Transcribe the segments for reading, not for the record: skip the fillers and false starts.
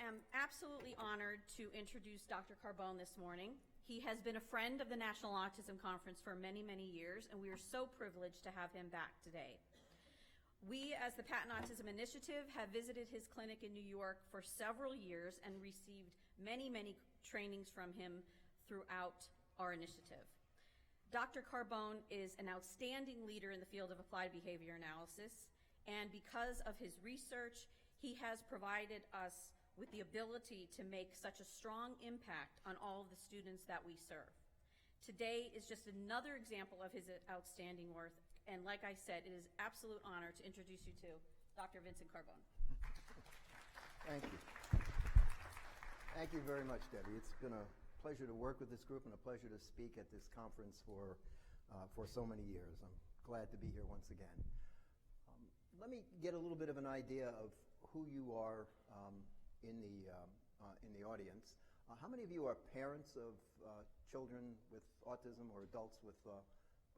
am absolutely honored to introduce Dr. Carbone this morning. He has been a friend of the National Autism Conference for many, many years, and we are so privileged to have him back today. We, as the Patent Autism Initiative, have visited his clinic in New York for several years and received many, many trainings from him throughout our initiative. Dr. Carbone is an outstanding leader in the field of applied behavior analysis, and because of his research, he has provided us with the ability to make such a strong impact on all of the students that we serve. Today is just another example of his outstanding work, and like I said, it is an absolute honor to introduce you to Dr. Vincent Carbone. Thank you. Thank you very much, Debbie. It's been a pleasure to work with this group and a pleasure to speak at this conference for so many years. I'm glad to be here once again. Let me get a little bit of an idea of who you are in the audience. How many of you are parents of children with autism or adults with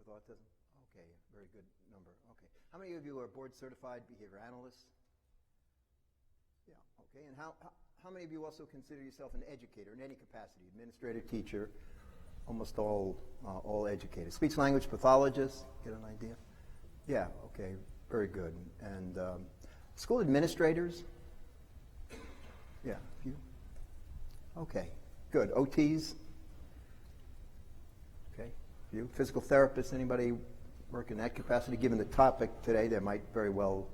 autism? Okay, very good number. Okay. How many of you are board certified behavior analysts? Yeah, okay. And how many of you also consider yourself an educator in any capacity? Administrator, teacher, almost all educators. Speech language pathologists, get an idea? Yeah, okay, very good. And school administrators? Yeah, a few. Okay, good. OTs? Okay, you. Physical therapists, anybody work in that capacity? Given the topic today, there might very well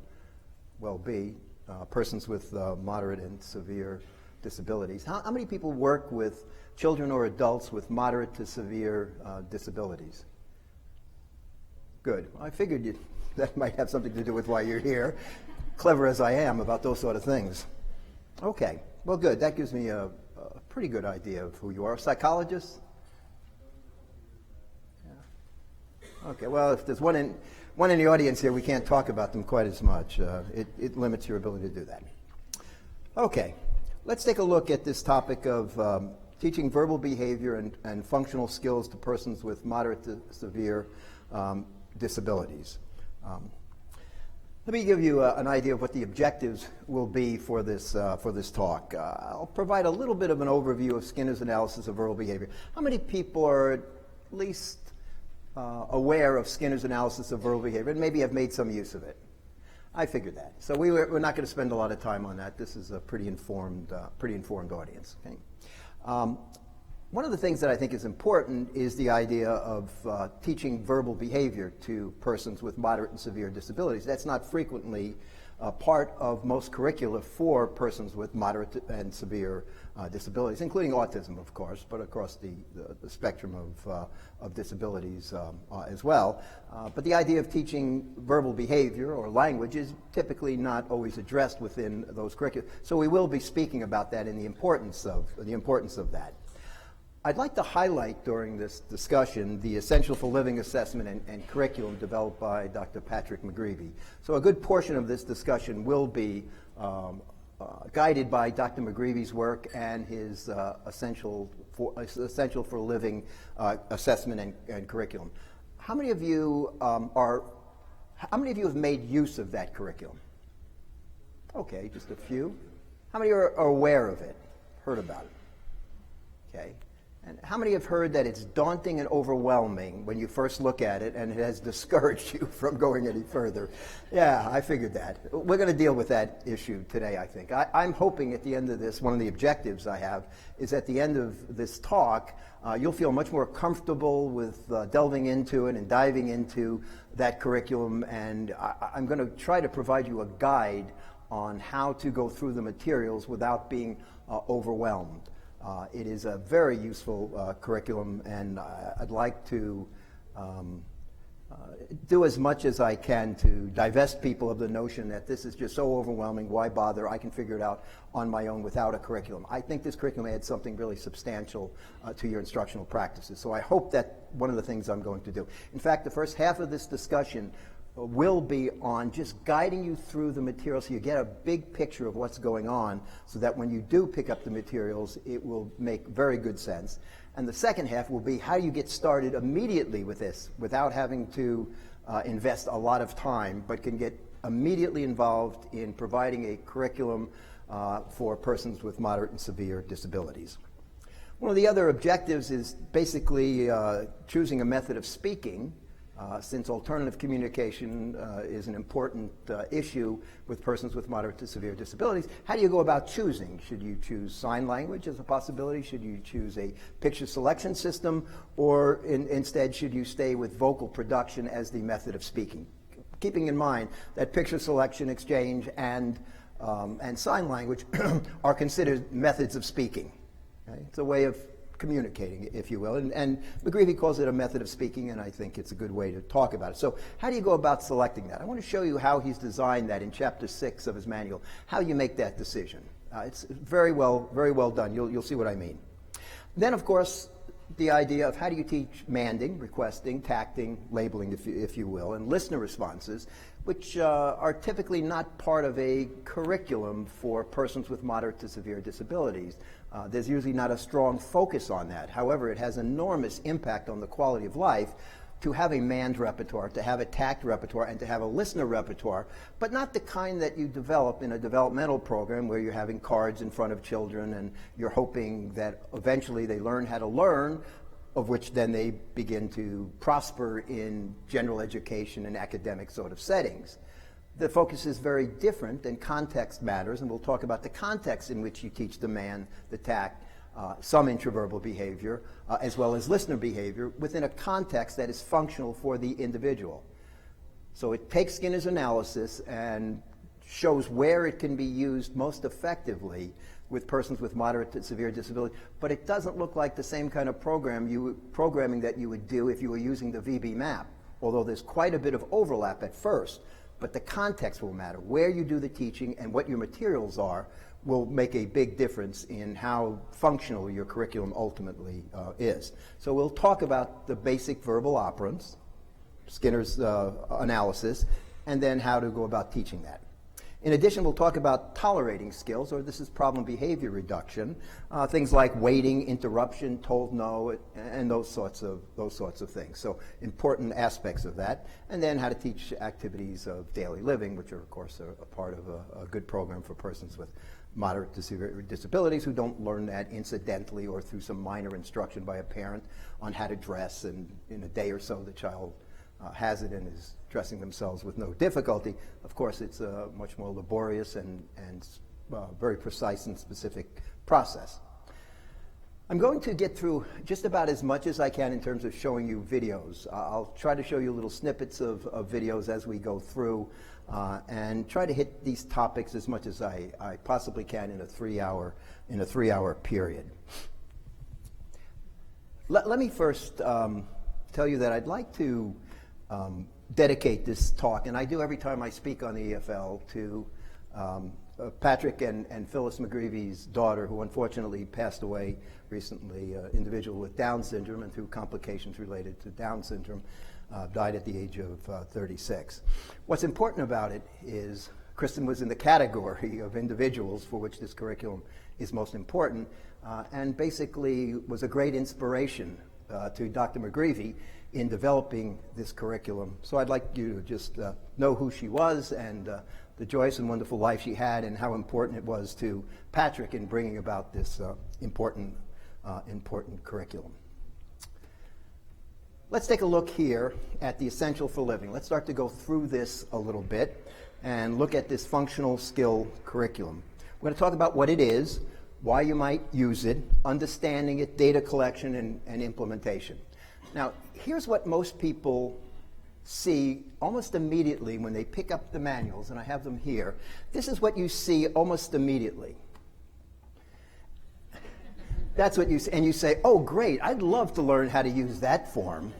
be. Persons with moderate and severe disabilities. How many people work with children or adults with moderate to severe disabilities? Good. I figured that might have something to do with why you're here, clever as I am about those sort of things. Okay. Well, good. That gives me a pretty good idea of who you are. Psychologist? Yeah. Okay. Well, if there's one in the audience here, we can't talk about them quite as much. It limits your ability to do that. Okay, let's take a look at this topic of teaching verbal behavior and functional skills to persons with moderate to severe disabilities. Let me give you an idea of what the objectives will be for this talk. I'll provide a little bit of an overview of Skinner's analysis of verbal behavior. How many people are at least aware of Skinner's analysis of verbal behavior and maybe have made some use of it? I figured that. So we're not going to spend a lot of time on that. This is a pretty informed audience. Okay? One of the things that I think is important is the idea of teaching verbal behavior to persons with moderate and severe disabilities. That's not frequently part of most curricula for persons with moderate and severe disabilities, including autism, of course, but across the spectrum of disabilities as well. But the idea of teaching verbal behavior or language is typically not always addressed within those curricula. So we will be speaking about that and the importance of that. I'd like to highlight during this discussion the Essential for Living assessment and curriculum developed by Dr. Patrick McGreevy. So a good portion of this discussion will be guided by Dr. McGreevy's work and his Essential for Living assessment and curriculum. How many of you have made use of that curriculum? Okay, just a few. How many are aware of it, heard about it? Okay. And how many have heard that it's daunting and overwhelming when you first look at it and it has discouraged you from going any further? Yeah, I figured that. We're going to deal with that issue today, I think. I'm hoping at the end of this, one of the objectives I have is at the end of this talk, you'll feel much more comfortable with delving into it and diving into that curriculum, and I'm going to try to provide you a guide on how to go through the materials without being overwhelmed. It is a very useful curriculum, and I'd like to do as much as I can to divest people of the notion that this is just so overwhelming, why bother, I can figure it out on my own without a curriculum. I think this curriculum adds something really substantial to your instructional practices, so I hope that's one of the things I'm going to do. In fact, the first half of this discussion will be on just guiding you through the material so you get a big picture of what's going on so that when you do pick up the materials, it will make very good sense. And the second half will be how you get started immediately with this without having to invest a lot of time, but can get immediately involved in providing a curriculum for persons with moderate and severe disabilities. One of the other objectives is basically choosing a method of speaking, since alternative communication is an important issue with persons with moderate to severe disabilities. How do you go about choosing? Should you choose sign language as a possibility? Should you choose a picture selection system? Or instead, should you stay with vocal production as the method of speaking? Keeping in mind that picture selection, exchange, and sign language are considered methods of speaking. Okay? It's a way of communicating, if you will. And McGreevy calls it a method of speaking, and I think it's a good way to talk about it. So how do you go about selecting that? I want to show you how he's designed that in Chapter 6 of his manual, how you make that decision. It's very well done. You'll see what I mean. Then, of course, the idea of how do you teach manding, requesting, tacting, labeling, if you will, and listener responses, which are typically not part of a curriculum for persons with moderate to severe disabilities. There's usually not a strong focus on that. However, it has enormous impact on the quality of life to have a manned repertoire, to have a tact repertoire, and to have a listener repertoire, but not the kind that you develop in a developmental program where you're having cards in front of children and you're hoping that eventually they learn how to learn, of which then they begin to prosper in general education and academic sort of settings. The focus is very different, and context matters, and we'll talk about the context in which you teach the man, the tact, some intraverbal behavior, as well as listener behavior, within a context that is functional for the individual. So it takes Skinner's analysis and shows where it can be used most effectively with persons with moderate to severe disability, but it doesn't look like the same kind of programming that you would do if you were using the VBMap, although there's quite a bit of overlap at first. But the context will matter. Where you do the teaching and what your materials are will make a big difference in how functional your curriculum ultimately is. So we'll talk about the basic verbal operants, Skinner's analysis, and then how to go about teaching that. In addition, we'll talk about tolerating skills, or this is problem behavior reduction, things like waiting, interruption, told no, and those sorts of things. So important aspects of that. And then how to teach activities of daily living, which are, of course, a part of a good program for persons with moderate to severe disabilities who don't learn that incidentally or through some minor instruction by a parent on how to dress, and in a day or so the child has it and is dressing themselves with no difficulty. Of course, it's a much more laborious and very precise and specific process. I'm going to get through just about as much as I can in terms of showing you videos. I'll try to show you little snippets of videos as we go through and try to hit these topics as much as I possibly can in a 3-hour period. Let me first tell you that I'd like to dedicate this talk, and I do every time I speak on the EFL, to Patrick and Phyllis McGreevy's daughter, who unfortunately passed away recently, individual with Down syndrome, and through complications related to Down syndrome, died at the age of 36. What's important about it is Kristen was in the category of individuals for which this curriculum is most important, and basically was a great inspiration to Dr. McGreevy in developing this curriculum. So I'd like you to just know who she was and the joyous and wonderful life she had, and how important it was to Patrick in bringing about this important curriculum. Let's take a look here at the essential for living. Let's start to go through this a little bit and look at this functional skill curriculum. We're going to talk about what it is, why you might use it, understanding it, data collection, and implementation. Now, here's what most people see almost immediately when they pick up the manuals, and I have them here. This is what you see almost immediately. That's what you see, and you say, oh, great, I'd love to learn how to use that form.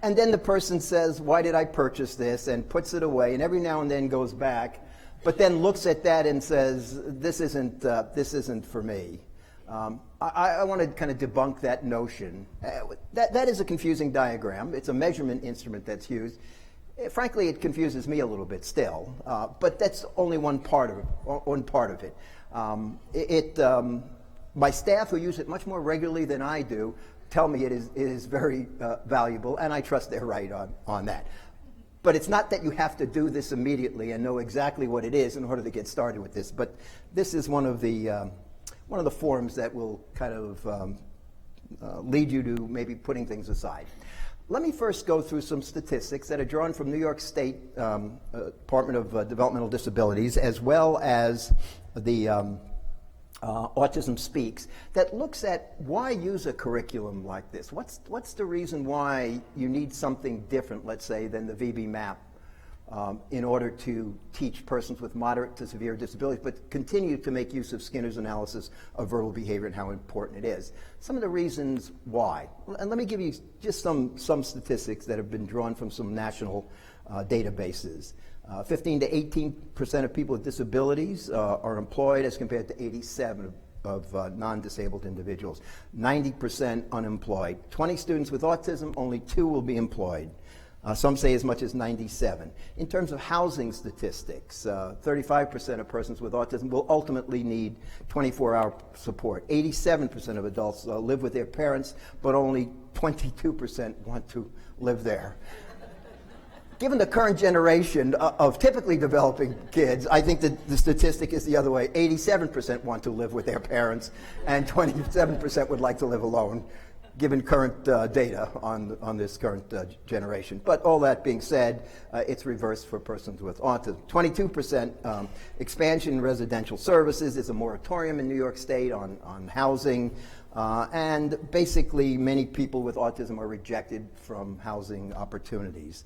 And then the person says, why did I purchase this, and puts it away, and every now and then goes back, but then looks at that and says, this isn't for me. I want to kind of debunk that notion. That is a confusing diagram. It's a measurement instrument that's used. Frankly, it confuses me a little bit still, but that's only one part of it. My staff, who use it much more regularly than I do, tell me it is very valuable, and I trust they're right on that. But it's not that you have to do this immediately and know exactly what it is in order to get started with this. But this is one of the forms that will kind of lead you to maybe putting things aside. Let me first go through some statistics that are drawn from New York State Department of Developmental Disabilities, as well as the Autism Speaks, that looks at why use a curriculum like this. What's the reason why you need something different, let's say, than the VBMap in order to teach persons with moderate to severe disabilities, but continue to make use of Skinner's analysis of verbal behavior and how important it is. Some of the reasons why. And let me give you just some statistics that have been drawn from some national databases. 15 to 18% of people with disabilities are employed as compared to 87% of non-disabled individuals. 90% unemployed. 20 students with autism, only 2 will be employed. Some say as much as 97. In terms of housing statistics, 35% of persons with autism will ultimately need 24-hour support. 87% of adults live with their parents, but only 22% want to live there. Given the current generation of typically developing kids, I think that the statistic is the other way. 87% want to live with their parents, and 27% would like to live alone, given current data on this current generation. But all that being said, it's reversed for persons with autism. 22% expansion in residential services. There's a moratorium in New York State on housing. And basically, many people with autism are rejected from housing opportunities.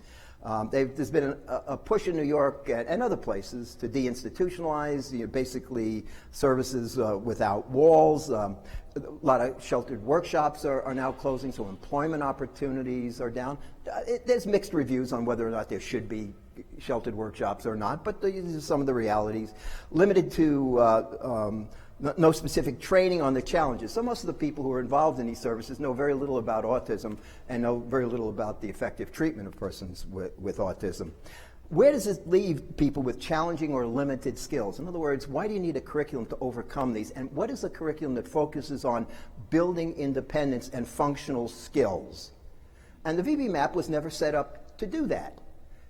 There's been a push in New York and other places to deinstitutionalize, basically services without walls. A lot of sheltered workshops are now closing, so employment opportunities are down. There's mixed reviews on whether or not there should be sheltered workshops or not, but these are some of the realities. Limited to no specific training on the challenges. So most of the people who are involved in these services know very little about autism and know very little about the effective treatment of persons with autism. Where does it leave people with challenging or limited skills? In other words, why do you need a curriculum to overcome these? And what is a curriculum that focuses on building independence and functional skills? And the VBMap was never set up to do that.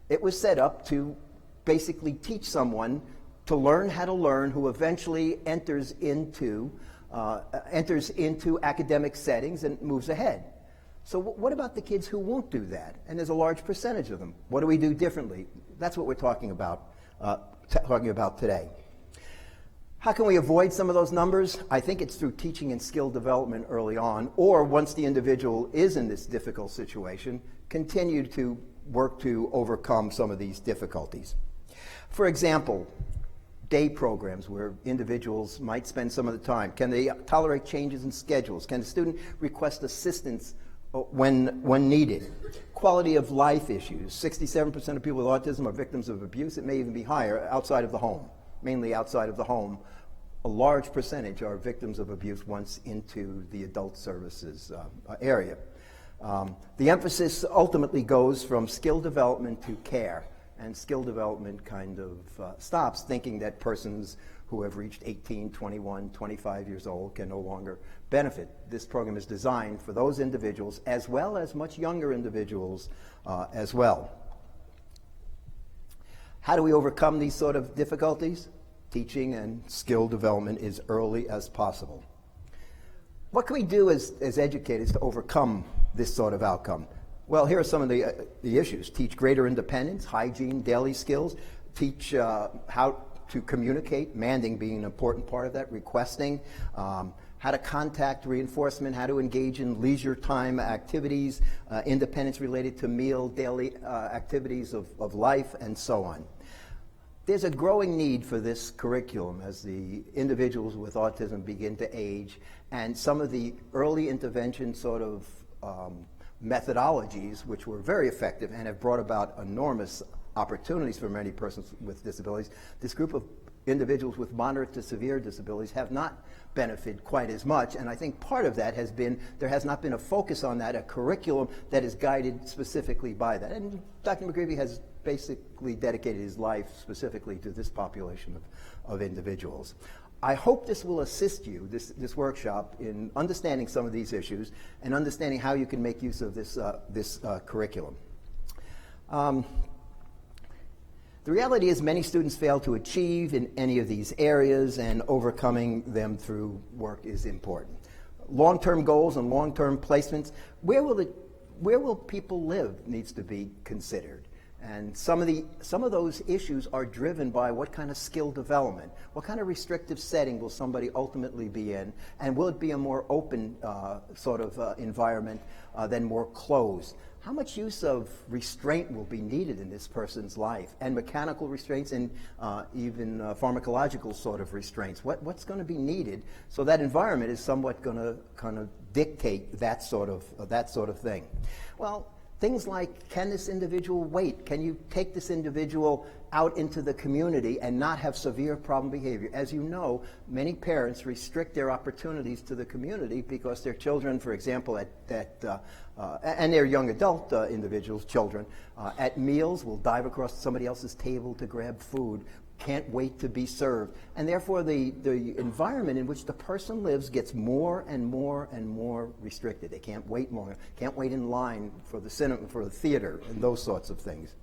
It was set up to basically teach someone to learn how to learn, who eventually enters into academic settings and moves ahead. So what about the kids who won't do that? And there's a large percentage of them. What do we do differently? That's what we're talking about today. How can we avoid some of those numbers? I think it's through teaching and skill development early on, or once the individual is in this difficult situation, continue to work to overcome some of these difficulties. For example, day programs where individuals might spend some of the time. Can they tolerate changes in schedules? Can the student request assistance when needed? Quality of life issues. 67% of people with autism are victims of abuse. It may even be higher outside of the home, mainly outside of the home. A large percentage are victims of abuse once into the adult services area. The emphasis ultimately goes from skill development to care. And skill development kind of stops thinking that persons who have reached 18, 21, 25 years old can no longer benefit. This program is designed for those individuals as well as much younger individuals as well. How do we overcome these sort of difficulties? Teaching and skill development as early as possible. What can we do as educators to overcome this sort of outcome? Well, here are some of the issues. Teach greater independence, hygiene, daily skills. Teach how to communicate, manding being an important part of that, requesting, how to contact reinforcement, how to engage in leisure time activities, independence related to meal, daily activities of life, and so on. There's a growing need for this curriculum as the individuals with autism begin to age, and some of the early intervention sort of methodologies, which were very effective and have brought about enormous opportunities for many persons with disabilities. This group of individuals with moderate to severe disabilities have not benefited quite as much, and I think part of that has been there has not been a focus on that, a curriculum that is guided specifically by that. And Dr. McGreevy has basically dedicated his life specifically to this population of individuals. I hope this will assist you, this workshop, in understanding some of these issues and understanding how you can make use of this curriculum. The reality is many students fail to achieve in any of these areas, and overcoming them through work is important. Long-term goals and long-term placements, where will people live needs to be considered. And some of those issues are driven by what kind of skill development, what kind of restrictive setting will somebody ultimately be in, and will it be a more open environment than more closed? How much use of restraint will be needed in this person's life, and mechanical restraints and even pharmacological sort of restraints? What's going to be needed? So that environment is somewhat going to kind of dictate that sort of thing. Well, things like, can this individual wait? Can you take this individual out into the community and not have severe problem behavior? As you know, many parents restrict their opportunities to the community because their children, for example, and their young adult individuals, children, at meals will dive across somebody else's table to grab food, can't wait to be served. And therefore the environment in which the person lives gets more and more and more restricted. They can't wait longer, can't wait in line for the cinema, for the theater, and those sorts of things.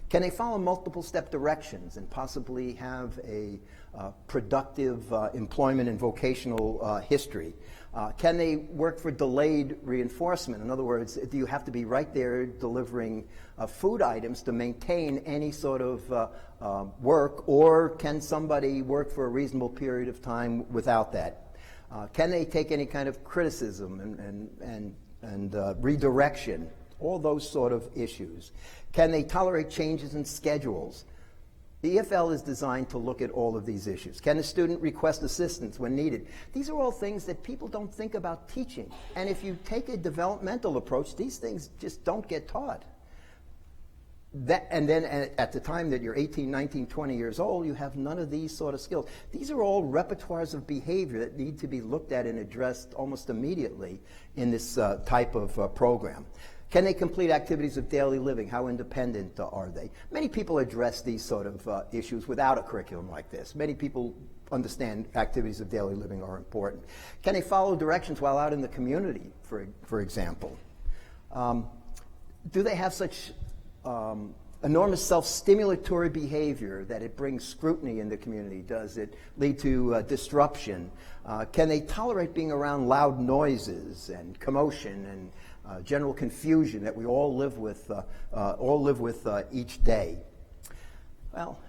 Can they follow multiple step directions and possibly have a productive employment and vocational history? Can they work for delayed reinforcement? In other words, do you have to be right there delivering food items to maintain any sort of work, or can somebody work for a reasonable period of time without that? Can they take any kind of criticism and redirection? All those sort of issues. Can they tolerate changes in schedules? The EFL is designed to look at all of these issues. Can a student request assistance when needed? These are all things that people don't think about teaching. And if you take a developmental approach, these things just don't get taught. And then at the time that you're 18, 19, 20 years old, you have none of these sort of skills. These are all repertoires of behavior that need to be looked at and addressed almost immediately in this type of program. Can they complete activities of daily living? How independent are they? Many people address these sort of issues without a curriculum like this. Many people understand activities of daily living are important. Can they follow directions while out in the community, for example? Do they have such enormous self-stimulatory behavior that it brings scrutiny in the community? Does it lead to disruption? Can they tolerate being around loud noises and commotion and general confusion that we all live with each day? Well,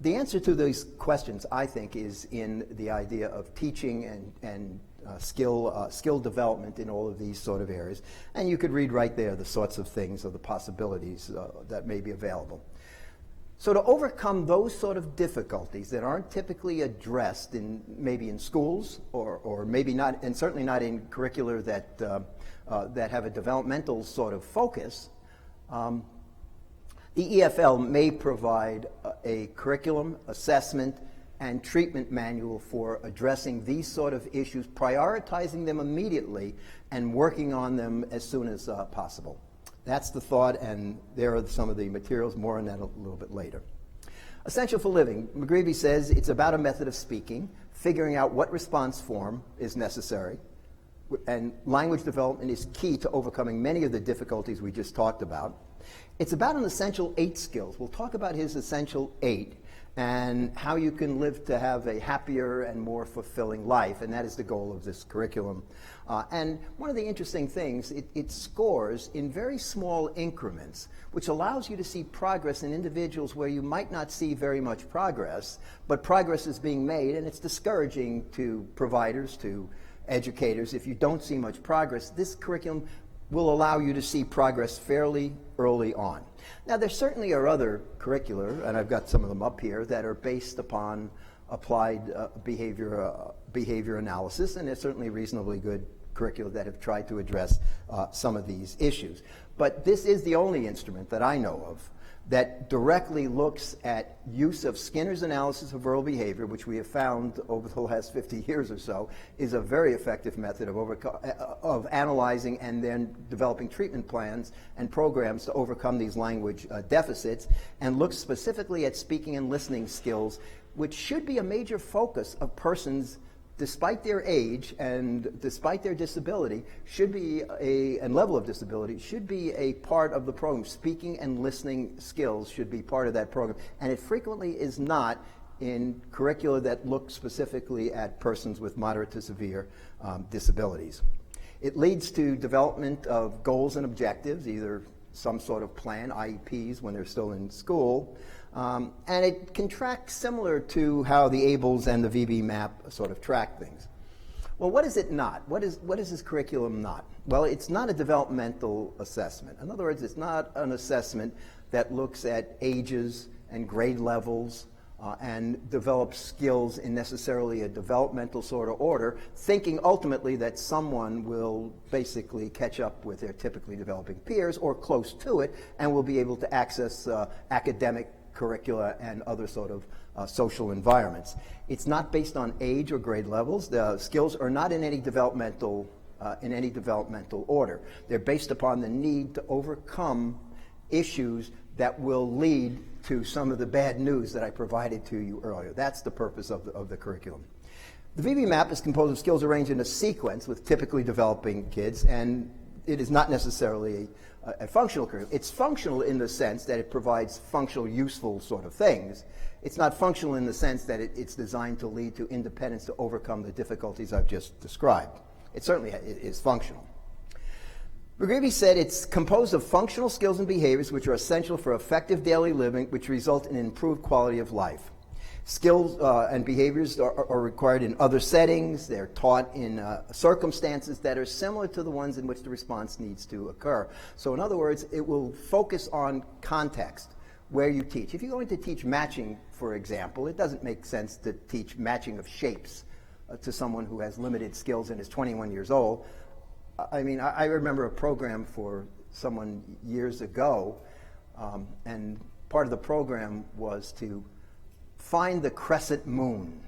the answer to these questions, I think, is in the idea of teaching and skill development in all of these sort of areas. And you could read right there the sorts of things or the possibilities that may be available. So to overcome those sort of difficulties that aren't typically addressed maybe in schools or maybe not, and certainly not in curricula that have a developmental sort of focus, the EFL may provide a curriculum, assessment, and treatment manual for addressing these sort of issues, prioritizing them immediately and working on them as soon as possible. That's the thought, and there are some of the materials, more on that a little bit later. Essential for living. McGreevy says it's about a method of speaking, figuring out what response form is necessary, and language development is key to overcoming many of the difficulties we just talked about. It's about an essential 8 skills. We'll talk about his essential 8 and how you can live to have a happier and more fulfilling life, and that is the goal of this curriculum. And one of the interesting things, it scores in very small increments, which allows you to see progress in individuals where you might not see very much progress, but progress is being made, and it's discouraging to providers, to educators, if you don't see much progress. This curriculum will allow you to see progress fairly early on. Now, there certainly are other curricula, and I've got some of them up here, that are based upon applied behavior analysis, and there's certainly reasonably good curricula that have tried to address some of these issues. But this is the only instrument that I know of that directly looks at use of Skinner's analysis of verbal behavior, which we have found over the last 50 years or so is a very effective method of analyzing and then developing treatment plans and programs to overcome these language deficits, and looks specifically at speaking and listening skills, which should be a major focus of persons despite their age and despite their disability, and level of disability, should be a part of the program. Speaking and listening skills should be part of that program. And it frequently is not in curricula that look specifically at persons with moderate to severe disabilities. It leads to development of goals and objectives, either some sort of plan, IEPs, when they're still in school. And it can track similar to how the ABLES and the VBMap sort of track things. Well, what is it not? What is this curriculum not? Well, it's not a developmental assessment. In other words, it's not an assessment that looks at ages and grade levels and develops skills in necessarily a developmental sort of order, thinking ultimately that someone will basically catch up with their typically developing peers or close to it and will be able to access academic curricula and other sort of social environments. It's not based on age or grade levels. The skills are not in any developmental order. They're based upon the need to overcome issues that will lead to some of the bad news that I provided to you earlier. That's the purpose of the curriculum. The VBMap is composed of skills arranged in a sequence with typically developing kids, and it is not necessarily a functional curriculum. It's functional in the sense that it provides functional, useful sort of things. It's not functional in the sense that it's designed to lead to independence to overcome the difficulties I've just described. It certainly is functional. McGreevy said it's composed of functional skills and behaviors which are essential for effective daily living, which result in improved quality of life. Skills and behaviors are required in other settings. They're taught in circumstances that are similar to the ones in which the response needs to occur. So in other words, it will focus on context where you teach. If you're going to teach matching, for example, it doesn't make sense to teach matching of shapes to someone who has limited skills and is 21 years old. I mean, I remember a program for someone years ago, and part of the program was to find the crescent moon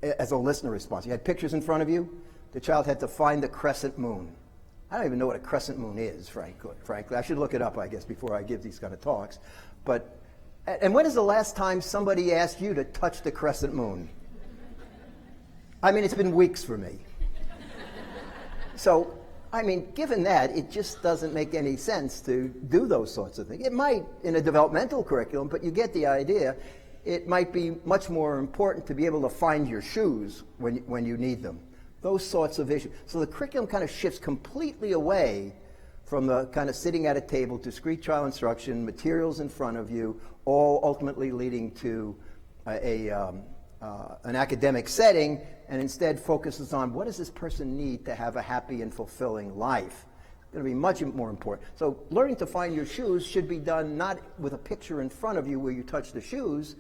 as a listener response. You had pictures in front of you. The child had to find the crescent moon. I don't even know what a crescent moon is, frankly. I should look it up, I guess, before I give these kind of talks. And when is the last time somebody asked you to touch the crescent moon? I mean, it's been weeks for me. So, I mean, given that, it just doesn't make any sense to do those sorts of things. It might in a developmental curriculum, but you get the idea. It might be much more important to be able to find your shoes when you need them. Those sorts of issues. So the curriculum kind of shifts completely away from the kind of sitting at a table, discrete trial instruction, materials in front of you, all ultimately leading to an academic setting, and instead focuses on what does this person need to have a happy and fulfilling life. It's going to be much more important. So learning to find your shoes should be done not with a picture in front of you where you touch the shoes,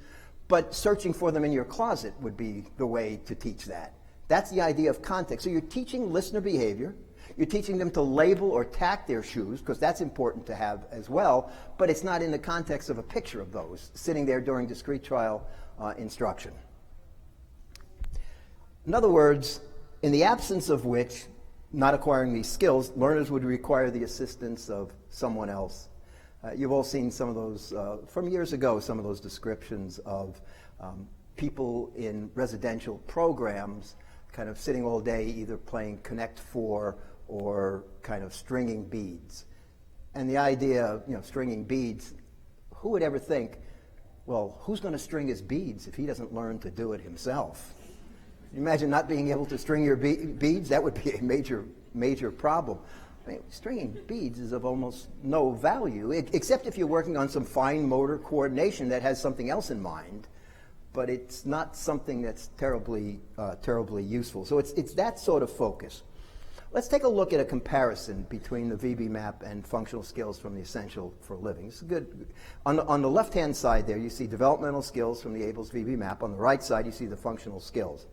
but searching for them in your closet would be the way to teach that. That's the idea of context. So you're teaching listener behavior. You're teaching them to label or tack their shoes, because that's important to have as well, but it's not in the context of a picture of those sitting there during discrete trial instruction. In other words, in the absence of which, not acquiring these skills, learners would require the assistance of someone else. You've all seen some of those, from years ago, some of those descriptions of people in residential programs kind of sitting all day either playing Connect Four or kind of stringing beads. And the idea of, stringing beads, who would ever think, well, who's going to string his beads if he doesn't learn to do it himself? Imagine not being able to string your beads. That would be a major problem. I mean, stringing beads is of almost no value, except if you're working on some fine motor coordination that has something else in mind. But it's not something that's terribly useful. So it's that sort of focus. Let's take a look at a comparison between the VBMap and functional skills from the Essential for Living. It's good. On the left-hand side there, you see developmental skills from the ABLES VBMap. On the right side, you see the functional skills.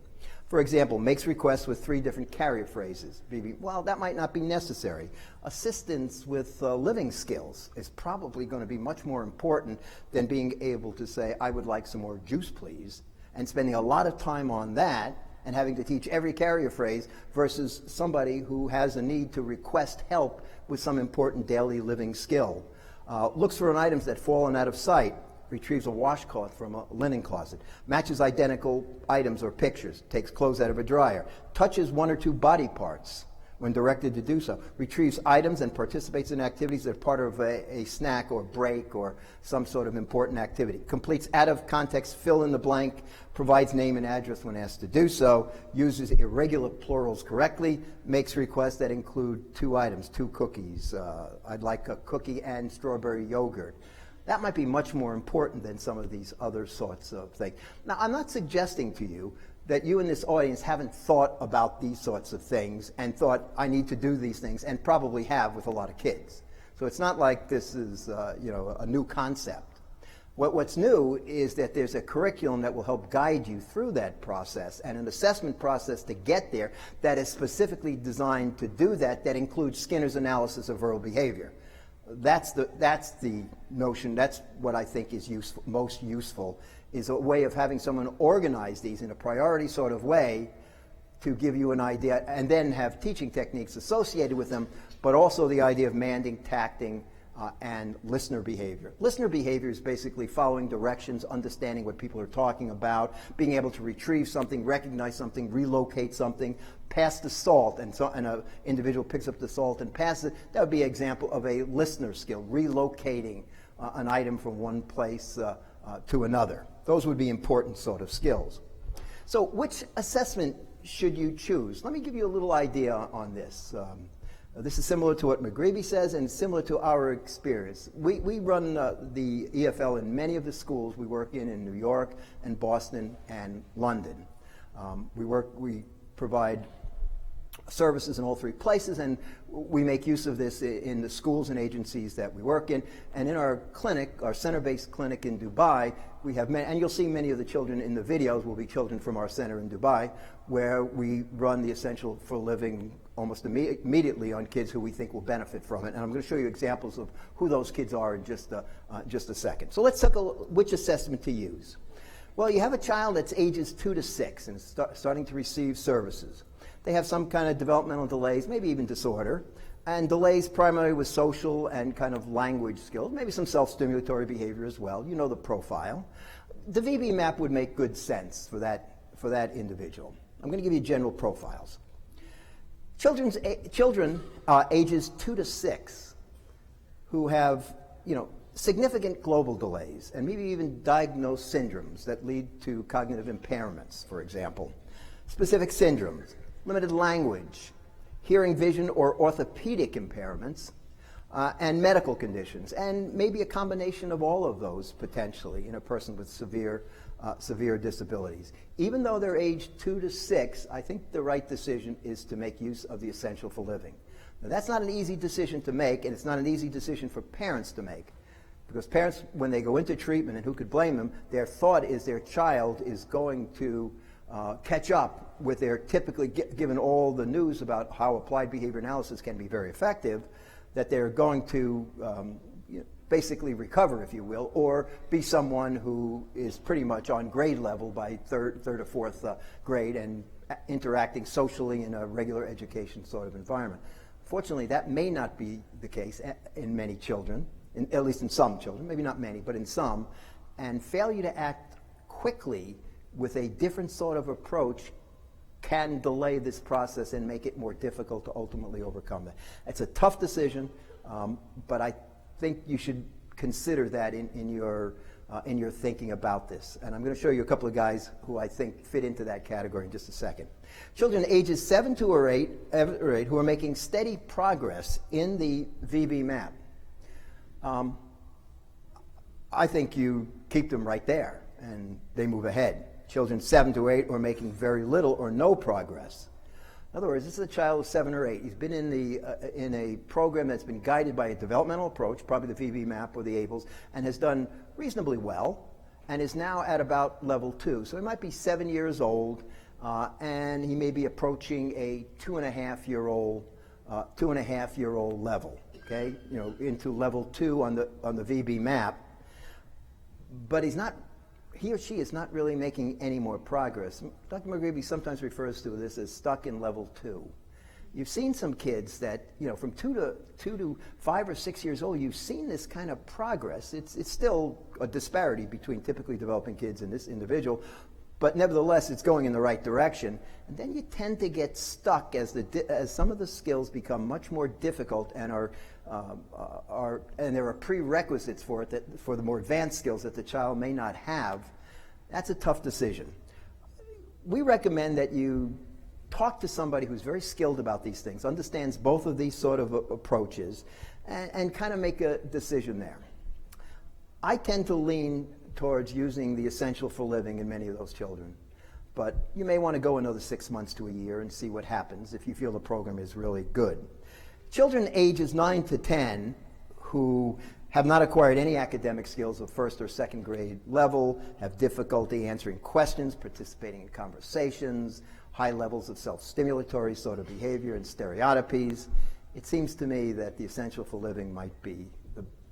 For example, makes requests with 3 different carrier phrases. Well, that might not be necessary. Assistance with living skills is probably going to be much more important than being able to say, I would like some more juice, please, and spending a lot of time on that and having to teach every carrier phrase versus somebody who has a need to request help with some important daily living skill. Looks for items that fallen out of sight. retrieves a washcloth from a linen closet, matches identical items or pictures, takes clothes out of a dryer, touches one or two body parts when directed to do so, retrieves items and participates in activities that are part of a snack or break or some sort of important activity, completes out-of-context fill-in-the-blank, provides name and address when asked to do so, uses irregular plurals correctly, makes requests that include 2 items, 2 cookies, I'd like a cookie and strawberry yogurt. That might be much more important than some of these other sorts of things. Now, I'm not suggesting to you that you in this audience haven't thought about these sorts of things and thought, I need to do these things, and probably have with a lot of kids. So it's not like this is a new concept. What's new is that there's a curriculum that will help guide you through that process and an assessment process to get there that is specifically designed to do that, that includes Skinner's analysis of verbal behavior. That's the notion. That's what I think is most useful, is a way of having someone organize these in a priority sort of way to give you an idea, and then have teaching techniques associated with them, but also the idea of manding, tacting, and listener behavior. Listener behavior is basically following directions, understanding what people are talking about, being able to retrieve something, recognize something, relocate something, pass the salt, and an individual picks up the salt and passes it. That would be an example of a listener skill, relocating an item from one place to another. Those would be important sort of skills. So which assessment should you choose? Let me give you a little idea on this. This is similar to what McGreevy says and similar to our experience. We run the EFL in many of the schools we work in New York and Boston and London. We provide services in all 3 places, and we make use of this in the schools and agencies that we work in. And in our clinic, our center-based clinic in Dubai, we have many, and you'll see many of the children in the videos will be children from our center in Dubai, where we run the Essential for Living almost immediately on kids who we think will benefit from it. And I'm going to show you examples of who those kids are in just a second. So let's take a look which assessment to use. Well, you have a child that's ages 2 to 6 and starting to receive services. They have some kind of developmental delays, maybe even disorder, and delays primarily with social and kind of language skills, maybe some self-stimulatory behavior as well. You know the profile. The VBMap would make good sense for that individual. I'm going to give you general profiles. Children ages 2 to 6 who have, significant global delays and maybe even diagnosed syndromes that lead to cognitive impairments, for example. Specific syndromes, limited language, hearing, vision, or orthopedic impairments, and medical conditions, and maybe a combination of all of those potentially in a person with severe disabilities. Even though they're aged 2 to 6, I think the right decision is to make use of the Essential for Living. Now, that's not an easy decision to make, and it's not an easy decision for parents to make. Because parents, when they go into treatment, and who could blame them, their thought is their child is going to catch up with their typically, given all the news about how applied behavior analysis can be very effective, that they're going to basically recover, if you will, or be someone who is pretty much on grade level by third or fourth grade and interacting socially in a regular education sort of environment. Fortunately, that may not be the case in many children, at least in some children, maybe not many, but in some, and failure to act quickly with a different sort of approach can delay this process and make it more difficult to ultimately overcome that. It's a tough decision, but I think you should consider that in your thinking about this. And I'm going to show you a couple of guys who I think fit into that category in just a second. Children ages 7 to 8 who are making steady progress in the VBMap. I think you keep them right there and they move ahead. Children 7 to 8 are making very little or no progress. In other words, this is a child of 7 or 8. He's been in a program that's been guided by a developmental approach, probably the VBMap or the ABLES, and has done reasonably well, and is now at about level 2. So he might be 7 years old, and he may be approaching a 2.5-year-old level. Okay, into level 2 on the VBMap, but he or she is not really making any more progress. Dr. McGreevy sometimes refers to this as stuck in level 2. You've seen some kids that, from 2 to 5 or 6 years old, you've seen this kind of progress. It's still a disparity between typically developing kids and this individual, but nevertheless, it's going in the right direction. And then you tend to get stuck as some of the skills become much more difficult and there are prerequisites for it for the more advanced skills that the child may not have. That's a tough decision. We recommend that you talk to somebody who's very skilled about these things, understands both of these sort of approaches, and kind of make a decision there. I tend to lean towards using the Essential for Living in many of those children, but you may want to go another 6 months to a year and see what happens if you feel the program is really good. Children ages 9 to 10 who have not acquired any academic skills of first or second grade level, have difficulty answering questions, participating in conversations, high levels of self-stimulatory sort of behavior and stereotypies. It seems to me that the Essential for Living might be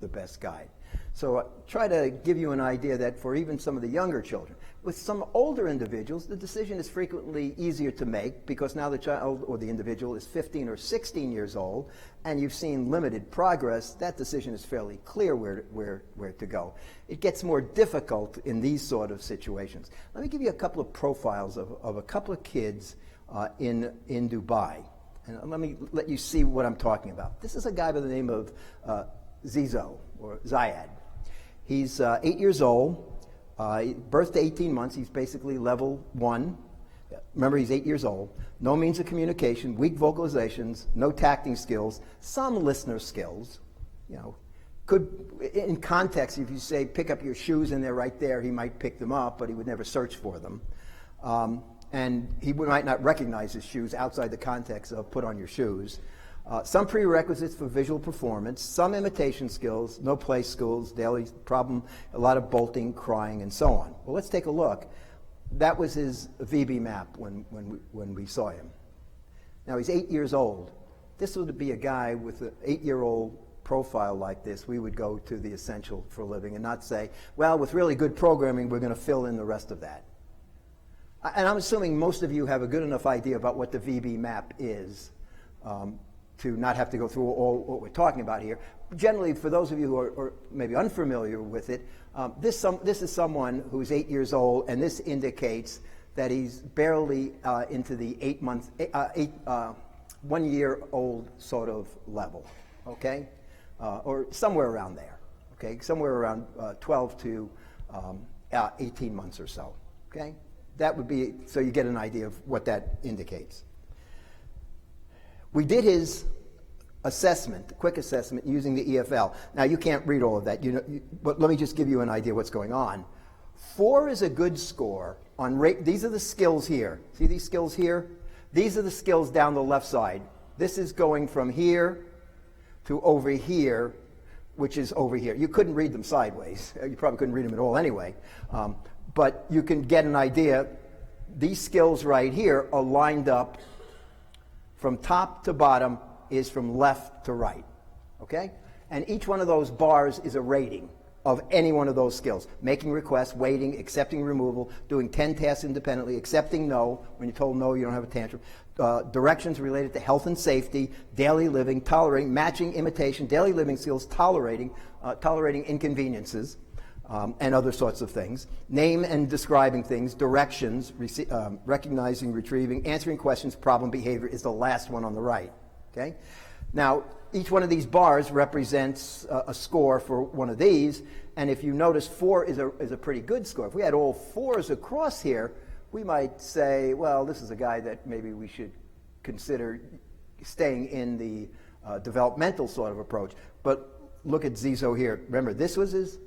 the best guide. So try to give you an idea that for even some of the younger children, with some older individuals, the decision is frequently easier to make because now the child or the individual is 15 or 16 years old and you've seen limited progress. That decision is fairly clear where to go. It gets more difficult in these sort of situations. Let me give you a couple of profiles of a couple of kids in Dubai. And let me let you see what I'm talking about. This is a guy by the name of Zizo, or Zayad. He's 8 years old, birth to 18 months. He's basically level 1. Remember, he's 8 years old. No means of communication, weak vocalizations, no tacting skills, some listener skills. Could, in context, if you say, pick up your shoes and they're right there, he might pick them up, but he would never search for them. And he might not recognize his shoes outside the context of put on your shoes. Some prerequisites for visual performance, some imitation skills, no play skills, daily problem, a lot of bolting, crying, and so on. Well, let's take a look. That was his VBMap when we saw him. Now, he's 8 years old. This would be a guy with an 8-year-old profile like this. We would go to the Essential for Living and not say, well, with really good programming, we're going to fill in the rest of that. And I'm assuming most of you have a good enough idea about what the VBMap is. To not have to go through all what we're talking about here. Generally, for those of you who are maybe unfamiliar with it, this is someone who's 8 years old, and this indicates that he's barely into the 1 year old sort of level, okay? Or somewhere around there, okay? Somewhere around 12 to 18 months or so, okay? That would be, so you get an idea of what that indicates. We did his assessment, the quick assessment, using the EFL. Now, you can't read all of that, but let me just give you an idea what's going on. 4 is a good score on these are the skills here. See these skills here? These are the skills down the left side. This is going from here to over here, which is over here. You couldn't read them sideways. You probably couldn't read them at all anyway. But you can get an idea. These skills right here are lined up from top to bottom is from left to right, okay? And each one of those bars is a rating of any one of those skills. Making requests, waiting, accepting removal, doing 10 tasks independently, accepting no. When you're told no, you don't have a tantrum. Directions related to health and safety, daily living, tolerating, matching, imitation, daily living skills, tolerating inconveniences, and other sorts of things. Name and describing things, directions, recognizing, retrieving, answering questions, problem behavior is the last one on the right. Okay? Now, each one of these bars represents a score for one of these, and if you notice, 4 is a pretty good score. If we had all 4s across here, we might say, well, this is a guy that maybe we should consider staying in the developmental sort of approach. But look at Zizo here. Remember, this was his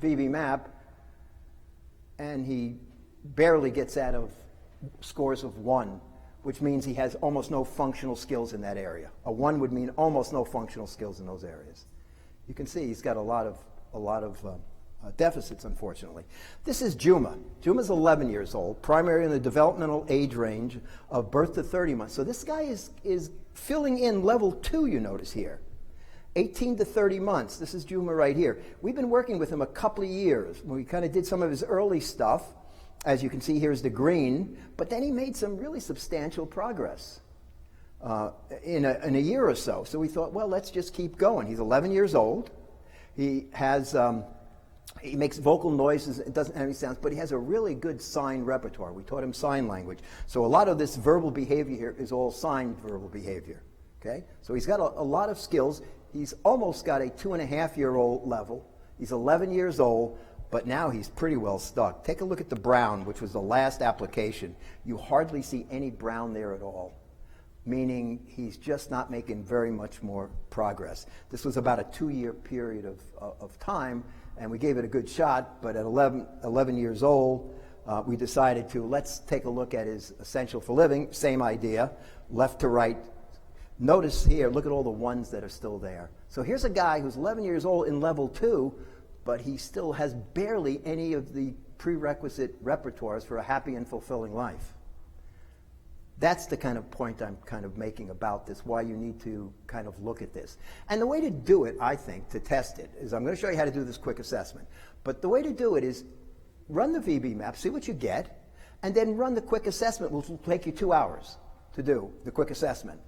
VBMap, and he barely gets out of scores of 1, which means he has almost no functional skills in that area. A 1 would mean almost no functional skills in those areas. You can see he's got a lot of deficits, unfortunately. This is Juma. Juma's 11 years old, primarily in the developmental age range of birth to 30 months. So this guy is filling in level 2, you notice here. 18 to 30 months. This is Juma right here. We've been working with him a couple of years. We kind of did some of his early stuff. As you can see, here's the green. But then he made some really substantial progress. in a year or so. So we thought, well, let's just keep going. He's 11 years old. He has he makes vocal noises. It doesn't have any sounds, but he has a really good sign repertoire. We taught him sign language. So a lot of this verbal behavior here is all signed verbal behavior. Okay? So he's got a lot of skills. He's almost got a 2.5-year-old level. He's 11 years old, but now he's pretty well stuck. Take a look at the brown, which was the last application. You hardly see any brown there at all, meaning he's just not making very much more progress. This was about a 2-year period of time, and we gave it a good shot, but at 11 years old, we decided let's take a look at his essential for living. Same idea, left to right. Notice here, look at all the ones that are still there. So here's a guy who's 11 years old in level 2, but he still has barely any of the prerequisite repertoires for a happy and fulfilling life. That's the kind of point I'm kind of making about this, why you need to kind of look at this. And the way to do it, I think, to test it, is I'm going to show you how to do this quick assessment. But the way to do it is run the VBMap, see what you get, and then run the quick assessment, which will take you 2 hours to do the quick assessment.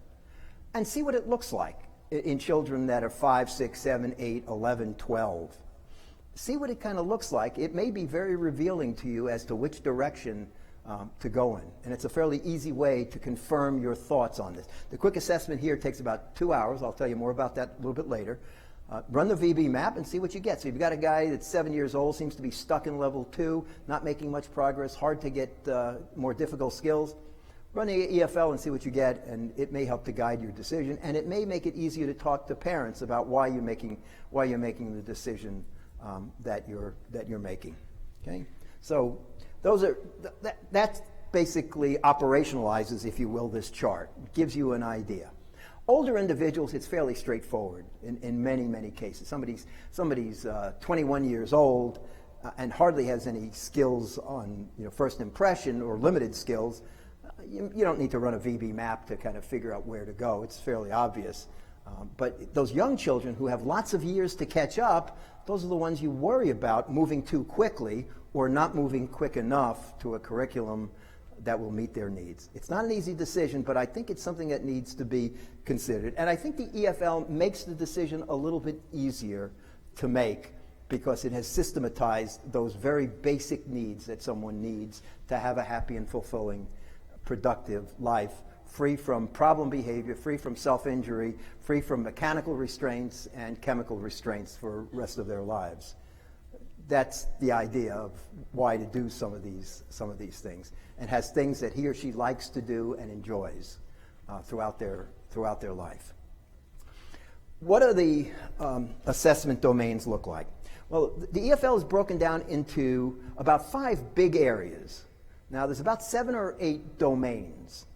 And see what it looks like in children that are 5, 6, 7, 8, 11, 12. See what it kind of looks like. It may be very revealing to you as to which direction to go in. And it's a fairly easy way to confirm your thoughts on this. The quick assessment here takes about 2 hours. I'll tell you more about that a little bit later. Run the VBMap and see what you get. So you've got a guy that's 7 years old, seems to be stuck in level 2, not making much progress, hard to get more difficult skills. Run the EFL and see what you get, and it may help to guide your decision, and it may make it easier to talk to parents about why you're making the decision that you're making. Okay, so that basically operationalizes, if you will, this chart. It gives you an idea. Older individuals, it's fairly straightforward in many cases. Somebody's 21 years old and hardly has any skills on first impression or limited skills. You don't need to run a VBMap to kind of figure out where to go. It's fairly obvious. But those young children who have lots of years to catch up, those are the ones you worry about moving too quickly or not moving quick enough to a curriculum that will meet their needs. It's not an easy decision, but I think it's something that needs to be considered. And I think the EFL makes the decision a little bit easier to make because it has systematized those very basic needs that someone needs to have a happy and fulfilling, productive life, free from problem behavior, free from self-injury, free from mechanical restraints and chemical restraints for the rest of their lives. That's the idea of why to do some of these things, and has things that he or she likes to do and enjoys throughout their life. What do the assessment domains look like? Well, the EFL is broken down into about 5 big areas. Now, there's about 7 or 8 domains,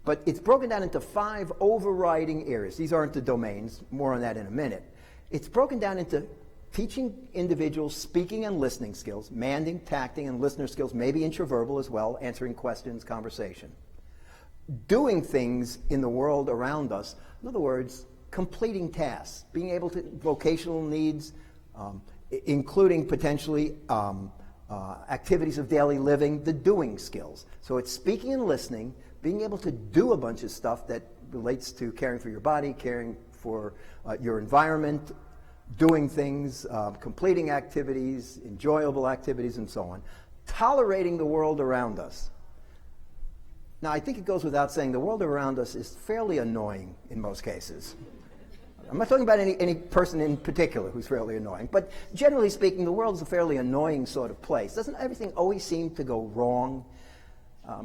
but it's broken down into 5 overriding areas. These aren't the domains, more on that in a minute. It's broken down into teaching individuals speaking and listening skills, manding, tacting, and listener skills, maybe intraverbal as well, answering questions, conversation. Doing things in the world around us, in other words, completing tasks, being able to, vocational needs, including potentially activities of daily living, the doing skills. So it's speaking and listening, being able to do a bunch of stuff that relates to caring for your body, caring for your environment, doing things, completing activities, enjoyable activities, and so on. Tolerating the world around us. Now, I think it goes without saying the world around us is fairly annoying in most cases. I'm not talking about any person in particular who's fairly annoying, but generally speaking, the world is a fairly annoying sort of place. Doesn't everything always seem to go wrong?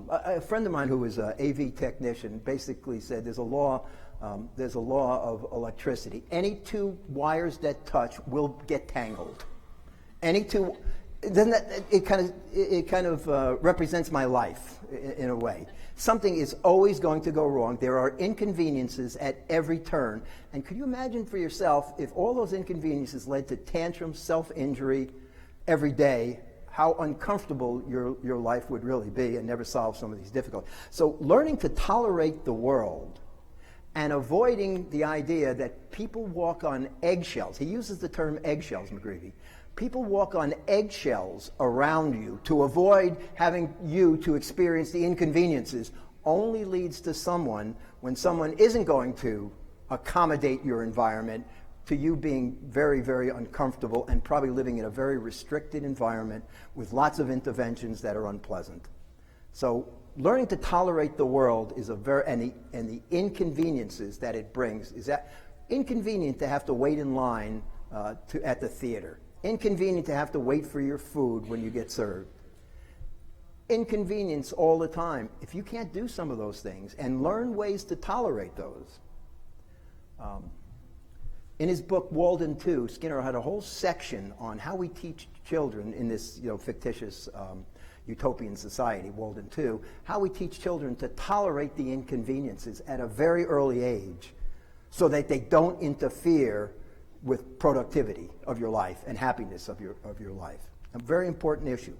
A friend of mine who was an AV technician basically said there's a law of electricity. Any 2 wires that touch will get tangled. Any 2, then it kind of represents my life in a way. Something is always going to go wrong. There are inconveniences at every turn. And could you imagine for yourself if all those inconveniences led to tantrums, self-injury every day, how uncomfortable your life would really be and never solve some of these difficulties. So learning to tolerate the world and avoiding the idea that people walk on eggshells. He uses the term eggshells, McGreevy. People walk on eggshells around you to avoid having you to experience the inconveniences only leads to someone, when someone isn't going to accommodate your environment, to you being very, very uncomfortable and probably living in a very restricted environment with lots of interventions that are unpleasant. So learning to tolerate the world is and the inconveniences that it brings. Is that inconvenient to have to wait in line at the theater? Inconvenient to have to wait for your food when you get served? Inconvenience all the time. If you can't do some of those things and learn ways to tolerate those. In his book, Walden 2, Skinner had a whole section on how we teach children in this fictitious utopian society, Walden 2, how we teach children to tolerate the inconveniences at a very early age so that they don't interfere with productivity of your life and happiness of your life. A very important issue.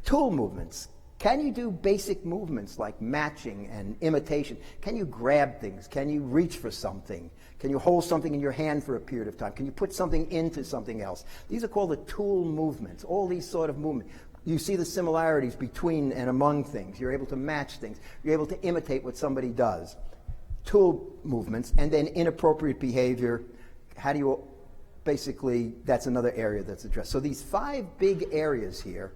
Tool movements. Can you do basic movements like matching and imitation? Can you grab things? Can you reach for something? Can you hold something in your hand for a period of time? Can you put something into something else? These are called the tool movements, all these sort of movements. You see the similarities between and among things. You're able to match things. You're able to imitate what somebody does. Tool movements, and then inappropriate behavior. How do you, basically, that's another area that's addressed. So these 5 big areas here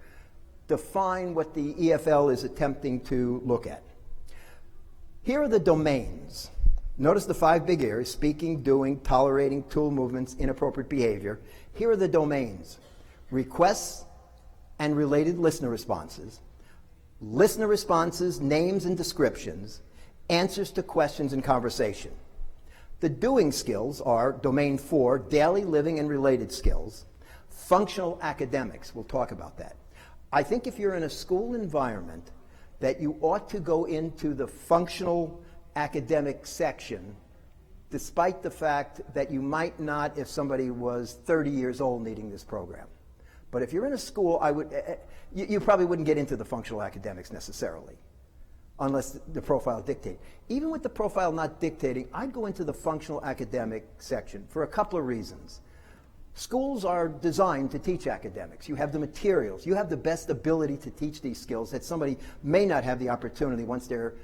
define what the EFL is attempting to look at. Here are the domains. Notice the 5 big areas: speaking, doing, tolerating, tool movements, inappropriate behavior. Here are the domains: requests and related listener responses, names and descriptions, answers to questions and conversation. The doing skills are domain 4, daily living and related skills, functional academics. We'll talk about that. I think if you're in a school environment, that you ought to go into the functional academic section, despite the fact that you might not if somebody was 30 years old needing this program. But if you're in a school, you probably wouldn't get into the functional academics necessarily, unless the profile dictated. Even with the profile not dictating, I'd go into the functional academic section for a couple of reasons. Schools are designed to teach academics. You have the materials. You have the best ability to teach these skills that somebody may not have the opportunity once they're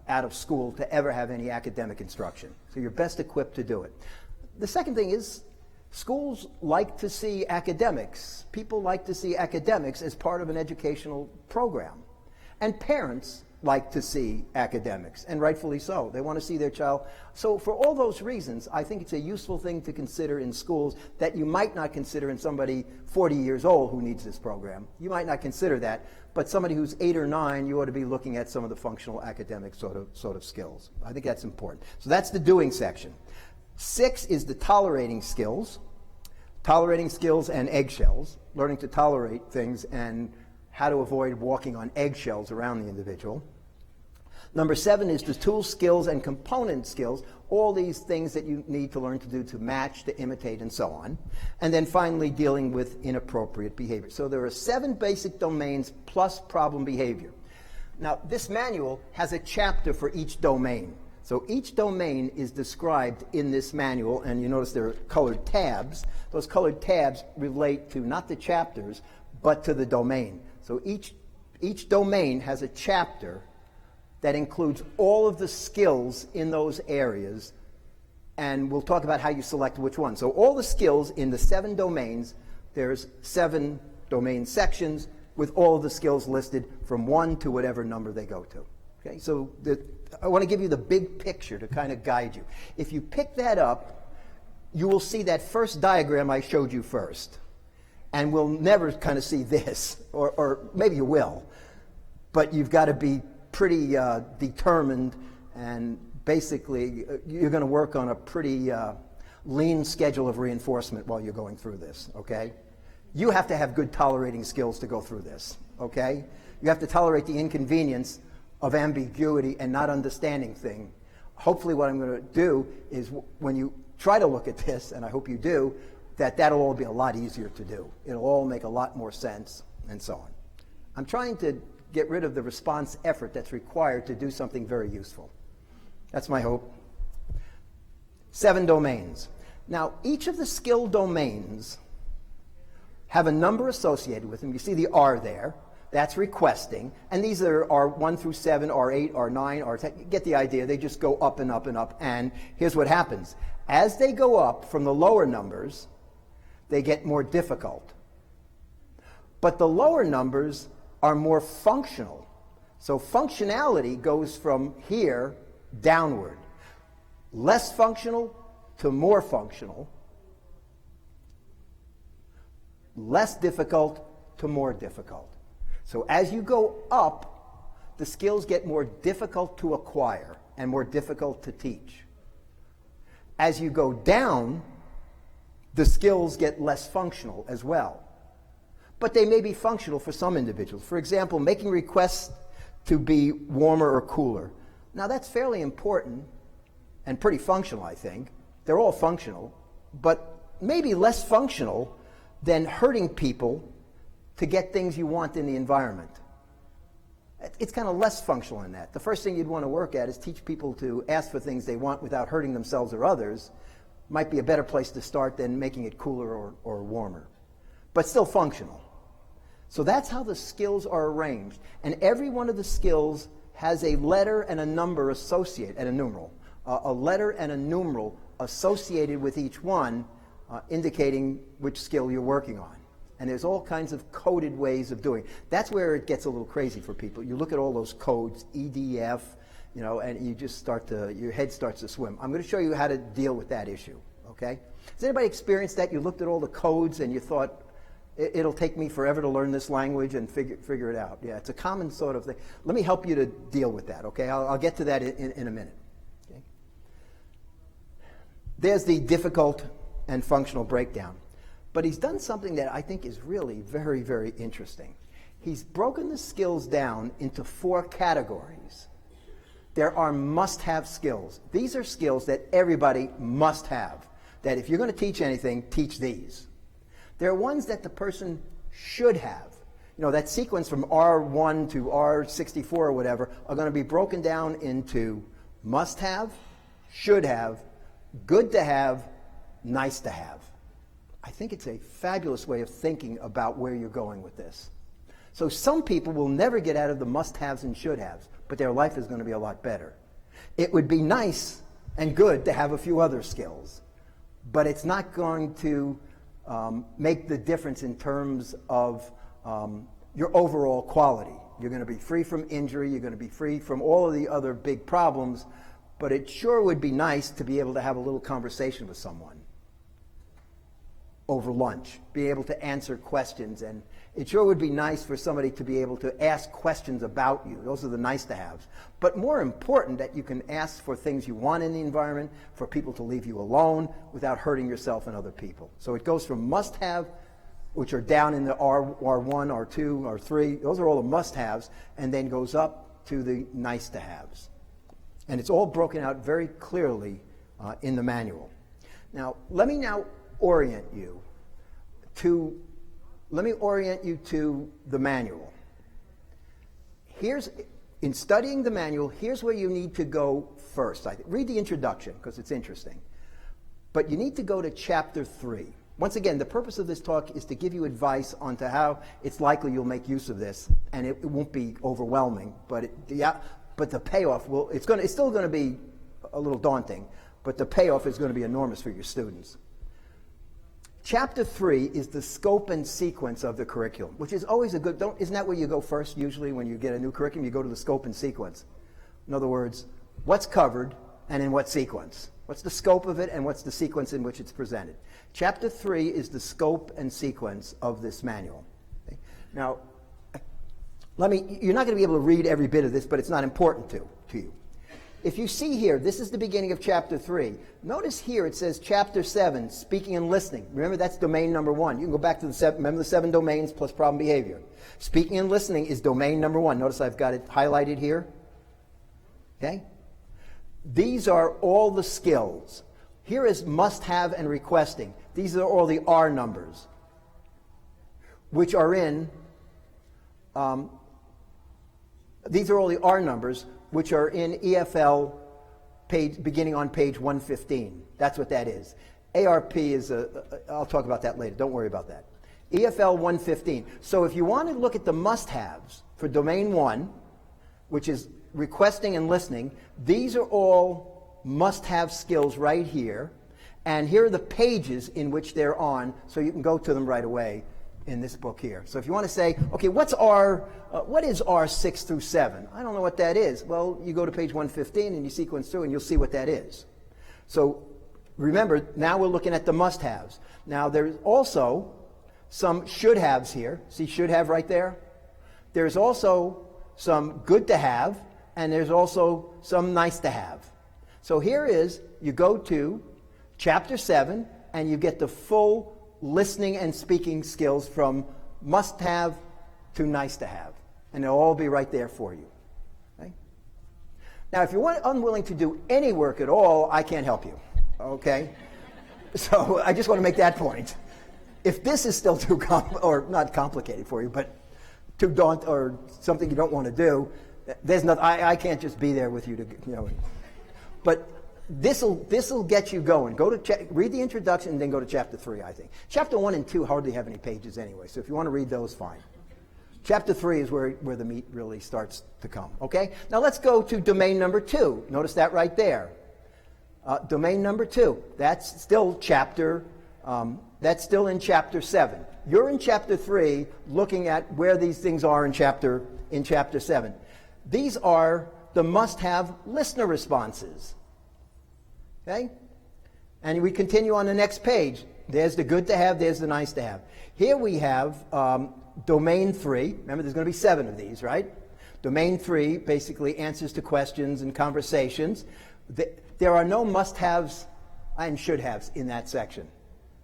out of school to ever have any academic instruction. So you're best equipped to do it. The second thing is schools like to see academics. People like to see academics as part of an educational program. And parents like to see academics, and rightfully so. They want to see their child. So for all those reasons, I think it's a useful thing to consider in schools that you might not consider in somebody 40 years old who needs this program. You might not consider that, but somebody who's 8 or 9, you ought to be looking at some of the functional academic sort of skills. I think that's important. So that's the doing section. 6 is the tolerating skills and eggshells, learning to tolerate things and how to avoid walking on eggshells around the individual. Number 7 is the tool skills and component skills, all these things that you need to learn to do to match, to imitate, and so on. And then finally, dealing with inappropriate behavior. So there are 7 basic domains plus problem behavior. Now, this manual has a chapter for each domain. So each domain is described in this manual, and you notice there are colored tabs. Those colored tabs relate to not the chapters, but to the domain. So each domain has a chapter that includes all of the skills in those areas, and we'll talk about how you select which one. So all the skills in the 7 domains, there's 7 domain sections with all of the skills listed from 1 to whatever number they go to. Okay, so I want to give you the big picture to kind of guide you. If you pick that up, you will see that first diagram I showed you first. And we'll never kind of see this, or maybe you will, but you've got to be pretty determined, and basically you're going to work on a pretty lean schedule of reinforcement while you're going through this, okay? You have to have good tolerating skills to go through this, okay? You have to tolerate the inconvenience of ambiguity and not understanding things. Hopefully what I'm going to do is when you try to look at this, and I hope you do, that'll all be a lot easier to do. It'll all make a lot more sense, and so on. I'm trying to get rid of the response effort that's required to do something very useful. That's my hope. 7 domains. Now, each of the skill domains have a number associated with them. You see the R there. That's requesting. And these are R1 through 7, R8, R9, R10. You get the idea. They just go up and up and up. And here's what happens. As they go up from the lower numbers, they get more difficult. But the lower numbers are more functional. So functionality goes from here downward. Less functional to more functional. Less difficult to more difficult. So as you go up, the skills get more difficult to acquire and more difficult to teach. As you go down, the skills get less functional as well. But they may be functional for some individuals. For example, making requests to be warmer or cooler. Now that's fairly important and pretty functional, I think. They're all functional, but maybe less functional than hurting people to get things you want in the environment. It's kind of less functional in that. The first thing you'd want to work at is teach people to ask for things they want without hurting themselves or others. Might be a better place to start than making it cooler or warmer, but still functional. So that's how the skills are arranged. And every one of the skills has a letter and a number associated, and a numeral. A letter and a numeral associated with each one, indicating which skill you're working on. And there's all kinds of coded ways of doing it. That's where it gets a little crazy for people. You look at all those codes, EDF, and you just your head starts to swim. I'm going to show you how to deal with that issue, okay? Has anybody experienced that? You looked at all the codes and you thought, it'll take me forever to learn this language and figure it out. Yeah, it's a common sort of thing. Let me help you to deal with that, okay? I'll get to that in a minute. Okay? There's the difficult and functional breakdown. But he's done something that I think is really very, very interesting. He's broken the skills down into 4 categories. There are must-have skills. These are skills that everybody must have. That if you're going to teach anything, teach these. There are ones that the person should have. That sequence from R1 to R64 or whatever are going to be broken down into must-have, should have, good to have, nice to have. I think it's a fabulous way of thinking about where you're going with this. So some people will never get out of the must-haves and should-haves, but their life is going to be a lot better. It would be nice and good to have a few other skills, but it's not going to make the difference in terms of your overall quality. You're going to be free from injury, you're going to be free from all of the other big problems, but it sure would be nice to be able to have a little conversation with someone over lunch, be able to answer questions, and it sure would be nice for somebody to be able to ask questions about you. Those are the nice to haves. But more important, that you can ask for things you want in the environment, for people to leave you alone without hurting yourself and other people. So it goes from must have, which are down in the R1, R2, R3, those are all the must haves, and then goes up to the nice to haves. And it's all broken out very clearly in the manual. Now, let me orient you to the manual. In studying the manual, here's where you need to go first. Read the introduction because it's interesting. But you need to go to chapter 3. Once again, the purpose of this talk is to give you advice onto how it's likely you'll make use of this, and it won't be overwhelming, but the payoff it's still going to be a little daunting, but the payoff is going to be enormous for your students. Chapter 3 is the scope and sequence of the curriculum, which is always isn't that where you go first usually when you get a new curriculum? You go to the scope and sequence. In other words, what's covered and in what sequence? What's the scope of it and what's the sequence in which it's presented? Chapter 3 is the scope and sequence of this manual. Okay? Now, you're not going to be able to read every bit of this, but it's not important to you. If you see here, this is the beginning of chapter 3. Notice here it says chapter 7, speaking and listening. Remember, that's domain number 1. You can go back to remember the 7 domains plus problem behavior. Speaking and listening is domain number 1. Notice I've got it highlighted here. Okay? These are all the skills. Here is must have and requesting. These are all the R numbers, which are in, these are all the R numbers, which are in EFL beginning on page 115. That's what that is. ARP is I'll talk about that later. Don't worry about that. EFL 115. So if you want to look at the must-haves for Domain 1, which is requesting and listening, these are all must-have skills right here. And here are the pages in which they're on, so you can go to them right away in this book here. So if you want to say, okay, what is R 6 through 7? I don't know what that is. Well, you go to page 115 and you sequence through and you'll see what that is. So remember, now we're looking at the must-haves. Now there's also some should-haves here. See should-have right there? There's also some good-to-have, and there's also some nice-to-have. So here is, you go to Chapter 7, and you get the full listening and speaking skills from must-have to nice-to-have. And they'll all be right there for you. Okay? Now, if you're unwilling to do any work at all, I can't help you. Okay? So I just want to make that point. If this is still too not complicated for you, but too daunting or something you don't want to do, there's not. I can't just be there with you to. But this'll get you going. Read the introduction and then go to chapter 3. I think chapter 1 and 2 hardly have any pages anyway. So if you want to read those, fine. Chapter 3 is where the meat really starts to come. Okay. Now let's go to domain number 2. Notice that right there. Domain number 2. That's still chapter. That's still in chapter 7. You're in chapter 3, looking at where these things are in chapter 7. These are the must-have listener responses. Okay? And we continue on the next page. There's the good to have, there's the nice to have. Here we have domain 3. Remember, there's going to be 7 of these, right? Domain 3 basically answers to questions and conversations. There are no must-haves and should-haves in that section.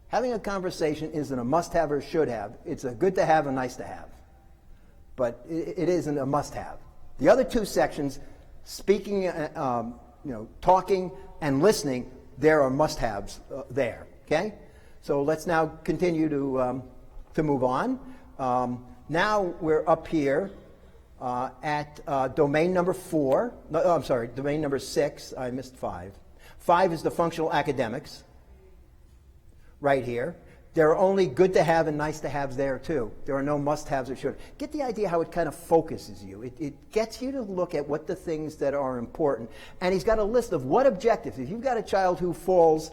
Having a conversation isn't a must-have or should-have. It's a good to have and nice to have. But it isn't a must-have. The other 2 sections, speaking, talking and listening, there are must-haves there. Okay? So let's now continue to move on. Now we're up here at domain number 4. No, I'm sorry, domain number 6. I missed 5. 5 is the functional academics. Right here. There are only good to have and nice to haves there too. There are no must haves or should. Get the idea how it kind of focuses you. It gets you to look at what the things that are important. And he's got a list of what objectives. If you've got a child who falls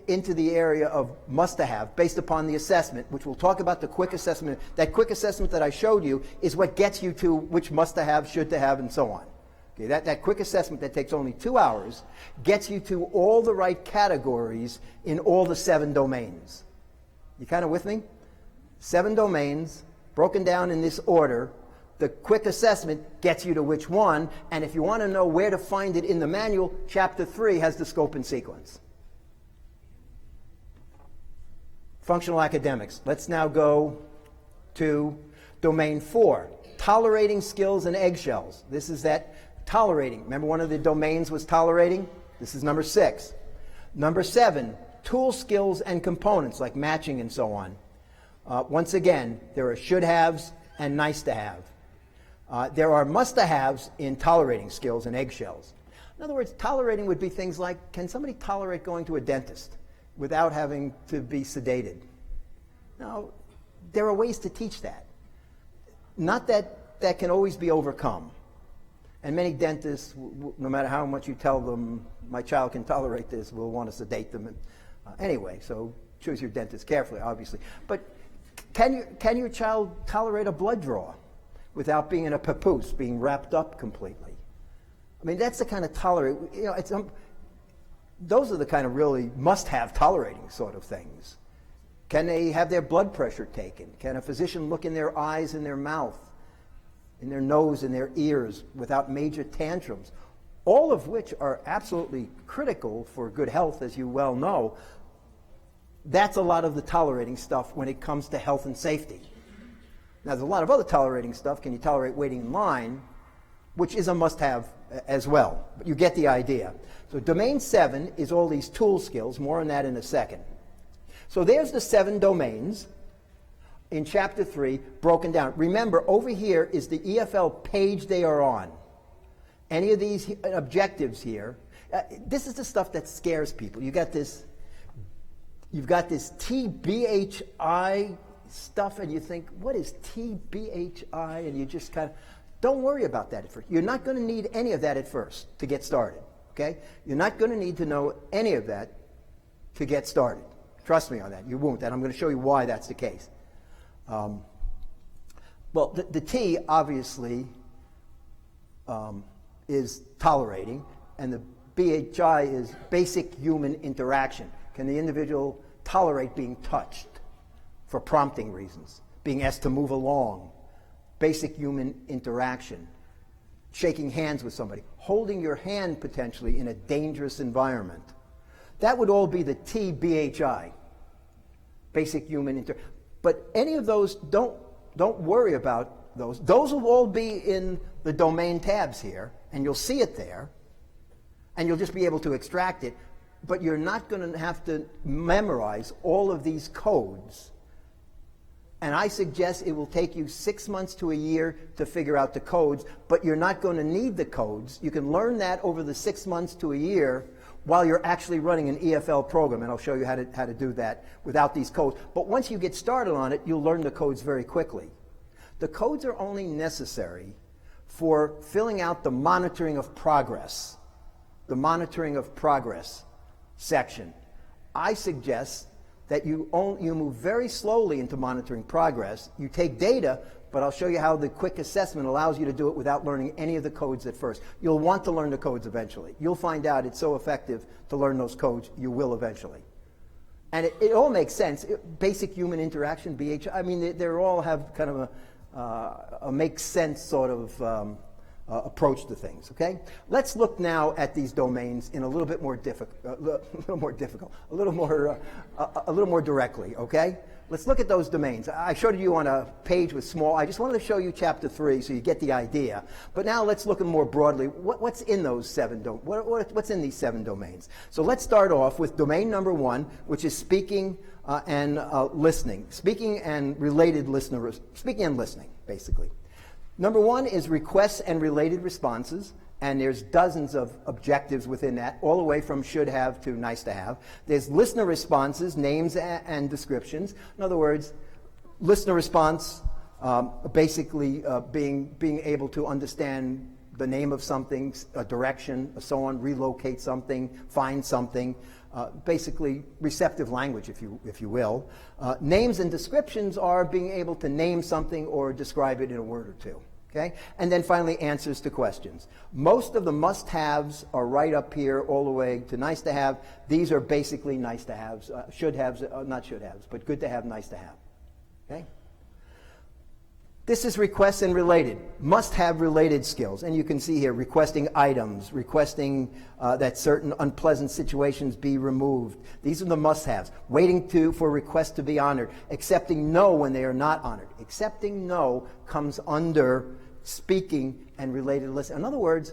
into the area of must to have based upon the assessment, which we'll talk about the quick assessment. That quick assessment that I showed you is what gets you to which must to have, should to have, and so on. Okay, that quick assessment that takes only 2 hours gets you to all the right categories in all the 7 domains. You kind of with me? 7 domains, broken down in this order. The quick assessment gets you to which one, and if you want to know where to find it in the manual, chapter 3 has the scope and sequence. Functional academics. Let's now go to domain 4, tolerating skills and eggshells. This is that tolerating. Remember, one of the domains was tolerating? This is number 6. Number 7, tool skills and components like matching and so on. Once again, there are should-haves and nice-to-have. There are must-to-haves in tolerating skills and eggshells. In other words, tolerating would be things like, can somebody tolerate going to a dentist without having to be sedated? Now, there are ways to teach that. Not that can always be overcome. And many dentists, no matter how much you tell them, my child can tolerate this, will want to sedate them. Anyway, so choose your dentist carefully, obviously. But can your child tolerate a blood draw without being in a papoose, being wrapped up completely? I mean, that's the kind of tolerate. Those are the kind of really must-have tolerating sort of things. Can they have their blood pressure taken? Can a physician look in their eyes and their mouth, in their nose and their ears without major tantrums? All of which are absolutely critical for good health, as you well know. That's a lot of the tolerating stuff when it comes to health and safety. Now, there's a lot of other tolerating stuff. Can you tolerate waiting in line? Which is a must-have as well. But you get the idea. So domain 7 is all these tool skills. More on that in a second. So there's the 7 domains in chapter 3 broken down. Remember, over here is the EFL page they are on. Any of these objectives here, this is the stuff that scares people. You've got this TBHI stuff and you think, what is TBHI? And you just kind of, don't worry about that at first. You're not going to need any of that at first to get started, okay? You're not going to need to know any of that to get started. Trust me on that. You won't, and I'm going to show you why that's the case. Well, the T, obviously, is tolerating, and the BHI is basic human interaction. Can the individual tolerate being touched for prompting reasons, being asked to move along, basic human interaction, shaking hands with somebody, holding your hand potentially in a dangerous environment? That would all be the TBHI, basic human interaction. But any of those, don't worry about those. Those will all be in the domain tabs here, and you'll see it there, and you'll just be able to extract it, but you're not going to have to memorize all of these codes. And I suggest it will take you 6 months to a year to figure out the codes, but you're not going to need the codes. You can learn that over the 6 months to a year while you're actually running an EFL program, and I'll show you how to do that without these codes. But once you get started on it, you'll learn the codes very quickly. The codes are only necessary for filling out the monitoring of progress section. I suggest that you move very slowly into monitoring progress. You take data, but I'll show you how the quick assessment allows you to do it without learning any of the codes at first. You'll want to learn the codes eventually. You'll find out it's so effective to learn those codes, you will eventually. And it all makes sense. Basic human interaction, BH, I mean, they all have kind of a make sense sort of approach to things, okay? Let's look now at these domains in a little bit more a little more directly, okay? Let's look at those domains. I showed you on a page with small. I just wanted to show you chapter 3 so you get the idea. But now let's look more broadly. What's in those what's in these 7 domains? So let's start off with domain number 1, which is speaking and listening. Speaking and listening, basically. Number 1 is requests and related responses, and there's dozens of objectives within that, all the way from should have to nice to have. There's listener responses, names and descriptions. In other words, listener response, basically being able to understand the name of something, a direction, so on, relocate something, find something. Basically receptive language, if you will. Names and descriptions are being able to name something or describe it in a word or two. Okay? And then finally, answers to questions. Most of the must-haves are right up here all the way to nice to have. These are basically nice to haves, should haves, not should haves, but good to have, nice to have. Okay? This is requests and related, must-have related skills. And you can see here, requesting items, requesting that certain unpleasant situations be removed. These are the must-haves. Waiting for requests to be honored. Accepting no when they are not honored. Accepting no comes under speaking and related listening. In other words,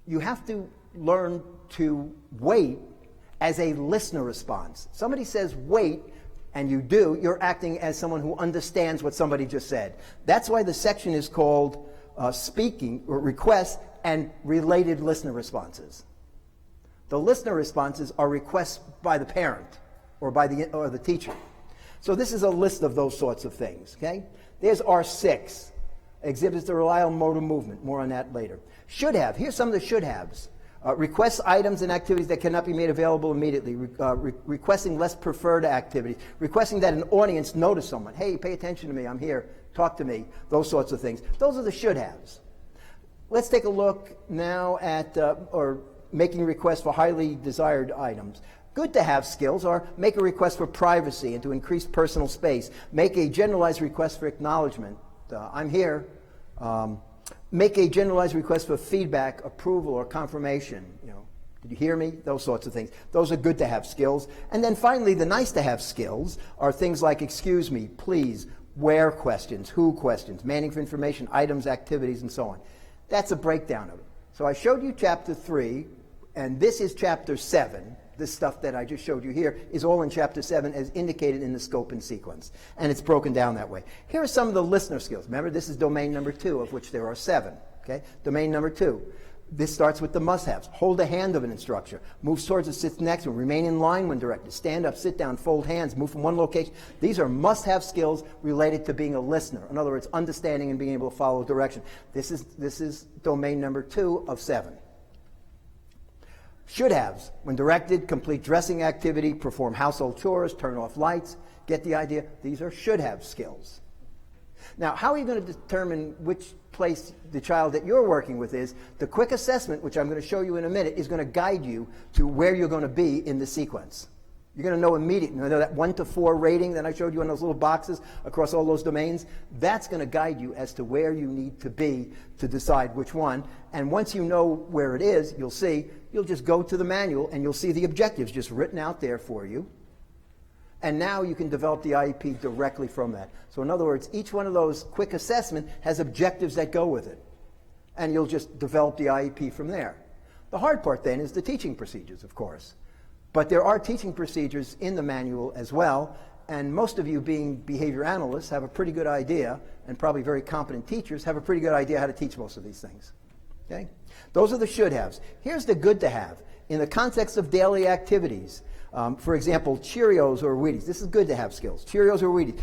you have to learn to wait as a listener response. Somebody says wait, and you do, you're acting as someone who understands what somebody just said. That's why the section is called speaking or requests and related listener responses. The listener responses are requests by the parent or by the teacher. So this is a list of those sorts of things. Okay? There's R6, exhibits the reliable mode of movement. More on that later. Should have. Here's some of the should haves. Requests items and activities that cannot be made available immediately. Requesting less preferred activities. Requesting that an audience notice someone. Hey, pay attention to me. I'm here. Talk to me. Those sorts of things. Those are the should haves. Let's take a look now at making requests for highly desired items. Good to have skills are make a request for privacy and to increase personal space. Make a generalized request for acknowledgement. I'm here. Make a generalized request for feedback, approval, or confirmation. Did you hear me? Those sorts of things. Those are good to have skills. And then finally, the nice to have skills are things like excuse me, please, where questions, who questions, manning for information, items, activities, and so on. That's a breakdown of it. So I showed you chapter 3, and this is chapter 7. This stuff that I just showed you here is all in chapter 7 as indicated in the scope and sequence. And it's broken down that way. Here are some of the listener skills. Remember, this is domain number 2, of which there are 7. Okay? Domain number 2. This starts with the must-haves. Hold the hand of an instructor. Move towards or sits next to him. Remain in line when directed. Stand up, sit down, fold hands, move from one location. These are must-have skills related to being a listener. In other words, understanding and being able to follow direction. This is domain number 2 of 7. Should-haves. When directed, complete dressing activity, perform household chores, turn off lights. Get the idea? These are should-have skills. Now, how are you going to determine which place the child that you're working with is? The quick assessment, which I'm going to show you in a minute, is going to guide you to where you're going to be in the sequence. You're going to know immediately. You know that 1 to 4 rating that I showed you in those little boxes across all those domains? That's going to guide you as to where you need to be to decide which one. And once you know where it is, you'll just go to the manual and you'll see the objectives just written out there for you. And now you can develop the IEP directly from that. So in other words, each one of those quick assessment has objectives that go with it. And you'll just develop the IEP from there. The hard part then is the teaching procedures, of course. But there are teaching procedures in the manual as well. And most of you being behavior analysts have a pretty good idea, and probably very competent teachers have a pretty good idea how to teach most of these things. Okay? Those are the should-haves. Here's the good-to-have. In the context of daily activities, for example, Cheerios or Wheaties. This is good to have skills. Cheerios or Wheaties.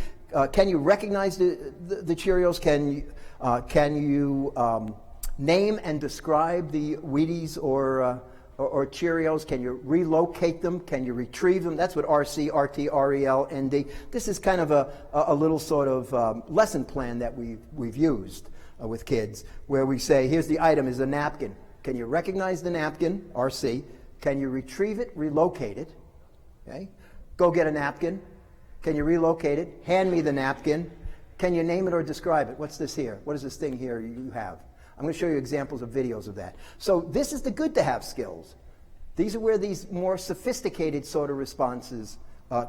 Can you recognize the Cheerios? Can you name and describe the Wheaties or Cheerios? Can you relocate them? Can you retrieve them? That's what RC, RT, REL, ND. This is kind of a little sort of lesson plan that we've used with kids, where we say, here's the item, is a napkin. Can you recognize the napkin, RC? Can you retrieve it, relocate it? Okay. Go get a napkin. Can you relocate it? Hand me the napkin. Can you name it or describe it? What's this here? What is this thing here you have? I'm going to show you examples of videos of that. So this is the good to have skills. These are where these more sophisticated sort of responses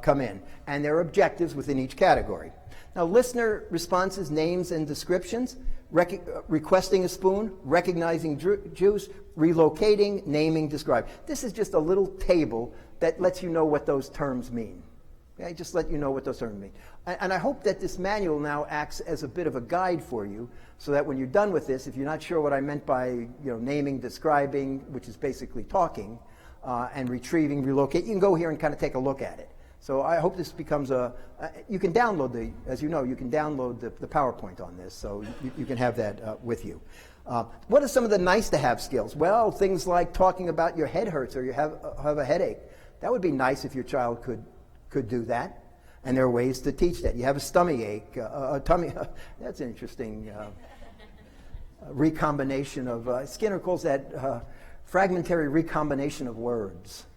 come in. And there are objectives within each category. Now, listener responses, names and descriptions, requesting a spoon, recognizing juice, relocating, naming, describe. This is just a little table that lets you know what those terms mean. Okay? Just let you know what those terms mean. And I hope that this manual now acts as a bit of a guide for you, so that when you're done with this, if you're not sure what I meant by naming, describing, which is basically talking, and retrieving, relocate, you can go here and kind of take a look at it. So I hope this becomes you can download as you know, you can download the PowerPoint on this, so you can have that with you. What are some of the nice to have skills? Well, things like talking about your head hurts or you have a headache. That would be nice if your child could do that. And there are ways to teach that. You have a stomach ache, tummy. That's an interesting recombination of, Skinner calls that fragmentary recombination of words,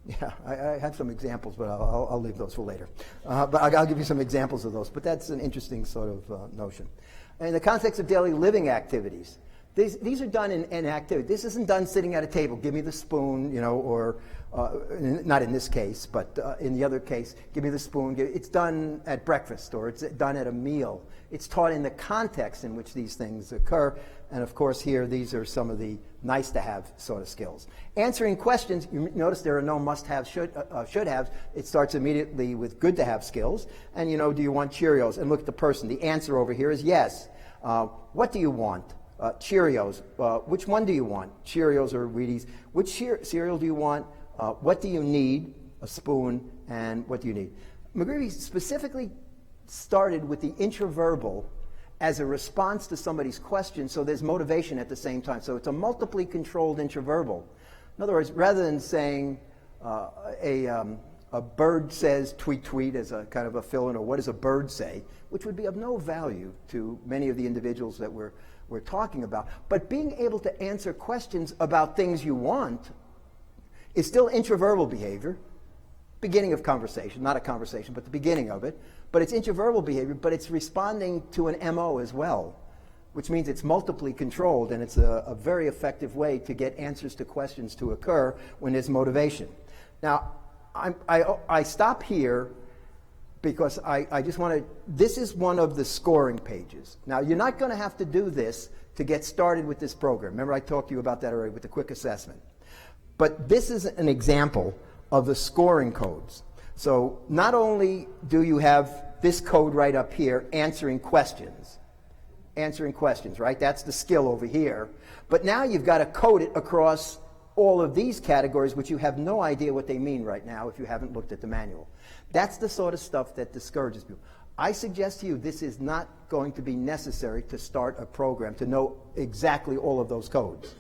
Yeah, I had some examples, but I'll leave those for later. But I'll give you some examples of those. But that's an interesting sort of notion. In the context of daily living activities, these are done in activity. This isn't done sitting at a table. Give me the spoon, or not in this case, but in the other case, give me the spoon. It's done at breakfast or it's done at a meal. It's taught in the context in which these things occur. And of course here, these are some of the nice to have sort of skills. Answering questions, you notice there are no must-have, should-haves. It starts immediately with good to have skills. And do you want Cheerios? And look at the person. The answer over here is yes. What do you want? Cheerios. Which one do you want? Cheerios or Wheaties? Which cereal do you want? What do you need? A spoon. And what do you need? McGreevy specifically started with the intraverbal as a response to somebody's question, so there's motivation at the same time. So it's a multiply controlled intraverbal. In other words, rather than saying a bird says tweet tweet as a kind of a fill-in, or what does a bird say, which would be of no value to many of the individuals that we're talking about. But being able to answer questions about things you want is still intraverbal behavior, beginning of conversation, not a conversation, but the beginning of it. But it's intraverbal behavior, but it's responding to an MO as well, which means it's multiply controlled, and it's a very effective way to get answers to questions to occur when there's motivation. Now, I stop here because I just want to, this is one of the scoring pages. Now, you're not going to have to do this to get started with this program. Remember, I talked to you about that already with the quick assessment. But this is an example of the scoring codes. So not only do you have this code right up here answering questions, answering questions, right? That's the skill over here. But now you've got to code it across all of these categories, which you have no idea what they mean right now if you haven't looked at the manual. That's the sort of stuff that discourages people. I suggest to you this is not going to be necessary to start a program, to know exactly all of those codes.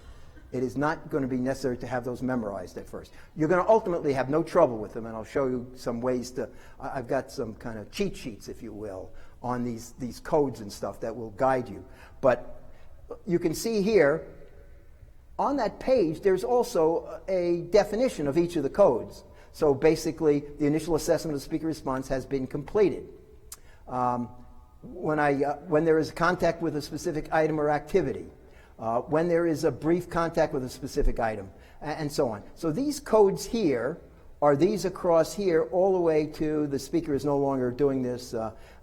It is not going to be necessary to have those memorized at first. You're going to ultimately have no trouble with them, and I'll show you some ways to, I've got some kind of cheat sheets, if you will, on these codes and stuff that will guide you. But you can see here, on that page, there's also a definition of each of the codes. So basically, the initial assessment of the speaker response has been completed. When there is contact with a specific item or activity, when there is a brief contact with a specific item, and so on. So these codes here are these across here all the way to the speaker is no longer doing this,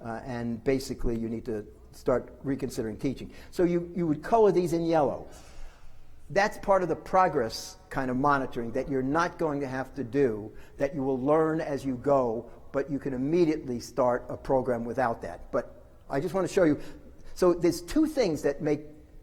and basically you need to start reconsidering teaching. So you would color these in yellow. That's part of the progress kind of monitoring that you're not going to have to do, that you will learn as you go, but you can immediately start a program without that. But I just want to show you. So there's two things that make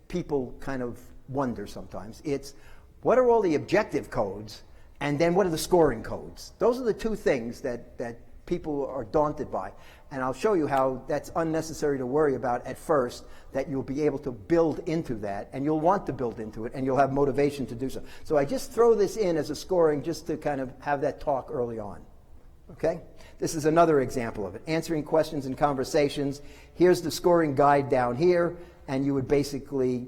people kind of wonder sometimes. It's what are all the objective codes, and then what are the scoring codes? Those are the two things that people are daunted by. And I'll show you how that's unnecessary to worry about at first, that you'll be able to build into that, and you'll want to build into it, and you'll have motivation to do so. So I just throw this in as a scoring just to kind of have that talk early on. Okay? This is another example of it. Answering questions and conversations. Here's the scoring guide down here, and you would basically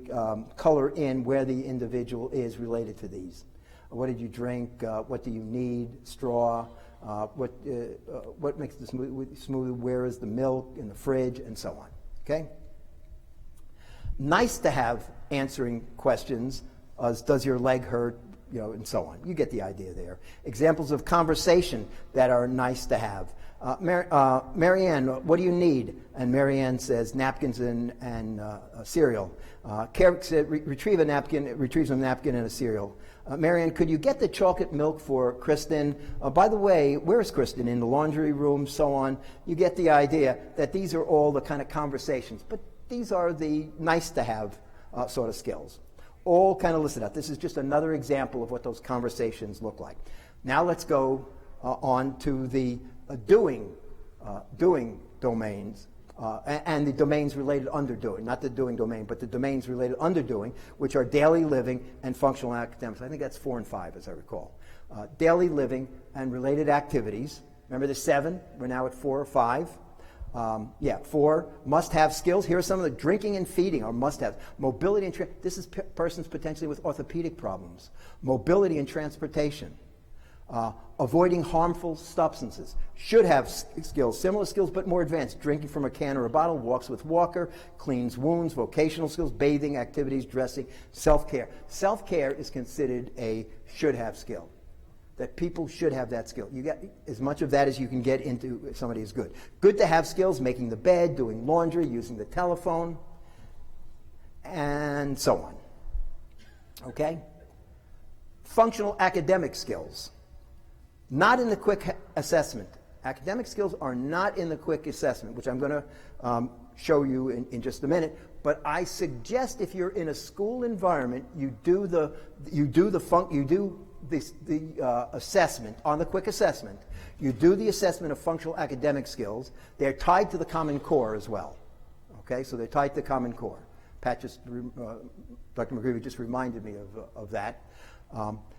color in where the individual is related to these. What did you drink? What do you need? Straw. What makes the smoothie? Where is the milk in the fridge? And so on. Okay? Nice to have answering questions. Does your leg hurt? You know, and so on. You get the idea there. Examples of conversation that are nice to have. Marianne, what do you need? And Marianne says napkins and cereal. Carrick said, retrieves a napkin and a cereal. Marianne, could you get the chocolate milk for Kristen? By the way, where's Kristen? In the laundry room, so on. You get the idea that these are all the kind of conversations. But these are the nice to have sort of skills. All kind of listed out. This is just another example of what those conversations look like. Now let's go on to the doing domains and the domains related under doing. Not the doing domain, but the domains related under doing, which are daily living and functional academics. I think that's 4 and 5, as I recall. Daily living and related activities. Remember the 7? We're now at 4 or 5. 4, must-have skills. Here are some of the drinking and feeding are must-haves. Mobility and this is persons potentially with orthopedic problems. Mobility and transportation. Avoiding harmful substances. Should have skills, similar skills but more advanced. Drinking from a can or a bottle, walks with walker, cleans wounds, vocational skills, bathing, activities, dressing, self-care. Self-care is considered a should-have skill. That people should have that skill. You get as much of that as you can get into if somebody is good. Good to have skills, making the bed, doing laundry, using the telephone, and so on. Okay? Functional academic skills. Not in the quick assessment. Academic skills are not in the quick assessment, which I'm going to show you in just a minute. But I suggest if you're in a school environment, you do the assessment, on the quick assessment, you do the assessment of functional academic skills. They're tied to the Common Core as well. Okay, so they're tied to the Common Core. Dr. McGreevy just reminded me of that.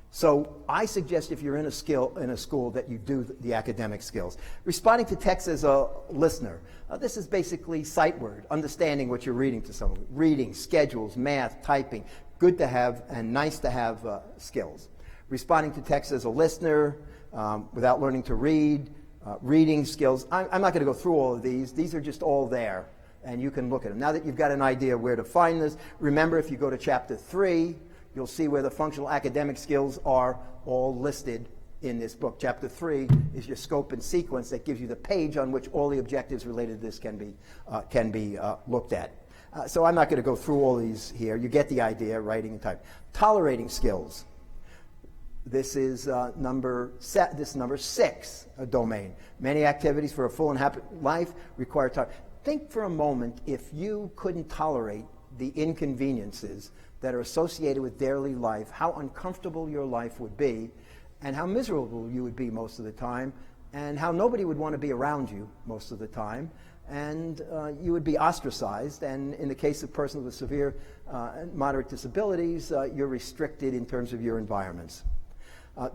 So I suggest if you're in a school that you do the academic skills. Responding to text as a listener. This is basically sight word, understanding what you're reading to someone. Reading, schedules, math, typing. Good to have and nice to have skills. Responding to text as a listener, without learning to read, reading skills. I'm not going to go through all of these. These are just all there, and you can look at them. Now that you've got an idea where to find this, remember if you go to Chapter 3, you'll see where the functional academic skills are all listed in this book. Chapter 3 is your scope and sequence that gives you the page on which all the objectives related to this can be looked at. So I'm not going to go through all these here. You get the idea, writing and typing. Tolerating skills. This is number 6, a domain. Many activities for a full and happy life require think for a moment if you couldn't tolerate the inconveniences that are associated with daily life, how uncomfortable your life would be, and how miserable you would be most of the time, and how nobody would want to be around you most of the time, and you would be ostracized, and in the case of persons with severe and moderate disabilities, you're restricted in terms of your environments.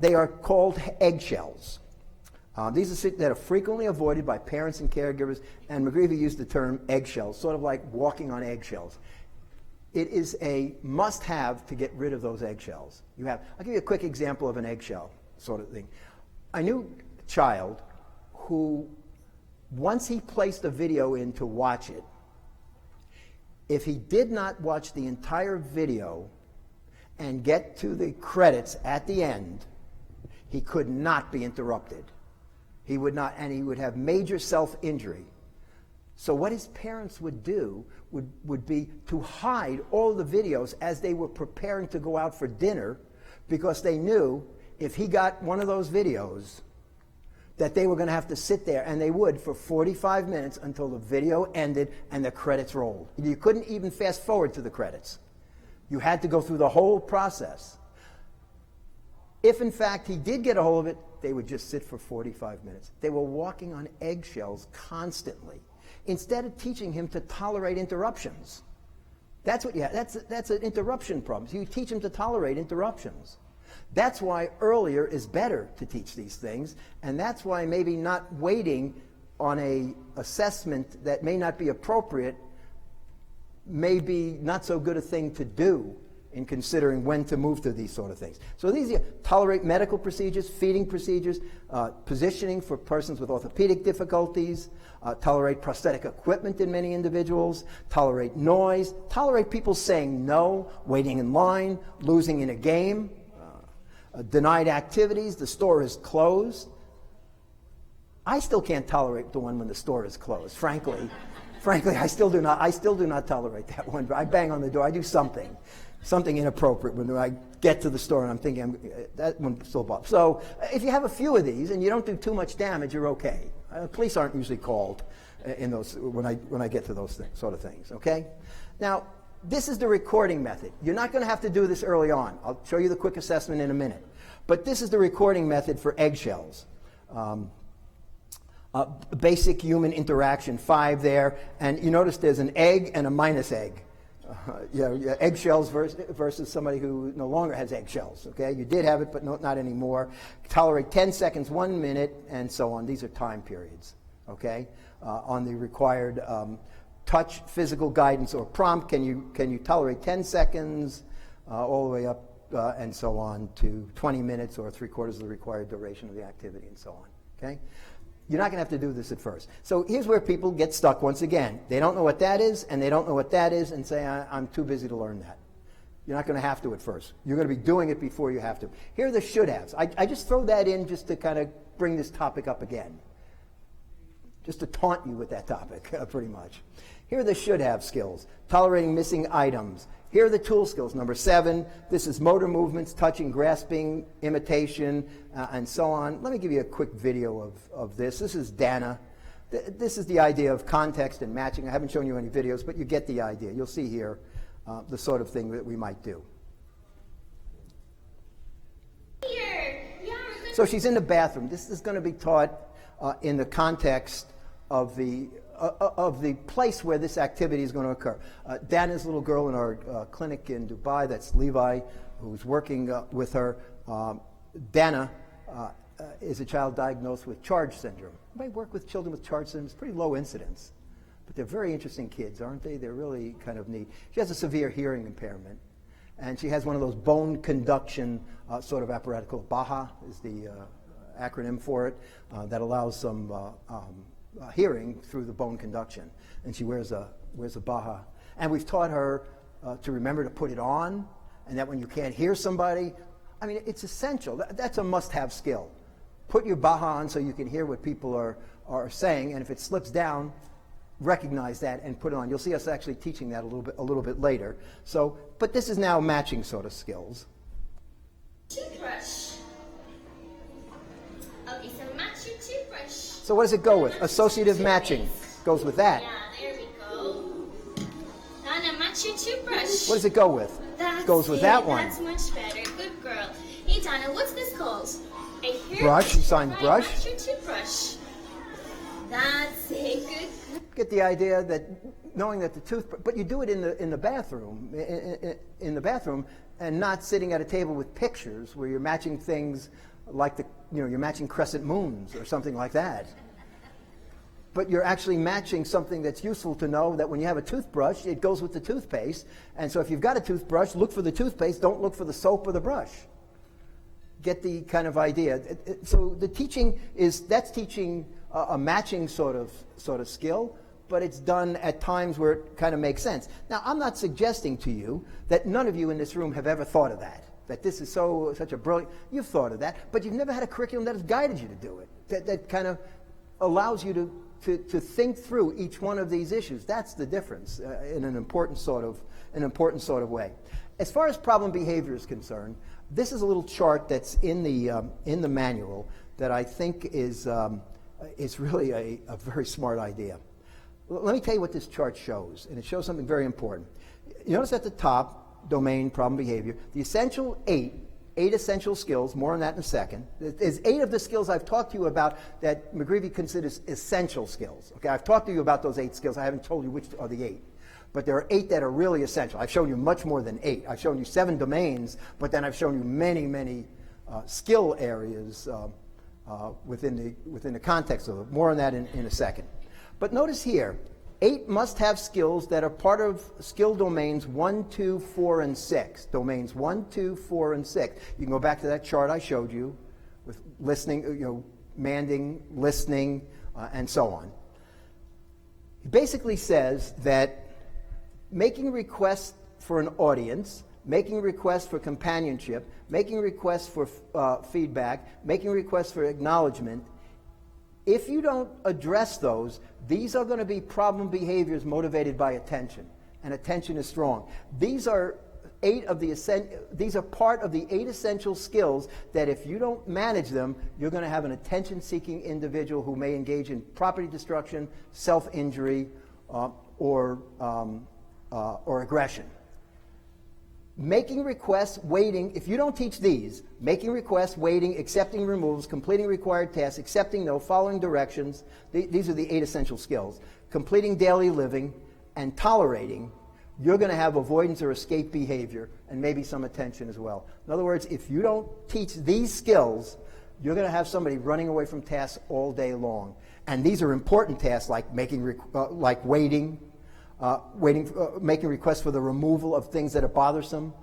They are called eggshells. These are that are frequently avoided by parents and caregivers, and McGreevy used the term eggshells, sort of like walking on eggshells. It is a must-have to get rid of those eggshells. I'll give you a quick example of an eggshell sort of thing. I knew a child who, once he placed a video in to watch it, if he did not watch the entire video and get to the credits at the end, he could not be interrupted. He would not, and he would have major self-injury. So what his parents would do would be to hide all the videos as they were preparing to go out for dinner, because they knew if he got one of those videos that they were going to have to sit there, and they would, for 45 minutes until the video ended and the credits rolled. You couldn't even fast forward to the credits. You had to go through the whole process. If, in fact, he did get a hold of it, they would just sit for 45 minutes. They were walking on eggshells constantly, instead of teaching him to tolerate interruptions. That's what you have. That's an interruption problem. So you teach him to tolerate interruptions. That's why earlier is better to teach these things, and that's why maybe not waiting on an assessment that may not be appropriate may be not so good a thing to do in considering when to move to these sort of things. So these are tolerate medical procedures, feeding procedures, positioning for persons with orthopedic difficulties, tolerate prosthetic equipment in many individuals, tolerate noise, tolerate people saying no, waiting in line, losing in a game, denied activities, the store is closed. I still can't tolerate the one when the store is closed, frankly. Frankly, I still do not tolerate that one. I bang on the door, I do something inappropriate when I get to the store and I'm thinking that one still bothers. So if you have a few of these and you don't do too much damage, you're okay. Police aren't usually called in those when I get to those sort of things. Okay. Now this is the recording method. You're not going to have to do this early on. I'll show you the quick assessment in a minute. But this is the recording method for eggshells. Basic human interaction, 5 there, and you notice there's an egg and a minus egg. Eggshells versus somebody who no longer has eggshells. Okay, you did have it, but not anymore. Tolerate 10 seconds, 1 minute, and so on. These are time periods. Okay, on the required touch, physical guidance, or prompt, can you tolerate 10 seconds all the way up and so on to 20 minutes or 3/4 of the required duration of the activity and so on. Okay. You're not going to have to do this at first. So here's where people get stuck once again. They don't know what that is, and they don't know what that is, and say, I'm too busy to learn that. You're not going to have to at first. You're going to be doing it before you have to. Here are the should-haves. I just throw that in just to kind of bring this topic up again, just to taunt you with that topic, pretty much. Here are the should-have skills. Tolerating missing items. Here are the tool skills. Number 7, this is motor movements, touching, grasping, imitation, and so on. Let me give you a quick video of this. This is Dana. This is the idea of context and matching. I haven't shown you any videos, but you get the idea. You'll see here the sort of thing that we might do. So she's in the bathroom. This is going to be taught in the context of the place where this activity is going to occur. Dana's a little girl in our clinic in Dubai. That's Levi, who's working with her. Dana is a child diagnosed with Charge syndrome. Anybody work with children with Charge syndrome? It's pretty low incidence, but they're very interesting kids, aren't they? They're really kind of neat. She has a severe hearing impairment, and she has one of those bone conduction sort of apparatus called BAHA is the acronym for it, that allows some hearing through the bone conduction, and she wears a BAHA. And we've taught her to remember to put it on, and that when you can't hear somebody, I mean, it's essential. That's a must-have skill. Put your BAHA on so you can hear what people are saying, and if it slips down, recognize that and put it on. You'll see us actually teaching that a little bit later. So, but this is now matching sort of skills. Toothbrush. Okay, so match your toothbrush. So what does it go with? Associative matching goes with that. Yeah, there match your toothbrush. What does it go with? That's Goes with it. that one. That's much better. Good girl. Hey, Donna, what's this called? A hair Brush. You signed Right, brush. match your toothbrush. That's it. Good. Get the idea that knowing that the toothbrush, but you do it in the bathroom, in the bathroom, and not sitting at a table with pictures where you're matching things like you're matching crescent moons or something like that. But you're actually matching something that's useful to know, that when you have a toothbrush, it goes with the toothpaste. And so if you've got a toothbrush, look for the toothpaste, don't look for the soap or the brush. Get the kind of idea. So the teaching that's teaching a matching sort of skill, but it's done at times where it kind of makes sense. Now, I'm not suggesting to you that none of you in this room have ever thought of that this is such a brilliant, you've thought of that, but you've never had a curriculum that has guided you to do it, that kind of allows you to think through each one of these issues. That's the difference in an important sort of way. As far as problem behavior is concerned, this is a little chart that's in the manual that I think is really a very smart idea. Let me tell you what this chart shows, and it shows something very important. You notice at the top, domain, problem, behavior, the essential eight essential skills, more on that in a second. There's 8 of the skills I've talked to you about that McGreevy considers essential skills. Okay, I've talked to you about those 8 skills. I haven't told you which are the 8. But there are 8 that are really essential. I've shown you much more than 8. I've shown you 7 domains, but then I've shown you many, many skill areas within the context of it. More on that in a second. But notice here, 8 must-have skills that are part of skill domains 1, 2, 4, and 6. Domains 1, 2, 4, and 6. You can go back to that chart I showed you with listening, manding, listening, and so on. He basically says that making requests for an audience, making requests for companionship, making requests for feedback, making requests for acknowledgement, if you don't address those, these are going to be problem behaviors motivated by attention, and attention is strong. These are part of the 8 essential skills that if you don't manage them, you're going to have an attention-seeking individual who may engage in property destruction, self-injury, or aggression. Making requests, waiting, if you don't teach these, making requests, waiting, accepting removals, completing required tasks, accepting no, following directions, these are the 8 essential skills. Completing daily living and tolerating, you're going to have avoidance or escape behavior and maybe some attention as well. In other words, if you don't teach these skills, you're going to have somebody running away from tasks all day long. And these are important tasks like waiting, making requests for the removal of things that are bothersome,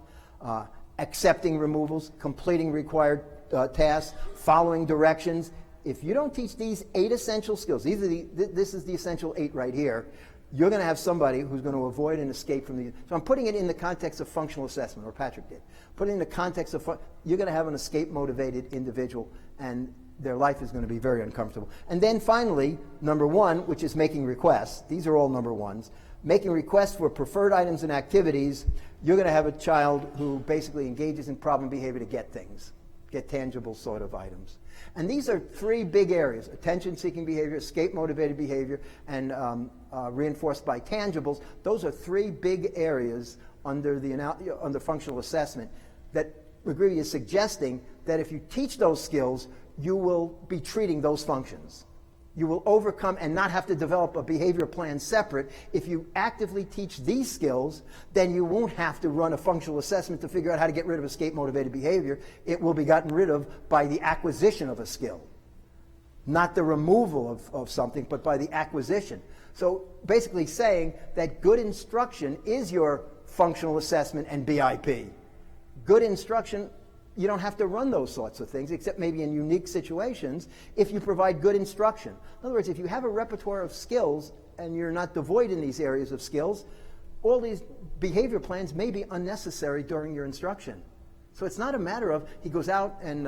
accepting removals, completing required tasks, following directions. If you don't teach these 8 essential skills, this is the essential 8 right here, you're going to have somebody who's going to avoid and escape from the... So I'm putting it in the context of functional assessment, or Patrick did. Putting it in the context of... You're going to have an escape-motivated individual, and their life is going to be very uncomfortable. And then finally, number 1, which is making requests. These are all number 1s. Making requests for preferred items and activities, you're going to have a child who basically engages in problem behavior to get things, get tangible sort of items. And these are 3 big areas: attention-seeking behavior, escape-motivated behavior, and reinforced by tangibles. Those are 3 big areas under functional assessment that McGreevy is suggesting that if you teach those skills, you will be treating those functions. You will overcome and not have to develop a behavior plan separate. If you actively teach these skills, then you won't have to run a functional assessment to figure out how to get rid of escape-motivated behavior. It will be gotten rid of by the acquisition of a skill. Not the removal of something, but by the acquisition. So basically saying that good instruction is your functional assessment and BIP. Good instruction, you don't have to run those sorts of things, except maybe in unique situations, if you provide good instruction. In other words, if you have a repertoire of skills and you're not devoid in these areas of skills, all these behavior plans may be unnecessary during your instruction. So it's not a matter of he goes out and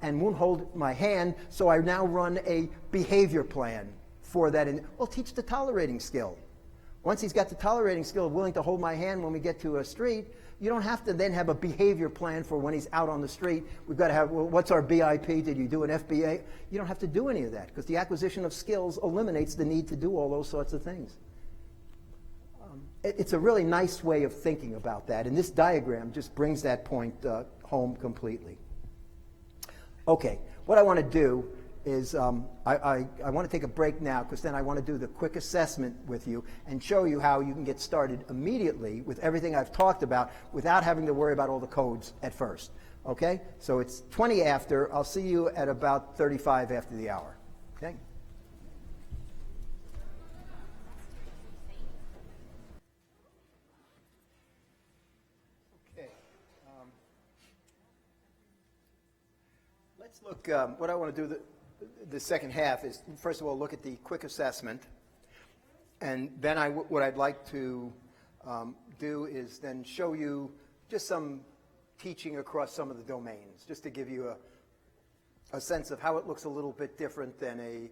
won't hold my hand, so I now run a behavior plan for that. Well, teach the tolerating skill. Once he's got the tolerating skill of willing to hold my hand when we get to a street, you don't have to then have a behavior plan for when he's out on the street. We've got to have, well, what's our BIP? Did you do an FBA? You don't have to do any of that because the acquisition of skills eliminates the need to do all those sorts of things. It's a really nice way of thinking about that, and this diagram just brings that point home completely. Okay, what I want to do is I want to take a break now, because then I want to do the quick assessment with you and show you how you can get started immediately with everything I've talked about without having to worry about all the codes at first. Okay? So it's 20 after. I'll see you at about 35 after the hour. Okay? Let's look, what I want to do the second half is, first of all, look at the quick assessment. And then what I'd like to do is then show you just some teaching across some of the domains, just to give you a sense of how it looks a little bit different than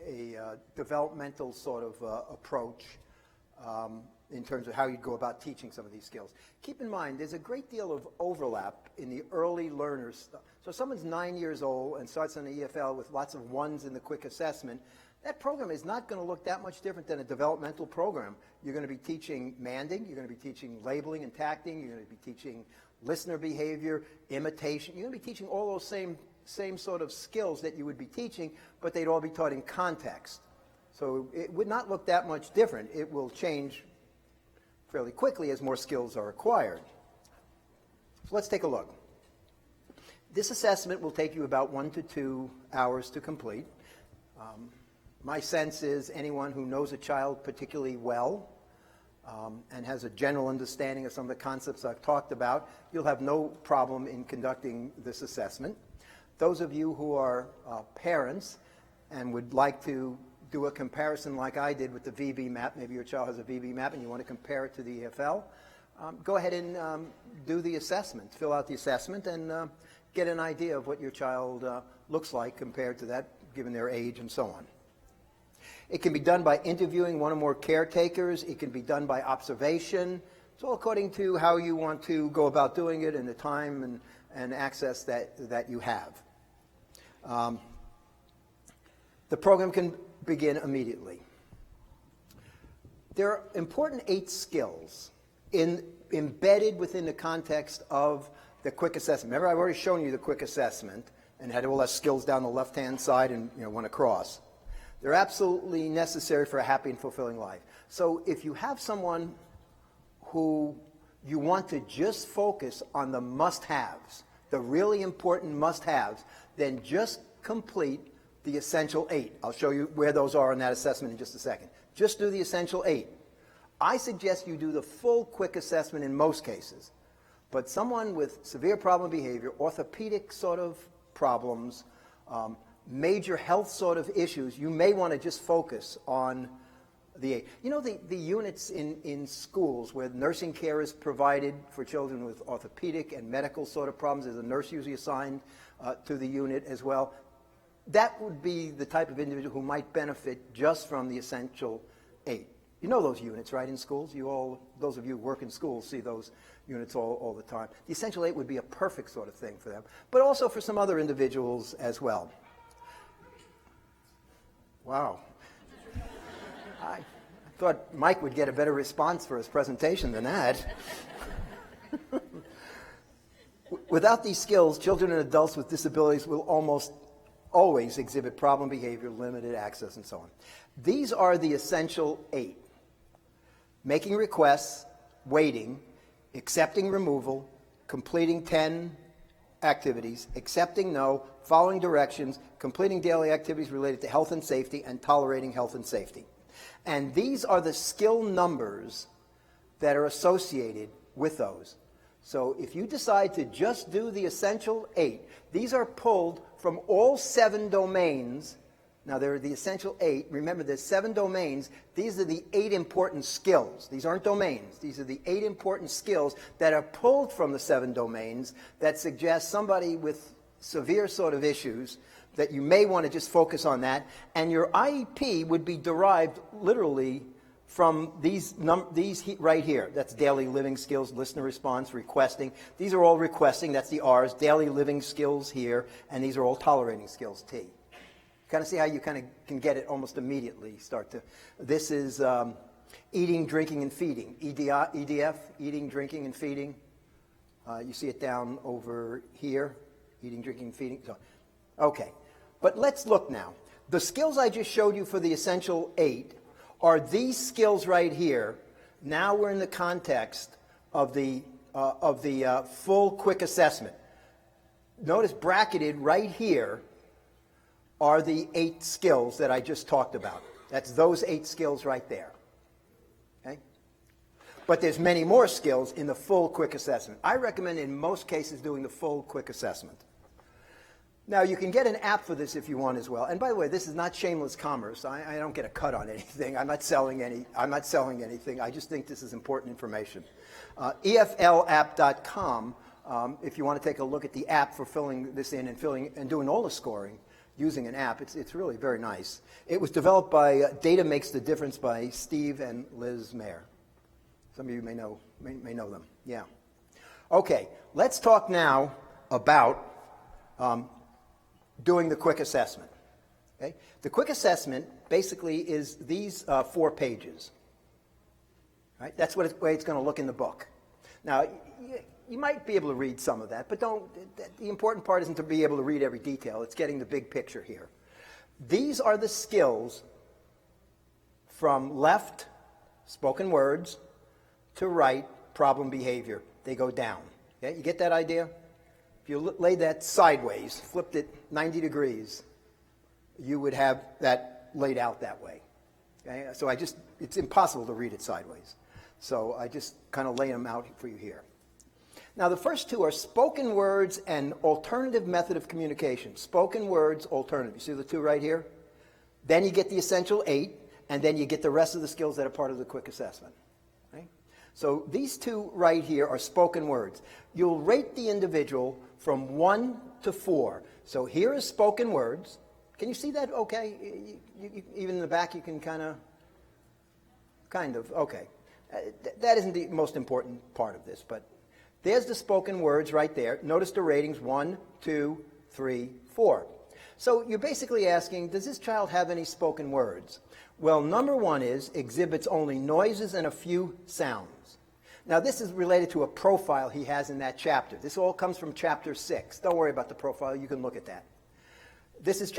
a developmental sort of approach in terms of how you'd go about teaching some of these skills. Keep in mind, there's a great deal of overlap in the early learners. So if someone's 9 years old and starts on the EFL with lots of ones in the quick assessment, that program is not going to look that much different than a developmental program. You're going to be teaching manding, you're going to be teaching labeling and tacting, you're going to be teaching listener behavior, imitation. You're going to be teaching all those same sort of skills that you would be teaching, but they'd all be taught in context. So it would not look that much different. It will change fairly quickly as more skills are acquired. So let's take a look. This assessment will take you about 1 to 2 hours to complete. My sense is anyone who knows a child particularly well and has a general understanding of some of the concepts I've talked about, you'll have no problem in conducting this assessment. Those of you who are parents and would like to do a comparison like I did with the VBMap, maybe your child has a VBMap and you want to compare it to the EFL, go ahead and do the assessment, fill out the assessment, and get an idea of what your child looks like compared to that, given their age and so on. It can be done by interviewing one or more caretakers. It can be done by observation. It's all according to how you want to go about doing it and the time and access that you have. The program can begin immediately. There are important 8 skills embedded within the context of the quick assessment. Remember, I've already shown you the quick assessment and had all those skills down the left-hand side and one across. They're absolutely necessary for a happy and fulfilling life. So if you have someone who you want to just focus on the must-haves, the really important must-haves, then just complete the essential 8. I'll show you where those are in that assessment in just a second. Just do the essential 8. I suggest you do the full quick assessment in most cases. But someone with severe problem behavior, orthopedic sort of problems, major health sort of issues, you may want to just focus on the 8. You know the units in schools where nursing care is provided for children with orthopedic and medical sort of problems, there's a nurse usually assigned to the unit as well. That would be the type of individual who might benefit just from the essential 8. You know those units, right, in schools? You all, those of you who work in schools, see those units all the time. The essential 8 would be a perfect sort of thing for them, but also for some other individuals as well. Wow. I thought Mike would get a better response for his presentation than that. Without these skills, children and adults with disabilities will almost always exhibit problem behavior, limited access, and so on. These are the essential 8. Making requests, waiting, accepting removal, completing 10 activities, accepting no, following directions, completing daily activities related to health and safety, and tolerating health and safety. And these are the skill numbers that are associated with those. So if you decide to just do the essential 8, these are pulled from all 7 domains. Now, they're the essential 8. Remember, there's 7 domains. These are the 8 important skills. These aren't domains. These are the 8 important skills that are pulled from the 7 domains that suggest somebody with severe sort of issues that you may want to just focus on that. And your IEP would be derived literally from these right here. That's daily living skills, listener response, requesting. These are all requesting. That's the R's. Daily living skills here. And these are all tolerating skills, T. Kind of see how you kind of can get it almost immediately. This is Eating, drinking, and feeding. EDF, eating, drinking, and feeding. You see it down over here. Eating, drinking, and feeding. So, okay. But let's look now. The skills I just showed you for the essential 8 are these skills right here. Now we're in the context of the full quick assessment. Notice bracketed right here are the 8 skills that I just talked about. That's those 8 skills right there. Okay? But there's many more skills in the full quick assessment. I recommend in most cases doing the full quick assessment. Now, you can get an app for this if you want as well. And by the way, this is not shameless commerce. I don't get a cut on anything. I'm not selling anything. I just think this is important information. EFLapp.com, if you want to take a look at the app for filling this in and doing all the scoring using an app, it's really very nice. It was developed by Data Makes the Difference by Steve and Liz Mayer. Some of you may know them. Yeah. Okay, let's talk now about doing the quick assessment. Okay? The quick assessment basically is these 4 pages. Right? That's the way it's going to look in the book. Now, you might be able to read some of that, but the important part isn't to be able to read every detail. It's getting the big picture here. These are the skills from left, spoken words, to right, problem behavior. They go down. Okay? You get that idea? If you laid that sideways, flipped it 90 degrees, you would have that laid out that way. Okay? So it's impossible to read it sideways. So I just kind of lay them out for you here. Now the first 2 are spoken words and alternative method of communication. Spoken words, alternative. You see the 2 right here? Then you get the essential 8, and then you get the rest of the skills that are part of the quick assessment. Okay? So these 2 right here are spoken words. You'll rate the individual from 1 to 4. So here is spoken words. Can you see that okay? Even in the back you can kind of, okay. That isn't the most important part of this, but there's the spoken words right there. Notice the ratings, 1, 2, 3, 4. So you're basically asking, does this child have any spoken words? Well, number 1 is exhibits only noises and a few sounds. Now, this is related to a profile he has in that chapter. This all comes from chapter 6. Don't worry about the profile. You can look at that. This is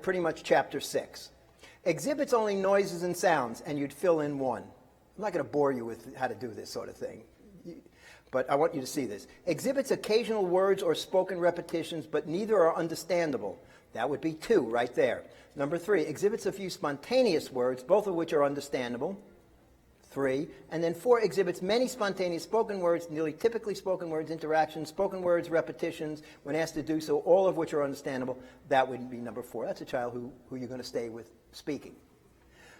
pretty much chapter 6. Exhibits only noises and sounds, and you'd fill in 1. I'm not going to bore you with how to do this sort of thing, but I want you to see this. Exhibits occasional words or spoken repetitions, but neither are understandable. That would be 2 right there. Number 3, exhibits a few spontaneous words, both of which are understandable. 3, and then 4 exhibits many spontaneous spoken words, nearly typically spoken words, interactions, spoken words, repetitions, when asked to do so, all of which are understandable. That would be number 4. That's a child who you're going to stay with speaking.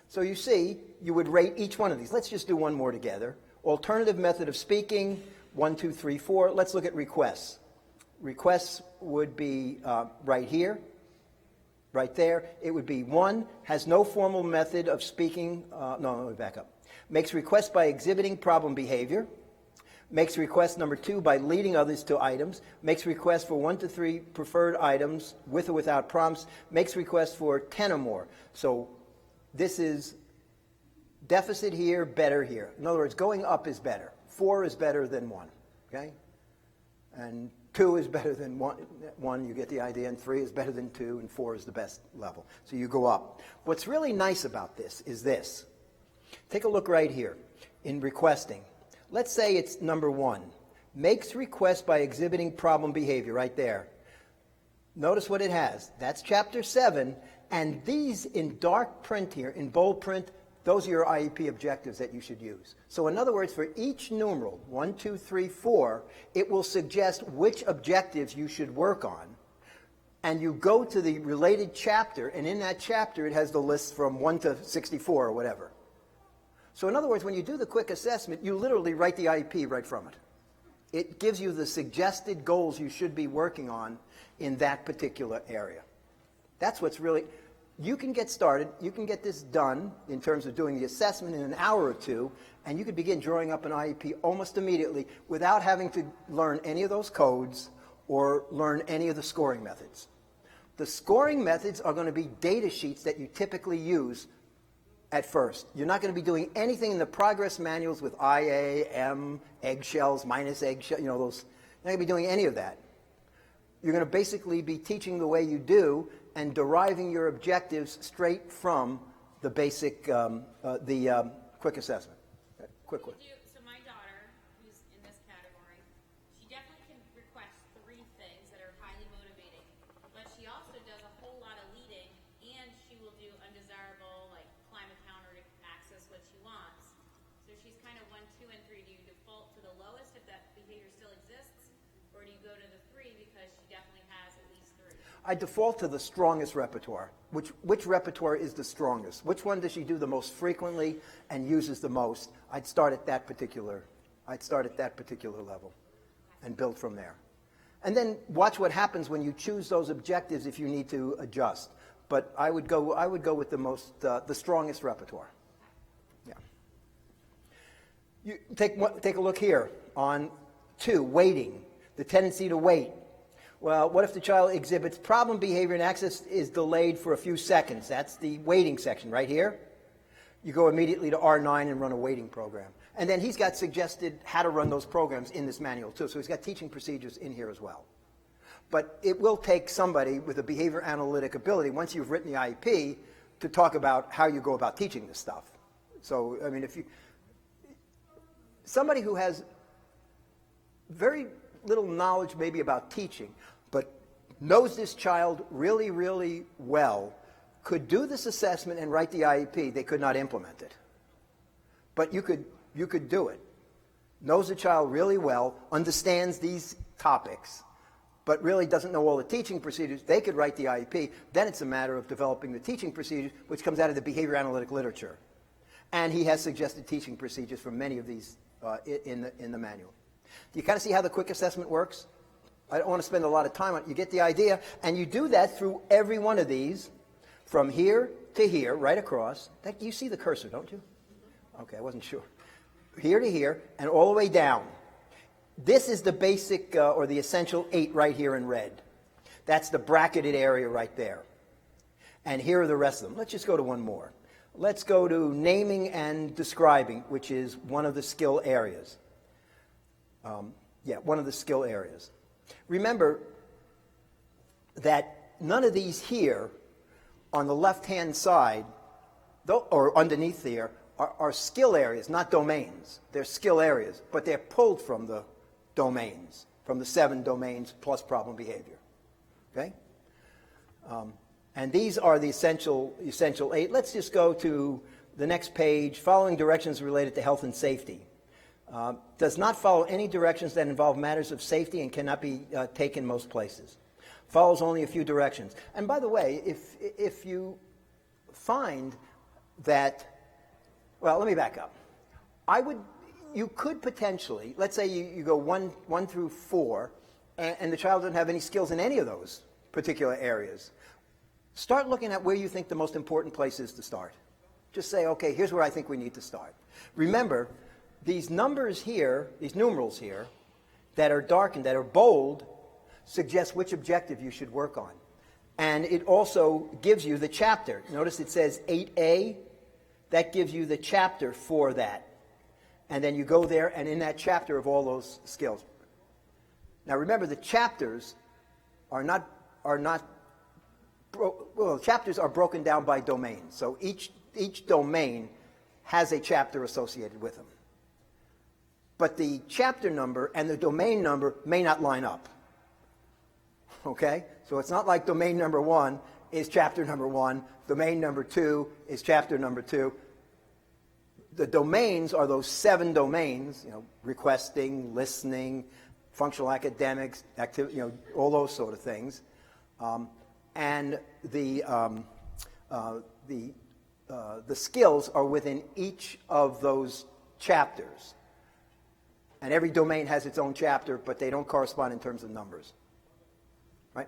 So you see, you would rate each one of these. Let's just do one more together. Alternative method of speaking, 1, 2, 3, 4. Let's look at requests. Requests would be right here, right there. It would be 1, has no formal method of speaking. No, let me back up. Makes requests by exhibiting problem behavior. Makes requests, number 2, by leading others to items. Makes requests for 1 to 3 preferred items with or without prompts. Makes requests for 10 or more. So this is deficit here, better here. In other words, going up is better. 4 is better than 1. Okay? And 2 is better than 1, you get the idea, and 3 is better than 2, and 4 is the best level. So you go up. What's really nice about this is this. Take a look right here in requesting. Let's say it's number 1. Makes requests by exhibiting problem behavior, right there. Notice what it has. That's chapter 7, and these in dark print here, in bold print, those are your IEP objectives that you should use. So in other words, for each numeral, 1, 2, 3, 4, it will suggest which objectives you should work on. And you go to the related chapter, and in that chapter it has the list from 1 to 64 or whatever. So in other words, when you do the quick assessment, you literally write the IEP right from it. It gives you the suggested goals you should be working on in that particular area. That's what's really... You can get started, you can get this done in terms of doing the assessment in an hour or 2, and you could begin drawing up an IEP almost immediately without having to learn any of those codes or learn any of the scoring methods. The scoring methods are going to be data sheets that you typically use at first. You're not going to be doing anything in the progress manuals with IA, M, eggshells, minus eggshell, you know, those. You're not going to be doing any of that. You're going to basically be teaching the way you do and deriving your objectives straight from the basic, quick assessment. Quick one. So my daughter, who's in this category, she definitely can request 3 things that are highly motivating, but she also does a whole lot of leading, and she will do undesirable, like climb a counter to access what she wants. So she's kind of 1, 2, and 3. Do you default to the lowest if that behavior still exists, or do you go to the 3 because she definitely has at least 3? I default to the strongest repertoire. Which repertoire is the strongest? Which one does she do the most frequently and uses the most? I'd start at that particular level and build from there. And then watch what happens when you choose those objectives if you need to adjust. But I would go with the strongest repertoire. Yeah. You take a look here on 2, waiting, the tendency to wait. Well, what if the child exhibits problem behavior and access is delayed for a few seconds? That's the waiting section right here. You go immediately to R9 and run a waiting program. And then he's got suggested how to run those programs in this manual too. So he's got teaching procedures in here as well. But it will take somebody with a behavior analytic ability, once you've written the IEP, to talk about how you go about teaching this stuff. So, I mean, somebody who has very little knowledge maybe about teaching, but knows this child really, really well, could do this assessment and write the IEP. They could not implement it. But you could do it. Knows the child really well, understands these topics, but really doesn't know all the teaching procedures. They could write the IEP. Then it's a matter of developing the teaching procedures, which comes out of the behavior analytic literature. And he has suggested teaching procedures for many of these in the manual. Do you kind of see how the quick assessment works? I don't want to spend a lot of time on it. You get the idea, and you do that through every one of these, from here to here, right across. You see the cursor, don't you? Okay, I wasn't sure. Here to here, and all the way down. This is the basic, or the essential 8 right here in red. That's the bracketed area right there. And here are the rest of them. Let's just go to one more. Let's go to naming and describing, which is one of the skill areas. One of the skill areas. Remember that none of these here on the left-hand side, or underneath there, are skill areas, not domains. They're skill areas, but they're pulled from the domains, from the 7 domains plus problem behavior. Okay? And these are the essential 8. Let's just go to the next page, following directions related to health and safety. Does not follow any directions that involve matters of safety and cannot be taken most places. Follows only a few directions. And by the way, if you find that, well, let me back up. You could potentially, let's say you go 1 through 4, and the child doesn't have any skills in any of those particular areas. Start looking at where you think the most important place is to start. Just say, okay, here's where I think we need to start. Remember, these numbers here, these numerals here, that are darkened, that are bold, suggest which objective you should work on. And it also gives you the chapter. Notice it says 8A. That gives you the chapter for that. And then you go there, and in that chapter of all those skills. Now remember, the chapters chapters are broken down by domains. So each domain has a chapter associated with them. But the chapter number and the domain number may not line up. Okay? So it's not like domain number 1 is chapter number 1, domain number 2 is chapter number 2. The domains are those 7 domains, requesting, listening, functional academics, all those sort of things. And the skills are within each of those chapters. And every domain has its own chapter, but they don't correspond in terms of numbers. Right?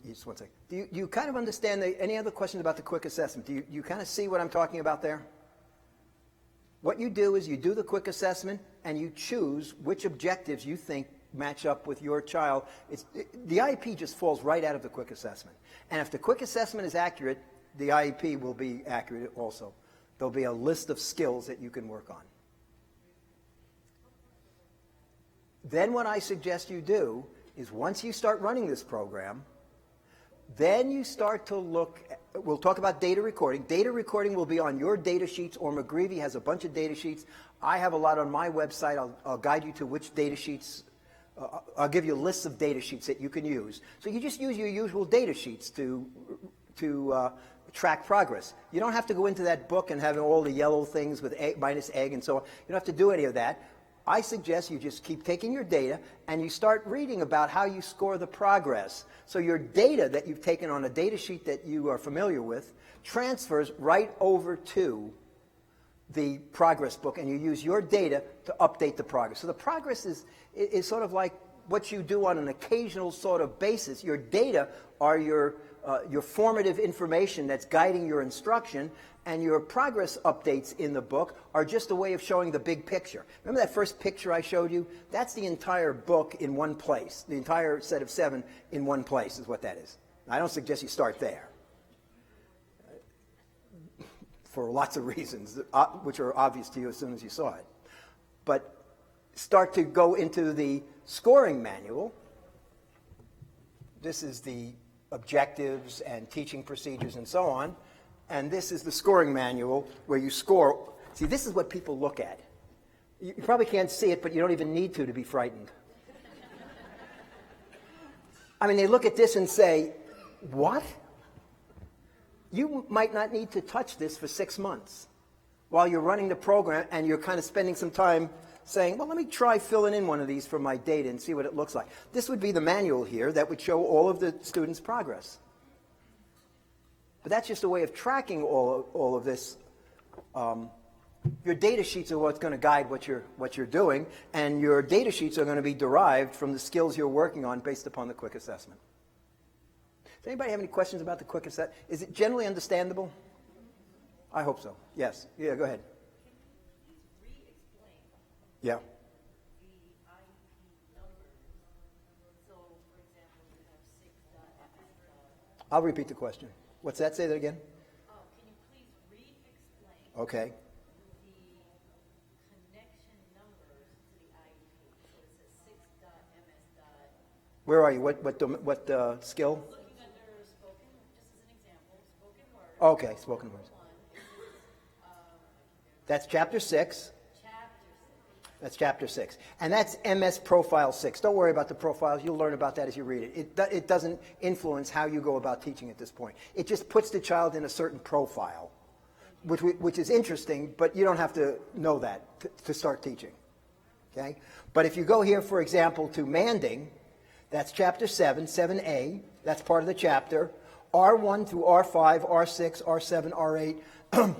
Just one second. Do you kind of understand any other questions about the quick assessment? Do you kind of see what I'm talking about there? What you do is you do the quick assessment and you choose which objectives you think match up with your child. The IEP just falls right out of the quick assessment. And if the quick assessment is accurate, the IEP will be accurate also. There'll be a list of skills that you can work on. Then what I suggest you do is once you start running this program, then you start to look, we'll talk about data recording. Data recording will be on your data sheets, or McGreevy has a bunch of data sheets. I have a lot on my website. I'll guide you to which data sheets. I'll give you lists of data sheets that you can use. So you just use your usual data sheets to track progress. You don't have to go into that book and have all the yellow things with egg, minus egg and so on. You don't have to do any of that. I suggest you just keep taking your data and you start reading about how you score the progress. So your data that you've taken on a data sheet that you are familiar with transfers right over to the progress book, and you use your data to update the progress. So the progress is sort of like what you do on an occasional sort of basis. Your data are your formative information that's guiding your instruction, and your progress updates in the book are just a way of showing the big picture. Remember that first picture I showed you? That's the entire book in one place. The entire set of 7 in one place is what that is. I don't suggest you start there, for lots of reasons, which are obvious to you as soon as you saw it. But start to go into the scoring manual. This is the objectives and teaching procedures and so on. And this is the scoring manual where you score. See, this is what people look at. You probably can't see it, but you don't even need to be frightened. I mean, they look at this and say, what? You might not need to touch this for 6 months while you're running the program and you're kind of spending some time saying, well, let me try filling in one of these for my data and see what it looks like. This would be the manual here that would show all of the students' progress. But that's just a way of tracking all of this. Your data sheets are what's going to guide what you're doing, and your data sheets are going to be derived from the skills you're working on based upon the quick assessment. Does anybody have any questions about the quick assessment? Is it generally understandable? I hope so. Yes. Yeah, go ahead. Yeah. I'll repeat the question. What's that? Say that again. Can you please re-explain Okay. the connection numbers to the IEP? So it says 6.ms. Where are you? What skill? Looking under spoken, just as an example, spoken word. Okay, spoken words. That's chapter 6. That's chapter 6. And that's MS Profile 6. Don't worry about the profiles. You'll learn about that as you read it. It doesn't influence how you go about teaching at this point. It just puts the child in a certain profile, which is interesting, but you don't have to know that to start teaching. Okay? But if you go here, for example, to Manding, that's chapter 7, 7A. That's part of the chapter. R1 through R5, R6, R7, R8.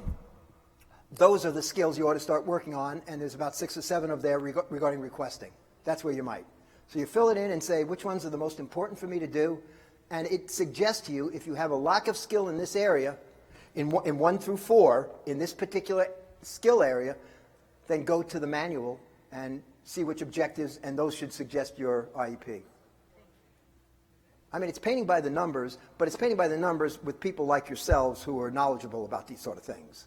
Those are the skills you ought to start working on, and there's about 6 or 7 of there regarding requesting. That's where you might. So you fill it in and say, which ones are the most important for me to do? And it suggests to you, if you have a lack of skill in this area, in 1 through 4, in this particular skill area, then go to the manual and see which objectives, and those should suggest your IEP. I mean, it's painting by the numbers, but it's painting by the numbers with people like yourselves who are knowledgeable about these sort of things.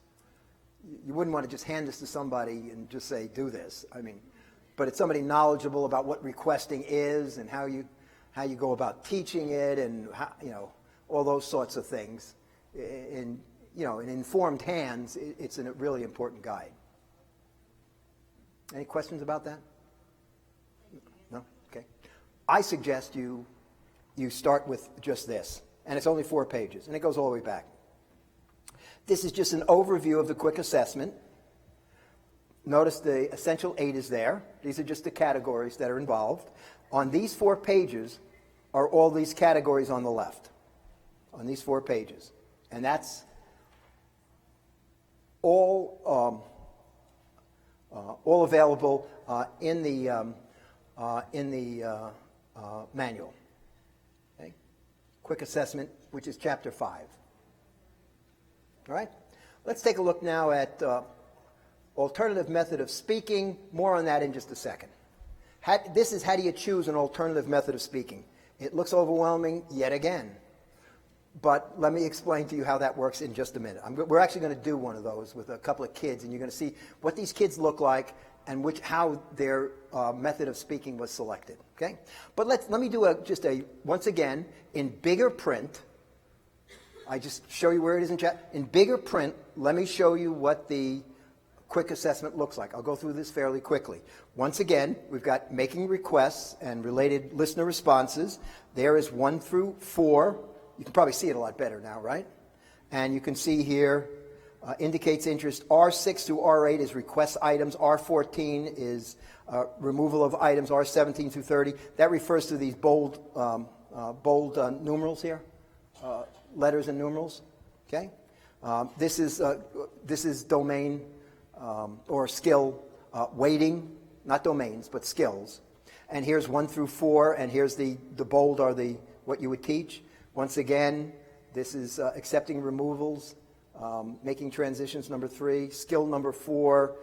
You wouldn't want to just hand this to somebody and just say, do this. I mean, but it's somebody knowledgeable about what requesting is and how you go about teaching it, and how, all those sorts of things. In informed hands, it's a really important guide. Any questions about that? No? Okay. I suggest you start with just this, and it's only 4 pages, and it goes all the way back. This is just an overview of the quick assessment. Notice the essential 8 is there. These are just the categories that are involved. On these 4 pages are all these categories on the left, on these 4 pages. And that's all available in the manual. Okay? Quick assessment, which is chapter 5. All right? Let's take a look now at alternative method of speaking. More on that in just a second. This is how do you choose an alternative method of speaking. It looks overwhelming yet again. but let me explain to you how that works in just a minute. We're actually going to do one of those with a couple of kids, and you're going to see what these kids look like and how their method of speaking was selected. Okay? But let me do once again, in bigger print. I just show you where it is in chat. In bigger print, let me show you what the quick assessment looks like. I'll go through this fairly quickly. Once again, we've got making requests and related listener responses. There is 1 through 4. You can probably see it a lot better now, right? And you can see here, indicates interest. R6 through R8 is request items. R14 is removal of items. R17 through 30. That refers to these bold numerals here. Letters and numerals, okay? This is domain or skill weighting, not domains, but skills. And here's 1 through 4, and here's the bold are what you would teach. Once again, this is accepting removals, making transitions, number 3, skill number 4,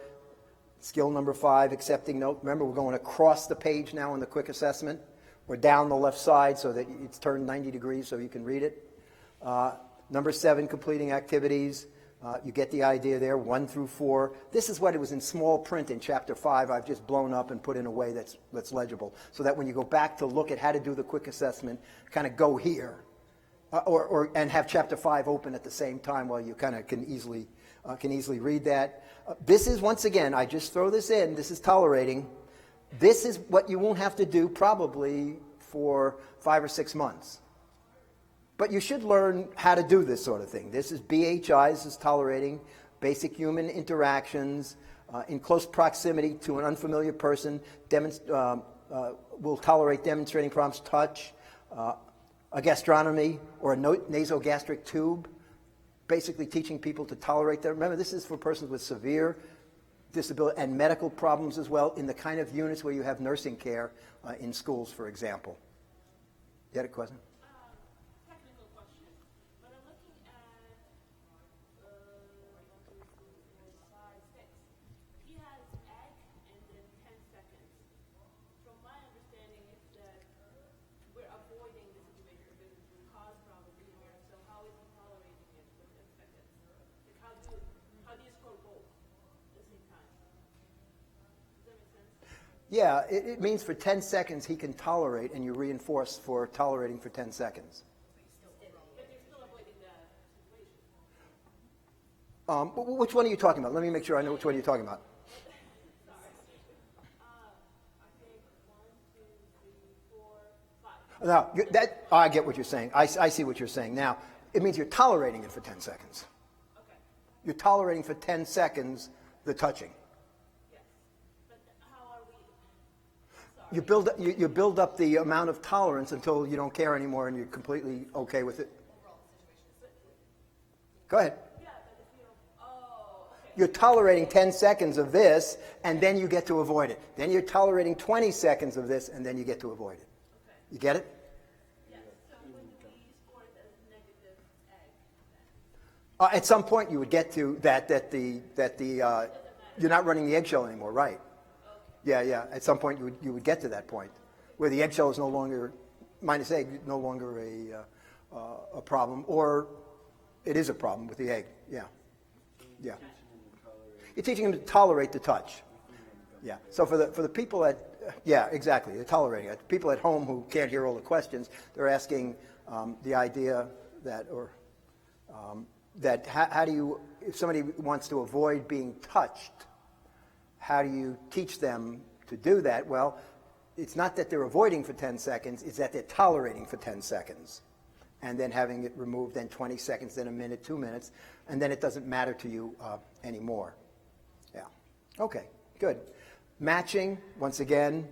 skill number 5, accepting note. Remember, we're going across the page now in the quick assessment. We're down the left side so that it's turned 90 degrees so you can read it. Number 7, completing activities. You get the idea there, 1 through 4. This is what it was in small print in Chapter 5. I've just blown up and put in a way that's legible, so that when you go back to look at how to do the quick assessment, kind of go here, and have Chapter 5 open at the same time while you kind of can easily read that. This is, once again, I just throw this in. This is tolerating. This is what you won't have to do probably for 5 or 6 months. But you should learn how to do this sort of thing. This is BHI, this is tolerating basic human interactions in close proximity to an unfamiliar person, will tolerate demonstrating problems, touch, a gastronomy or a nasogastric tube, basically teaching people to tolerate that. Remember, this is for persons with severe disability and medical problems as well, in the kind of units where you have nursing care in schools, for example. You had a question? Yeah, it means for 10 seconds he can tolerate, and you reinforce for tolerating for 10 seconds. But you're still avoiding the situation. Which one are you talking about? Let me make sure I know which one you're talking about. Now, I get what you're saying. I see what you're saying. Now, it means you're tolerating it for 10 seconds. Okay. You're tolerating for 10 seconds the touching. You build up the amount of tolerance until you don't care anymore and you're completely okay with it. Go ahead. You're tolerating 10 seconds of this, and then you get to avoid it. Then you're tolerating 20 seconds of this, and then you get to avoid it. You get it? Yes. So when do we score it as negative egg? At some point you would get to that you're not running the eggshell anymore, right? Yeah. At some point you would get to that point where the eggshell is no longer, minus egg, no longer a problem, or it is a problem with the egg. Yeah. You're teaching them to tolerate the touch. Yeah. So for the people exactly, they're tolerating it. People at home who can't hear all the questions, they're asking the idea that how do you, if somebody wants to avoid being touched, how do you teach them to do that? Well, it's not that they're avoiding for 10 seconds, it's that they're tolerating for 10 seconds. And then having it removed, then 20 seconds, then a minute, 2 minutes, and then it doesn't matter to you anymore. Yeah. Okay, good. Matching, once again,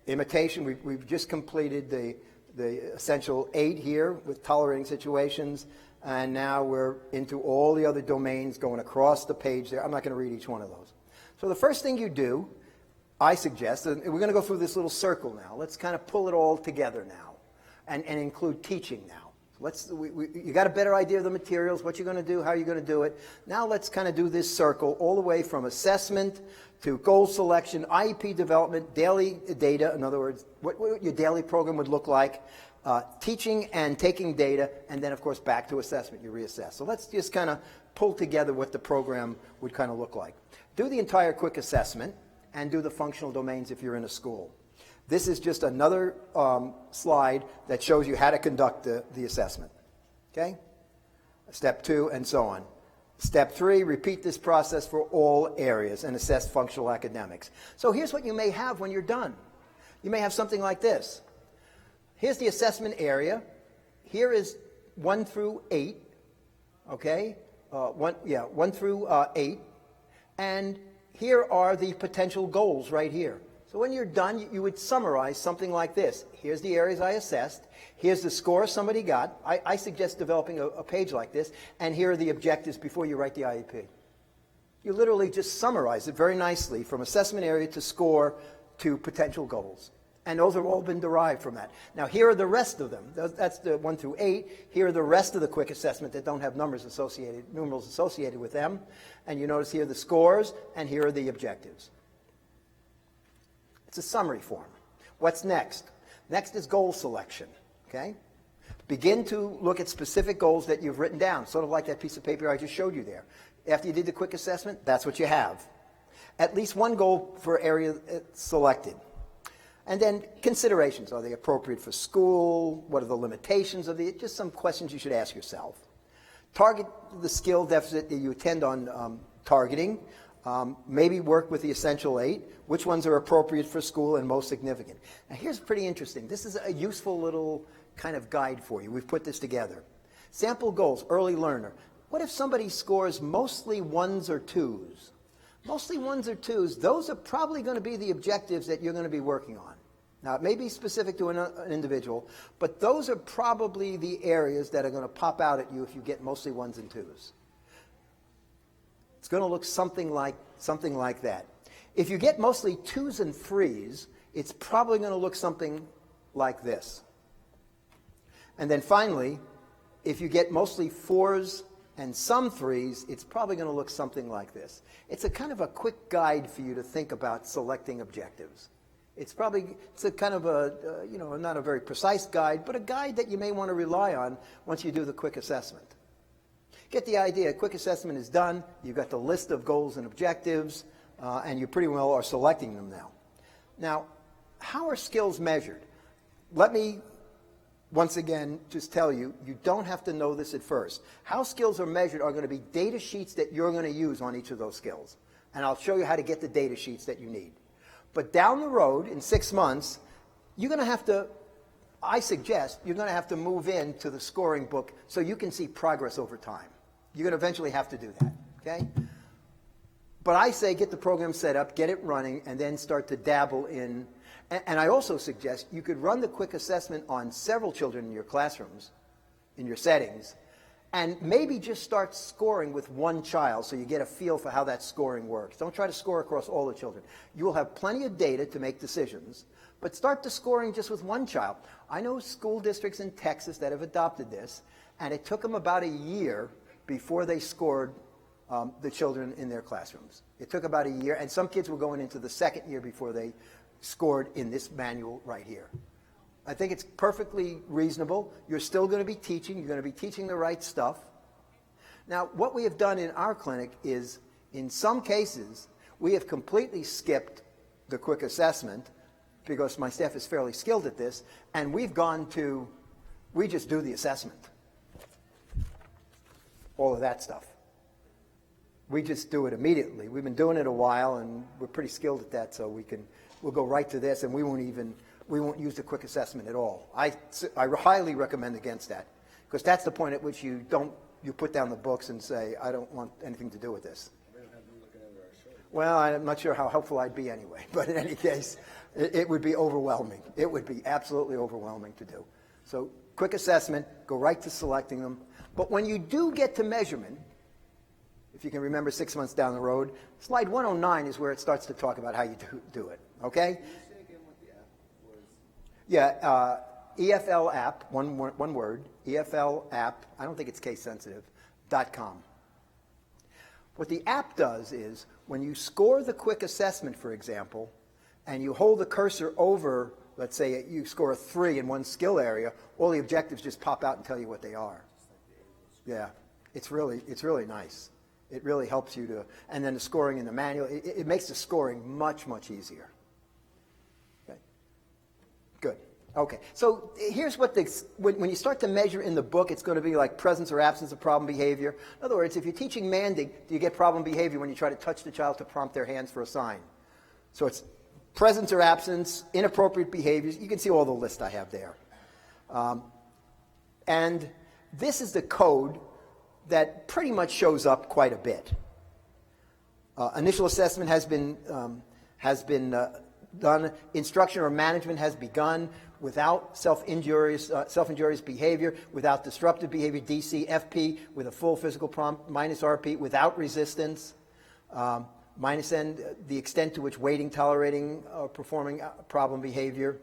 imitation. We've just completed the essential 8 here with tolerating situations, and now we're into all the other domains going across the page there. I'm not going to read each one of those. So the first thing you do, I suggest, and we're going to go through this little circle now. Let's kind of pull it all together now and include teaching now. You got a better idea of the materials, what you're going to do, how you're going to do it. Now let's kind of do this circle all the way from assessment to goal selection, IEP development, daily data, in other words, what your daily program would look like, teaching and taking data, and then, of course, back to assessment. You reassess. So let's just kind of pull together what the program would kind of look like. Do the entire quick assessment, and do the functional domains if you're in a school. This is just another slide that shows you how to conduct the assessment. Okay? Step 2, and so on. Step 3, repeat this process for all areas and assess functional academics. So here's what you may have when you're done. You may have something like this. Here's the assessment area. Here is 1 through 8. Okay? 1 through 8. And here are the potential goals right here. So when you're done, you would summarize something like this. Here's the areas I assessed. Here's the score somebody got. I suggest developing a page like this. And here are the objectives before you write the IEP. You literally just summarize it very nicely from assessment area to score to potential goals. And those have all been derived from that. Now, here are the rest of them. That's the 1 through 8. Here are the rest of the quick assessment that don't have numerals associated with them. And you notice here the scores, and here are the objectives. It's a summary form. What's next? Next is goal selection. Okay? Begin to look at specific goals that you've written down, sort of like that piece of paper I just showed you there. After you did the quick assessment, that's what you have. At least one goal for area selected. And then considerations. Are they appropriate for school? What are the limitations of the? Just some questions you should ask yourself. Target the skill deficit that you attend on targeting. Maybe work with the essential 8. Which ones are appropriate for school and most significant? Now here's pretty interesting. This is a useful little kind of guide for you. We've put this together. Sample goals, early learner. What if somebody scores mostly 1s or 2s? Mostly 1s or 2s, those are probably going to be the objectives that you're going to be working on. Now, it may be specific to an individual, but those are probably the areas that are going to pop out at you if you get mostly 1s and 2s. It's going to look something like that. If you get mostly 2s and 3s, it's probably going to look something like this. And then finally, if you get mostly 4s and some 3s, it's probably going to look something like this. It's a kind of a quick guide for you to think about selecting objectives. It's a kind of a, not a very precise guide, but a guide that you may want to rely on once you do the quick assessment. Get the idea. Quick assessment is done. You've got the list of goals and objectives, and you pretty well are selecting them now. Now, how are skills measured? Let me once again just tell you, you don't have to know this at first. How skills are measured are going to be data sheets that you're going to use on each of those skills. And I'll show you how to get the data sheets that you need. But down the road, in 6 months, you're going to have to, I suggest, you're going to have to move into the scoring book so you can see progress over time. You're going to eventually have to do that, okay? But I say get the program set up, get it running, and then start to dabble in. And I also suggest you could run the quick assessment on several children in your classrooms, in your settings, and maybe just start scoring with one child so you get a feel for how that scoring works. Don't try to score across all the children. You will have plenty of data to make decisions, but start the scoring just with one child. I know school districts in Texas that have adopted this, and it took them about a year before they scored the children in their classrooms. It took about a year, and some kids were going into the second year before they scored in this manual right here. I think it's perfectly reasonable. You're still going to be teaching. You're going to be teaching the right stuff. Now, what we have done in our clinic is, in some cases, we have completely skipped the quick assessment because my staff is fairly skilled at this, and we just do the assessment. All of that stuff. We just do it immediately. We've been doing it a while, and we're pretty skilled at that, so we'll go right to this, and we won't use the quick assessment at all. I highly recommend against that, because that's the point at which you put down the books and say, I don't want anything to do with this. Well, I'm not sure how helpful I'd be anyway, but in any case, it would be overwhelming. It would be absolutely overwhelming to do. So quick assessment, go right to selecting them. But when you do get to measurement, if you can remember 6 months down the road, slide 109 is where it starts to talk about how you do it, okay? Yeah, EFL app, one word, EFL app, I don't think it's case sensitive, .com. What the app does is, when you score the quick assessment, for example, and you hold the cursor over let's say you score a 3 in one skill area, all the objectives just pop out and tell you what they are. Yeah, it's really nice. It really helps you to, and then the scoring in the manual, it makes the scoring much, much easier. Okay, good. Okay, so here's what when you start to measure in the book, it's going to be like presence or absence of problem behavior. In other words, if you're teaching manding, do you get problem behavior when you try to touch the child to prompt their hands for a sign? So it's presence or absence, inappropriate behaviors. You can see all the list I have there. And this is the code that pretty much shows up quite a bit. Initial assessment has been done. Instruction or management has begun without self-injurious behavior, without disruptive behavior, DC, FP, with a full physical prompt, minus RP, without resistance, minus N, the extent to which waiting, tolerating, or performing problem behavior.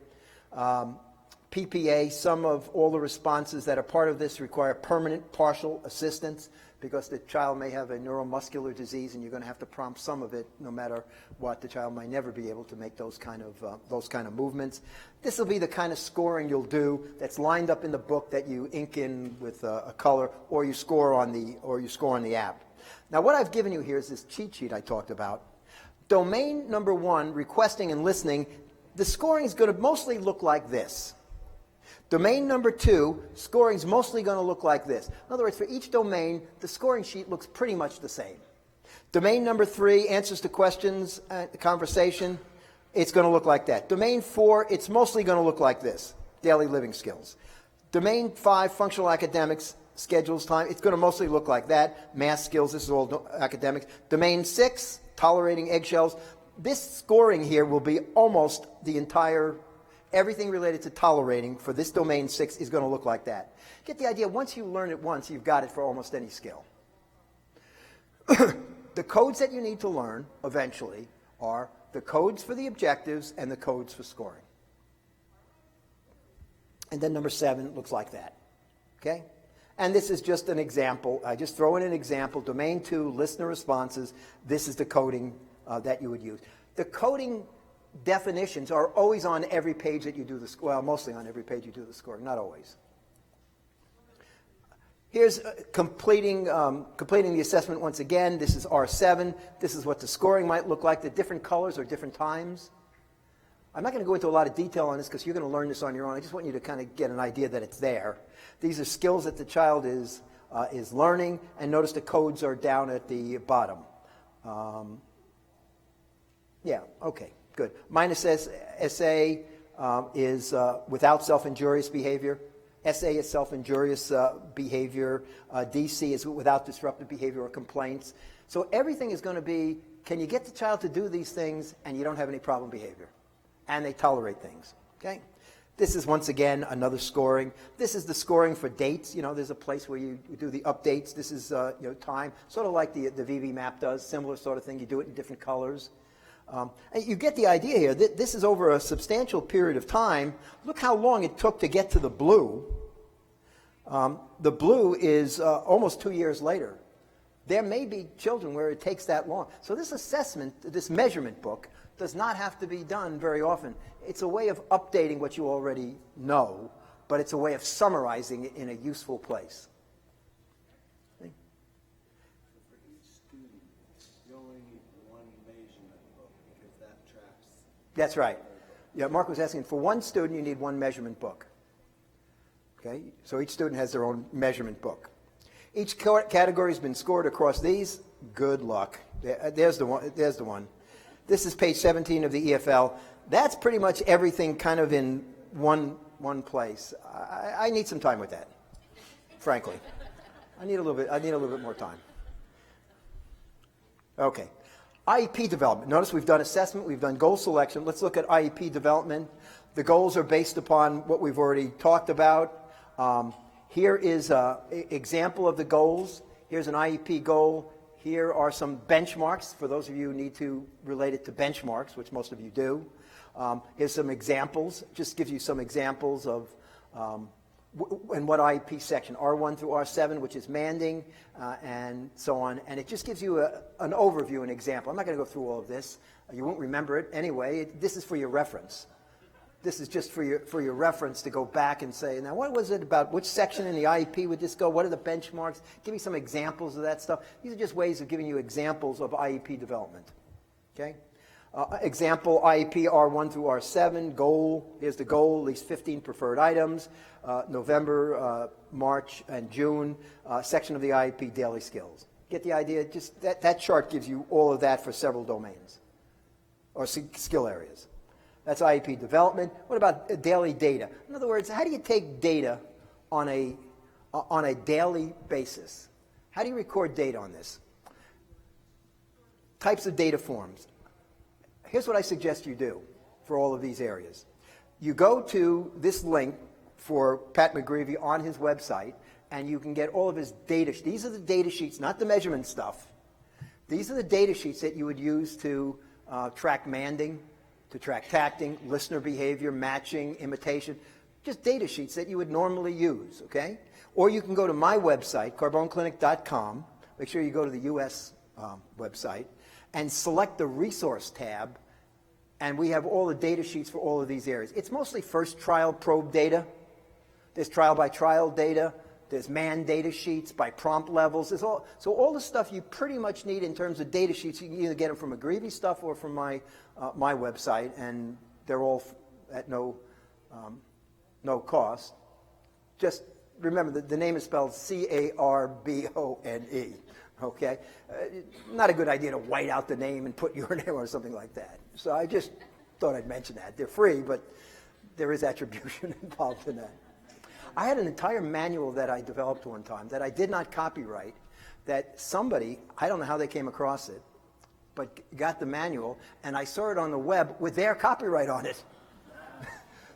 PPA, some of all the responses that are part of this require permanent partial assistance because the child may have a neuromuscular disease and you're going to have to prompt some of it no matter what. The child might never be able to make those kind of movements. This will be the kind of scoring you'll do that's lined up in the book that you ink in with a color or you score on the app. Now what I've given you here is this cheat sheet I talked about. Domain number 1, requesting and listening, the scoring is going to mostly look like this. Domain number 2, scoring is mostly going to look like this. In other words, for each domain, the scoring sheet looks pretty much the same. Domain number 3, answers to questions, conversation, it's going to look like that. Domain 4, it's mostly going to look like this, daily living skills. Domain 5, functional academics, schedules, time, it's going to mostly look like that. Math skills, this is all academics. Domain 6, tolerating eggshells. This scoring here will be almost the entire, everything related to tolerating for this domain 6 is going to look like that. Get the idea, once you learn it once, you've got it for almost any skill. The codes that you need to learn eventually are the codes for the objectives and the codes for scoring. And then number 7 looks like that. Okay? And this is just an example. I just throw in an example. Domain 2, listener responses. This is the coding that you would use. The coding definitions are always on every page that you do the, well, mostly on every page you do the scoring, not always. Here's completing the assessment once again. This is R7. This is what the scoring might look like. The different colors are different times. I'm not going to go into a lot of detail on this because you're going to learn this on your own. I just want you to kind of get an idea that it's there. These are skills that the child is learning, and notice the codes are down at the bottom. Yeah, okay, good. Minus SA is without self-injurious behavior. SA is self-injurious behavior. DC is without disruptive behavior or complaints. So everything is going to be, can you get the child to do these things and you don't have any problem behavior? And they tolerate things, okay? This is, once again, another scoring. This is the scoring for dates. You know, there's a place where you do the updates. This is, time, sort of like the VBMap does, similar sort of thing. You do it in different colors. And you get the idea here. This is over a substantial period of time. Look how long it took to get to the blue. The blue is almost 2 years later. There may be children where it takes that long. So this assessment, this measurement book, does not have to be done very often. It's a way of updating what you already know, but it's a way of summarizing it in a useful place. For each student, you only need one measurement book because that tracks. That's right. Yeah, Mark was asking, for one student, you need one measurement book. Okay, so each student has their own measurement book. Each category has been scored across these. Good luck. There's the one. There's the one. This is page 17 of the EFL. That's pretty much everything kind of in one place. I need some time with that, frankly. I need a little bit more time. Okay. IEP development. Notice we've done assessment, we've done goal selection. Let's look at IEP development. The goals are based upon what we've already talked about. Here is an example of the goals. Here's an IEP goal. Here are some benchmarks for those of you who need to relate it to benchmarks, which most of you do. Here's some examples. Just gives you some examples of in what IEP section, R1 through R7, which is manding, and so on. And it just gives you an overview, an example. I'm not going to go through all of this. You won't remember it anyway. This is for your reference. This is just for your reference to go back and say, now what was it about, which section in the IEP would this go, what are the benchmarks? Give me some examples of that stuff. These are just ways of giving you examples of IEP development, okay? Example, IEP R1 through R7, goal, here's the goal, at least 15 preferred items, November, March, and June, section of the IEP, daily skills. Get the idea? Just that chart gives you all of that for several domains or skill areas. That's IEP development. What about daily data? In other words, how do you take data on a daily basis? How do you record data on this? Types of data forms. Here's what I suggest you do for all of these areas. You go to this link for Pat McGreevy on his website, and you can get all of his data. These are the data sheets, not the measurement stuff. These are the data sheets that you would use to track manding, to track tacting, listener behavior, matching, imitation, just data sheets that you would normally use, okay? Or you can go to my website, carboneclinic.com, make sure you go to the US website, and select the resource tab, and we have all the data sheets for all of these areas. It's mostly first trial probe data. There's trial by trial data. There's man data sheets by prompt levels. So all the stuff you pretty much need in terms of data sheets, you can either get them from McGreevy stuff or from my website, and they're all at no cost. Just remember that the name is spelled Carbone, okay? Not a good idea to white out the name and put your name or something like that. So I just thought I'd mention that. They're free, but there is attribution involved in that. I had an entire manual that I developed one time that I did not copyright, that somebody, I don't know how they came across it, but got the manual, and I saw it on the web with their copyright on it.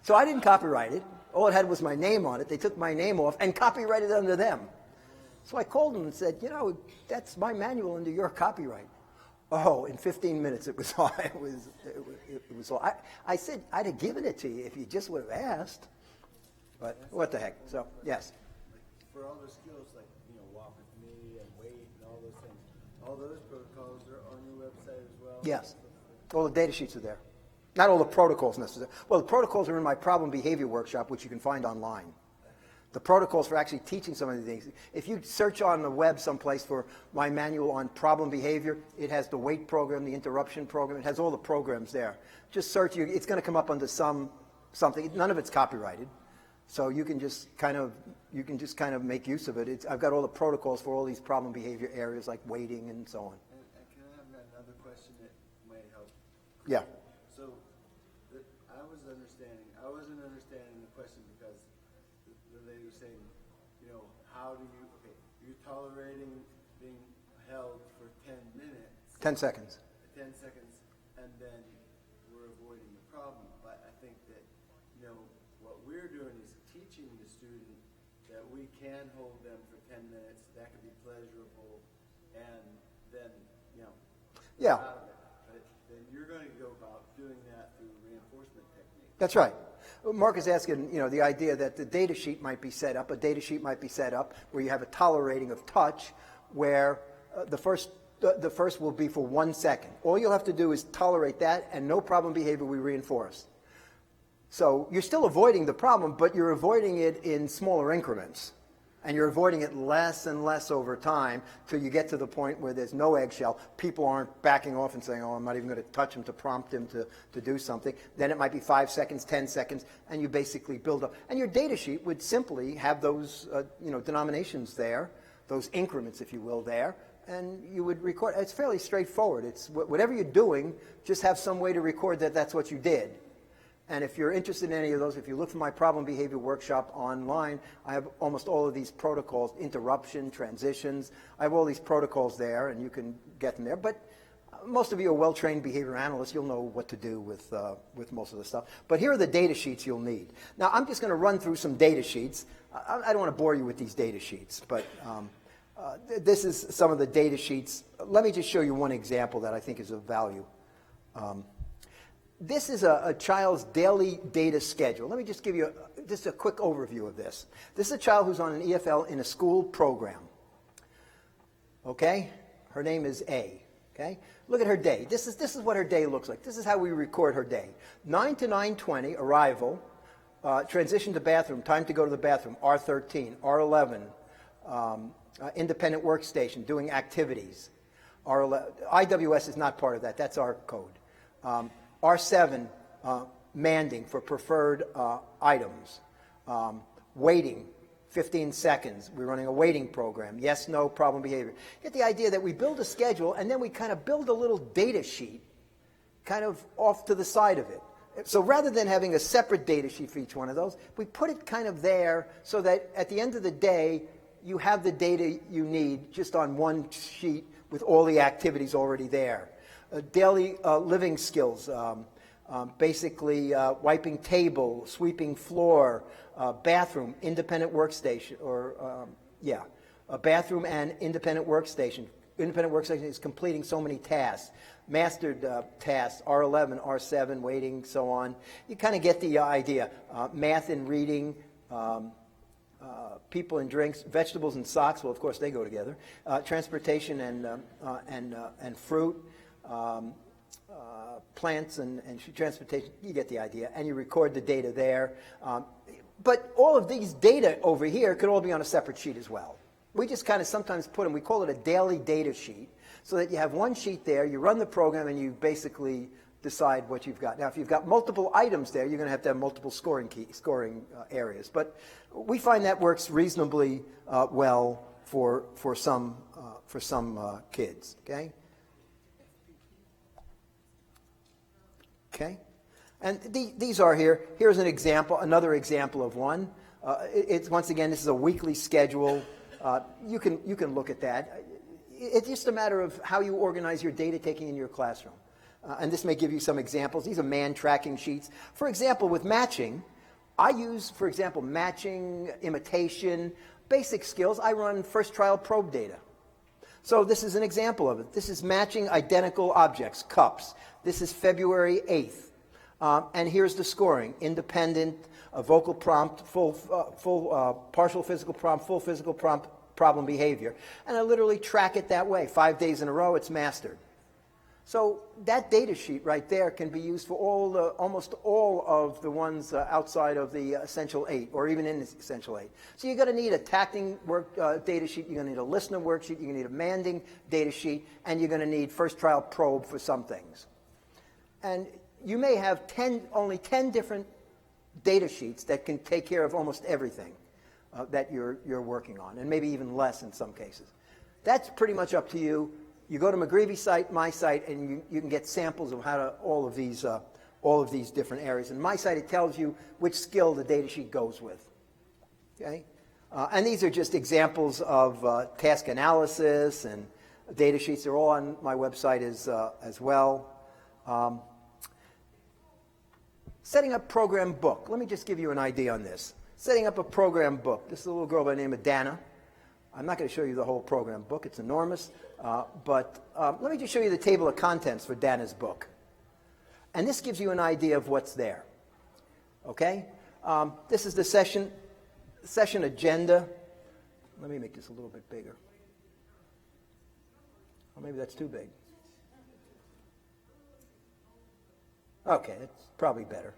So I didn't copyright it. All it had was my name on it. They took my name off and copyrighted it under them. So I called them and said, you know, that's my manual under your copyright. Oh, in 15 minutes it was all. It was all. I said I'd have given it to you if you just would have asked. But what the heck? So yes. For all the skills like walk with me and wait and all those things, all those protocols are on your website as well. Yes, all the data sheets are there. Not all the protocols necessarily. Well, the protocols are in my problem behavior workshop, which you can find online. The protocols for actually teaching some of these things. If you search on the web someplace for my manual on problem behavior, it has the wait program, the interruption program. It has all the programs there. Just search. It's going to come up under something. None of it's copyrighted. So you can just kind of make use of it. I've got all the protocols for all these problem behavior areas like waiting and so on. And can I have another question that might help? Yeah. So I wasn't understanding the question because the lady was saying, how do you, you're tolerating being held for 10 minutes. 10 seconds. 10 seconds, and then we're avoiding the problem. But I think that, what we're doing is teaching the student that we can hold them for 10 minutes, that could be pleasurable, and then, Yeah. out of it. But then you're going to go about doing that through reinforcement technique. That's right. Mark is asking, the idea that the data sheet might be set up, where you have a tolerating of touch, where the first will be for 1 second. All you'll have to do is tolerate that, and no problem behavior we reinforce. So you're still avoiding the problem, but you're avoiding it in smaller increments. And you're avoiding it less and less over time till you get to the point where there's no eggshell. People aren't backing off and saying, oh, I'm not even going to touch him to prompt him to do something. Then it might be 5 seconds, 10 seconds, and you basically build up. And your data sheet would simply have those denominations there, those increments, if you will, there. And you would record. It's fairly straightforward. It's whatever you're doing, just have some way to record that that's what you did. And if you're interested in any of those, if you look for my problem behavior workshop online, I have almost all of these protocols, interruption, transitions. I have all these protocols there, and you can get them there. But most of you are well-trained behavior analysts. You'll know what to do with most of the stuff. But here are the data sheets you'll need. Now, I'm just going to run through some data sheets. I don't want to bore you with these data sheets, but this is some of the data sheets. Let me just show you one example that I think is of value. This is a child's daily data schedule. Let me just give you just a quick overview of this. This is a child who's on an EFL in a school program. Okay? Her name is A. Okay? Look at her day. This is what her day looks like. This is how we record her day. 9 to 9:20, arrival. Transition to bathroom, time to go to the bathroom, R13. R11, independent workstation, doing activities. R11, IWS is not part of that. That's our code. R7, manding for preferred items. Waiting, 15 seconds. We're running a waiting program. Yes, no, problem behavior. Get the idea that we build a schedule and then we kind of build a little data sheet kind of off to the side of it. So rather than having a separate data sheet for each one of those, we put it kind of there so that at the end of the day, you have the data you need just on one sheet with all the activities already there. Daily living skills, basically wiping table, sweeping floor, bathroom, independent workstation, or a bathroom and independent workstation. Independent workstation is completing so many tasks. Mastered tasks, R11, R7, waiting, so on. You kind of get the idea. Math and reading, people and drinks, vegetables and socks, well, of course, they go together. Transportation and fruit, plants and transportation, you get the idea. And you record the data there. But all of these data over here could all be on a separate sheet as well. We just kind of sometimes put them, we call it a daily data sheet, so that you have one sheet there, you run the program, and you basically decide what you've got. Now, if you've got multiple items there, you're going to have multiple scoring areas. But we find that works reasonably well for some kids. Okay. Okay. And these are here. Here's an example, another example of one. It's once again, this is a weekly schedule. You can look at that. It's just a matter of how you organize your data taking in your classroom. And this may give you some examples. These are man tracking sheets. For example, with matching, I use, for example, matching, imitation, basic skills. I run first trial probe data. So this is an example of it. This is matching identical objects, cups. This is February 8th. And here's the scoring. Independent, vocal prompt, partial physical prompt, full physical prompt, problem behavior. And I literally track it that way. 5 days in a row, it's mastered. So that data sheet right there can be used for almost all of the ones outside of the Essential 8, or even in the Essential 8. So you're going to need a tacting data sheet, you're going to need a listener worksheet, you're going to need a manding data sheet, and you're going to need first trial probe for some things. And you may have only 10 different data sheets that can take care of almost everything that you're working on, and maybe even less in some cases. That's pretty much up to you. You go to McGreevy's site, my site, and you can get samples of how to all of these different areas. And my site, it tells you which skill the data sheet goes with. Okay, and these are just examples of task analysis and data sheets. They're all on my website as well. Setting up program book. Let me just give you an idea on this. Setting up a program book. This is a little girl by the name of Dana. I'm not going to show you the whole program book. It's enormous. But let me just show you the table of contents for Dana's book. And this gives you an idea of what's there. Okay? This is the session agenda. Let me make this a little bit bigger. Or maybe that's too big. Okay, that's probably better.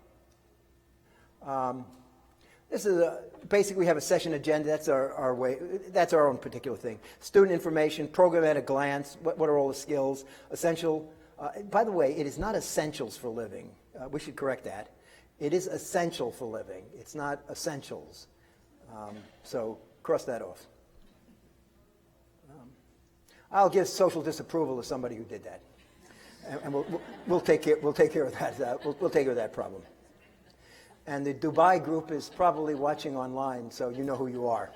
This is basically we have a session agenda. That's our way. That's our own particular thing. Student information, program at a glance. What are all the skills? Essential. By the way, it is not essentials for living. We should correct that. It is essential for living. It's not essentials. So cross that off. I'll give social disapproval to somebody who did that, and we'll take care of that. We'll take care of that problem. And the Dubai group is probably watching online, so you know who you are.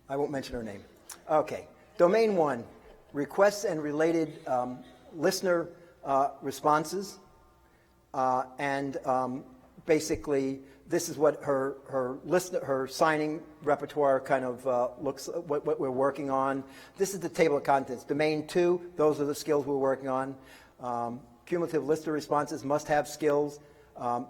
I won't mention her name. Okay. Domain 1, requests and related listener responses. And basically, this is what her signing repertoire kind of looks, what we're working on. This is the table of contents. Domain 2, those are the skills we're working on. Cumulative listener responses, MustHave Skills,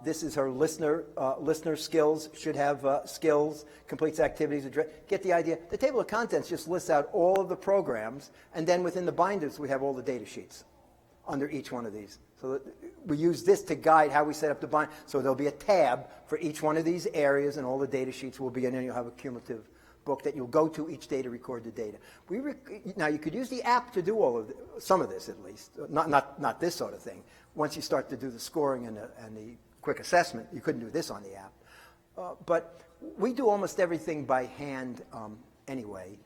This is her listener skills, should have skills, completes activities, get the idea. The table of contents just lists out all of the programs, and then within the binders we have all the data sheets under each one of these. So that we use this to guide how we set up the bind. So there'll be a tab for each one of these areas, and all the data sheets will be in, and you'll have a cumulative book that you'll go to each day to record the data. Now you could use the app to do some of this at least, not this sort of thing. Once you start to do the scoring and the quick assessment, you couldn't do this on the app. But we do almost everything by hand anyway.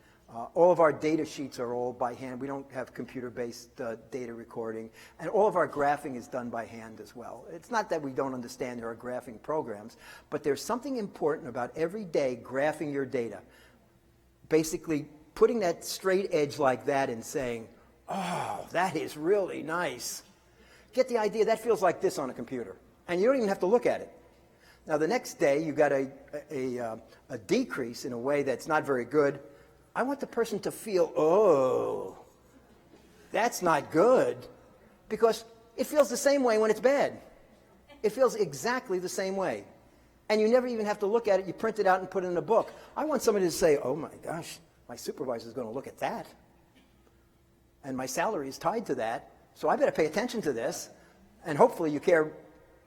All of our data sheets are all by hand. We don't have computer-based data recording. And all of our graphing is done by hand as well. It's not that we don't understand there are graphing programs, but there's something important about every day graphing your data. Basically, putting that straight edge like that and saying, oh, that is really nice. Get the idea, that feels like this on a computer. And you don't even have to look at it. Now, the next day, you got a decrease in a way that's not very good. I want the person to feel, oh, that's not good, because it feels the same way when it's bad. It feels exactly the same way. And you never even have to look at it. You print it out and put it in a book. I want somebody to say, oh, my gosh, my supervisor is going to look at that. And my salary is tied to that, so I better pay attention to this. And hopefully you care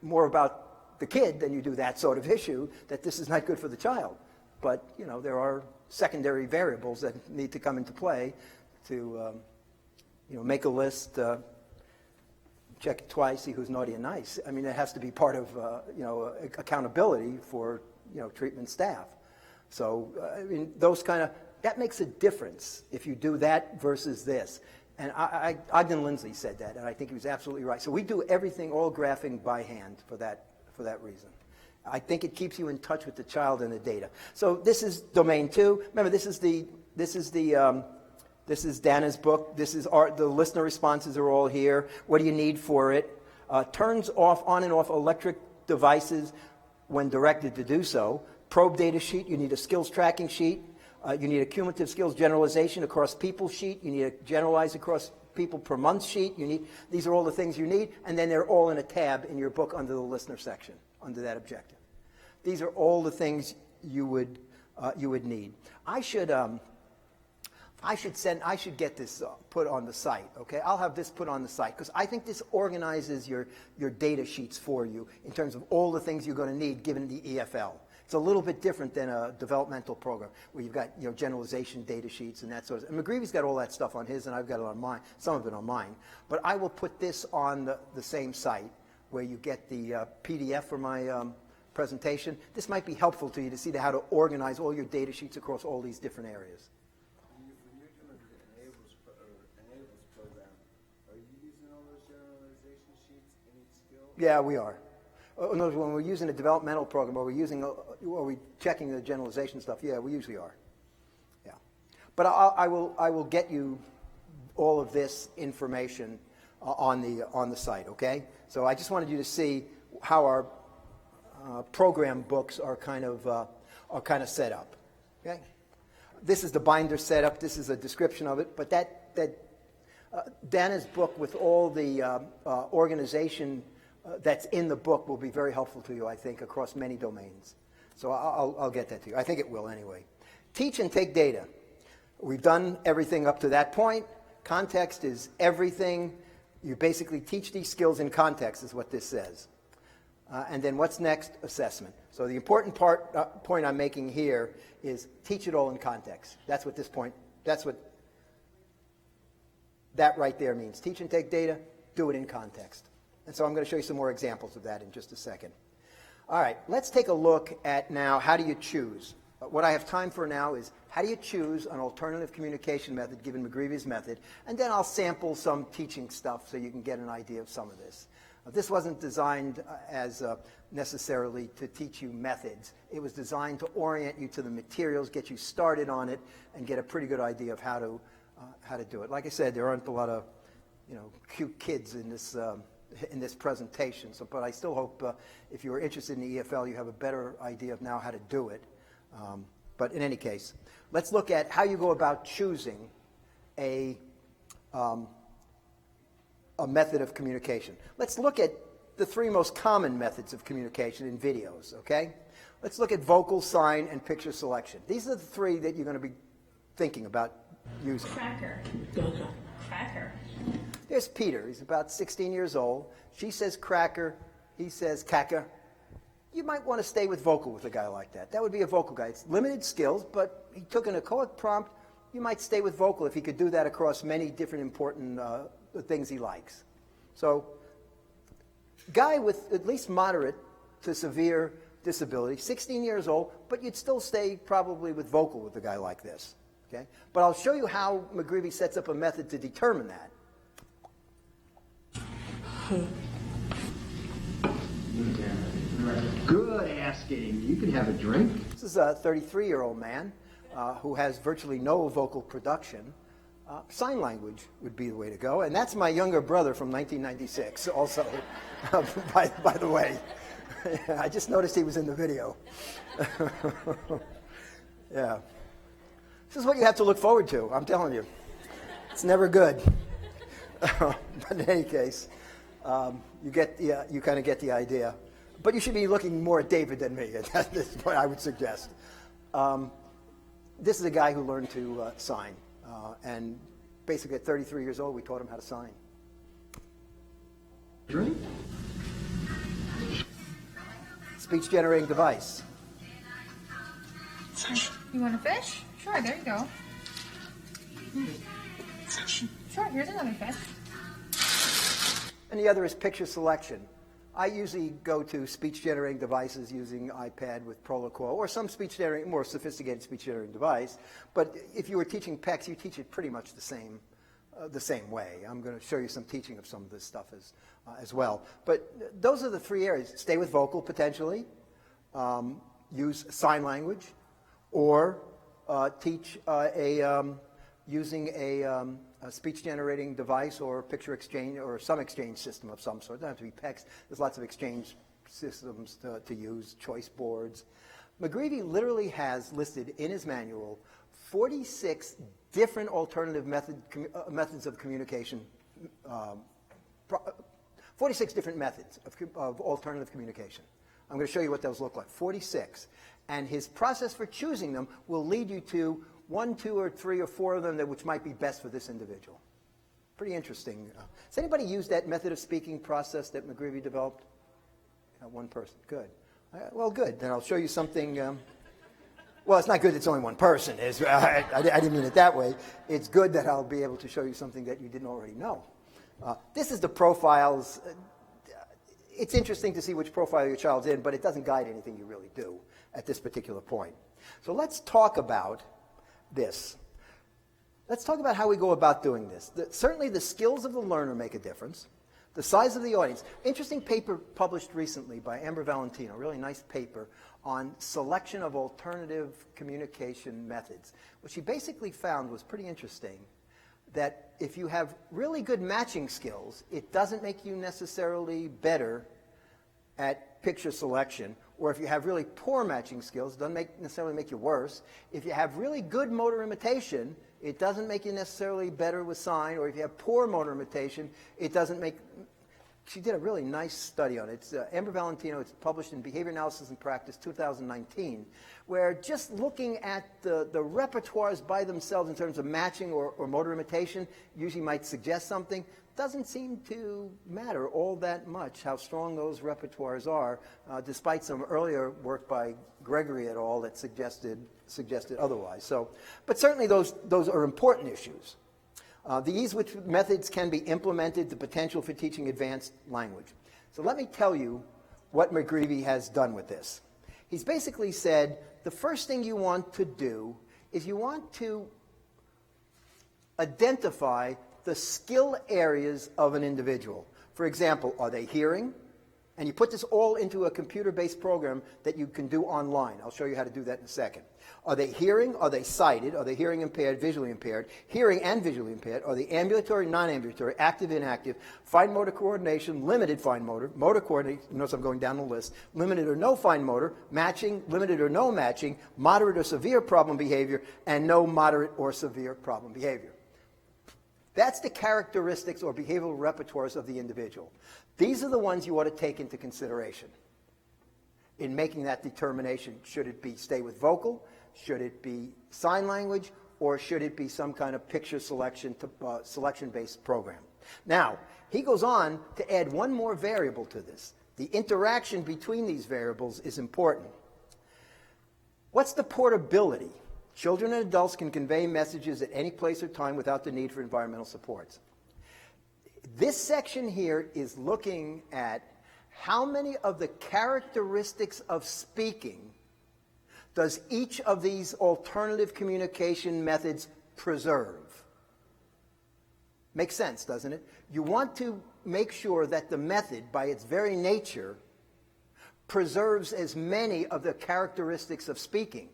more about the kid than you do that sort of issue, that this is not good for the child. But, you know, there are secondary variables that need to come into play to, make a list, check it twice, see who's naughty and nice. I mean, it has to be part of, accountability for, treatment staff. So, I mean, that makes a difference if you do that versus this. And Ogden Lindsley said that, and I think he was absolutely right. So we do everything, all graphing by hand for that reason. I think it keeps you in touch with the child and the data. So this is domain 2. Remember, this is Dana's book. The listener responses are all here. What do you need for it? Turns off, on and off electric devices when directed to do so. Probe data sheet. You need a skills tracking sheet. You need a cumulative skills generalization across people sheet. You need a generalized across people per month sheet. These are all the things you need, and then they're all in a tab in your book under the listener section, under that objective. These are all the things you would need. I should get this put on the site. Okay, I'll have this put on the site because I think this organizes your data sheets for you in terms of all the things you're going to need given the EFL. It's a little bit different than a developmental program where you've got generalization data sheets and that sort of. And McGreevy's got all that stuff on his, and I've got it on mine. Some of it on mine. But I will put this on the same site where you get the PDF for my presentation. This might be helpful to you to see how to organize all your data sheets across all these different areas. When you're doing the enables program, are you using all those generalization sheets in each skill? Yeah, we are. No, when we're using a developmental program, are we checking the generalization stuff? Yeah, we usually are. Yeah, but I will get you all of this information on the site. Okay, so I just wanted you to see how our program books are kind of set up. Okay, this is the binder setup. This is a description of it. But Dana's book with all the organization that's in the book will be very helpful to you, I think, across many domains. So I'll get that to you. I think it will anyway. Teach and take data. We've done everything up to that point. Context is everything. You basically teach these skills in context is what this says. And then what's next? Assessment. So the important point I'm making here is teach it all in context. That's what that right there means. Teach and take data, do it in context. And so I'm going to show you some more examples of that in just a second. All right, let's take a look at now how do you choose. What I have time for now is how do you choose an alternative communication method given McGreevy's method, and then I'll sample some teaching stuff so you can get an idea of some of this. This wasn't designed as necessarily to teach you methods. It was designed to orient you to the materials, get you started on it, and get a pretty good idea of how to do it. Like I said, there aren't a lot of cute kids in this presentation. But I still hope if you are interested in the EFL, you have a better idea of now how to do it. But in any case, let's look at how you go about choosing a method of communication. Let's look at the three most common methods of communication in videos, okay? Let's look at vocal, sign, and picture selection. These are the three that you're going to be thinking about using. Cracker. Cracker. There's Peter. He's about 16 years old. She says cracker. He says caca. You might want to stay with vocal with a guy like that. That would be a vocal guy. It's limited skills, but he took an echoic prompt. You might stay with vocal if he could do that across many different important things he likes. So, guy with at least moderate to severe disability, 16 years old, but you'd still stay probably with vocal with a guy like this. Okay? But I'll show you how McGreevy sets up a method to determine that. Good asking. You can have a drink. This is a 33-year-old man who has virtually no vocal production. Sign language would be the way to go. And that's my younger brother from 1996 also, by the way. I just noticed he was in the video. Yeah. This is what you have to look forward to, I'm telling you. It's never good. But in any case, you kind of get the idea. But you should be looking more at David than me at this point, I would suggest. This is a guy who learned to sign. And basically at 33 years old, we taught him how to sign. Drink? Speech generating device. You want a fish? Sure, there you go. Sure, here's another fish. And the other is picture selection. I usually go to speech-generating devices using iPad with Proloquo, or some speech-generating, more sophisticated speech-generating device. But if you were teaching PECs, you teach it pretty much the same way. I'm going to show you some teaching of some of this stuff as well. But those are the three areas. Stay with vocal, potentially. Use sign language. Or teach using a speech-generating device or picture exchange or some exchange system of some sort. It doesn't have to be PECs. There's lots of exchange systems to use, choice boards. McGreevy literally has listed in his manual 46 different alternative methods of communication, 46 different methods of alternative communication. I'm going to show you what those look like, 46. And his process for choosing them will lead you to 1, 2, or 3, or 4 of them which might be best for this individual. Pretty interesting. Has anybody used that method of speaking process that McGreevy developed? One person. Good. Well, good. Then I'll show you something. Well, it's not good it's only one person. I didn't mean it that way. It's good that I'll be able to show you something that you didn't already know. This is the profiles. It's interesting to see which profile your child's in, but it doesn't guide anything you really do at this particular point. So let's talk about this. Let's talk about how we go about doing this. Certainly the skills of the learner make a difference. The size of the audience. Interesting paper published recently by Amber Valentino, really nice paper on selection of alternative communication methods. What she basically found was pretty interesting, that if you have really good matching skills, it doesn't make you necessarily better at picture selection. Or if you have really poor matching skills, it doesn't necessarily make you worse. If you have really good motor imitation, it doesn't make you necessarily better with sign. Or if you have poor motor imitation, it doesn't make... She did a really nice study on it. It's Amber Valentino. It's published in Behavior Analysis and Practice 2019, where just looking at the repertoires by themselves in terms of matching or motor imitation usually might suggest something. Doesn't seem to matter all that much how strong those repertoires are, despite some earlier work by Gregory et al. That suggested otherwise. So, but certainly those are important issues. The ease with which methods can be implemented, the potential for teaching advanced language. So let me tell you what McGreevy has done with this. He's basically said the first thing you want to do is you want to identify the skill areas of an individual. For example, are they hearing? And you put this all into a computer-based program that you can do online. I'll show you how to do that in a second. Are they hearing? Are they sighted? Are they hearing impaired, visually impaired? Hearing and visually impaired? Are they ambulatory, non-ambulatory, active, inactive, fine motor coordination, limited fine motor, motor coordination, notice I'm going down the list, limited or no fine motor, matching, limited or no matching, moderate or severe problem behavior, and no moderate or severe problem behavior. That's the characteristics or behavioral repertoires of the individual. These are the ones you ought to take into consideration in making that determination. Should it be stay with vocal? Should it be sign language? Or should it be some kind of picture selection-based program? Now, he goes on to add one more variable to this. The interaction between these variables is important. What's the portability? Children and adults can convey messages at any place or time without the need for environmental supports. This section here is looking at how many of the characteristics of speaking does each of these alternative communication methods preserve? Makes sense, doesn't it? You want to make sure that the method, by its very nature, preserves as many of the characteristics of speaking.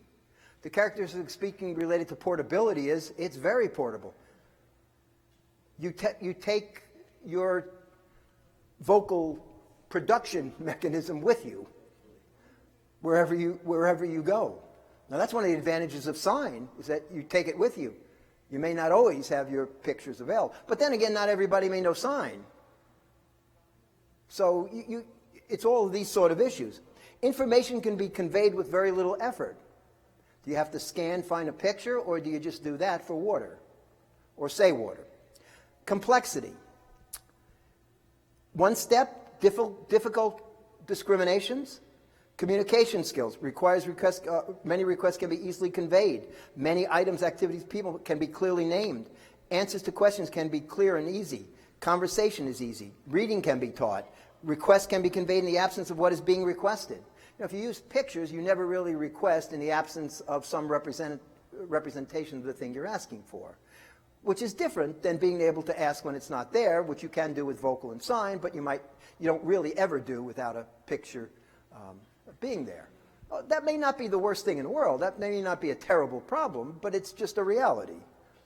The characteristics of speaking related to portability is it's very portable. You take your vocal production mechanism with you wherever you go. Now that's one of the advantages of sign, is that you take it with you. You may not always have your pictures available. But then again, not everybody may know sign. So it's all of these sort of issues. Information can be conveyed with very little effort. Do you have to scan, find a picture, or do you just do that for water? Or say water? Complexity. One step, difficult discriminations. Communication skills. Many requests can be easily conveyed. Many items, activities, people can be clearly named. Answers to questions can be clear and easy. Conversation is easy. Reading can be taught. Requests can be conveyed in the absence of what is being requested. If you use pictures, you never really request in the absence of some representation of the thing you're asking for, which is different than being able to ask when it's not there, which you can do with vocal and sign, but you don't really ever do without a picture being there. That may not be the worst thing in the world. That may not be a terrible problem, but it's just a reality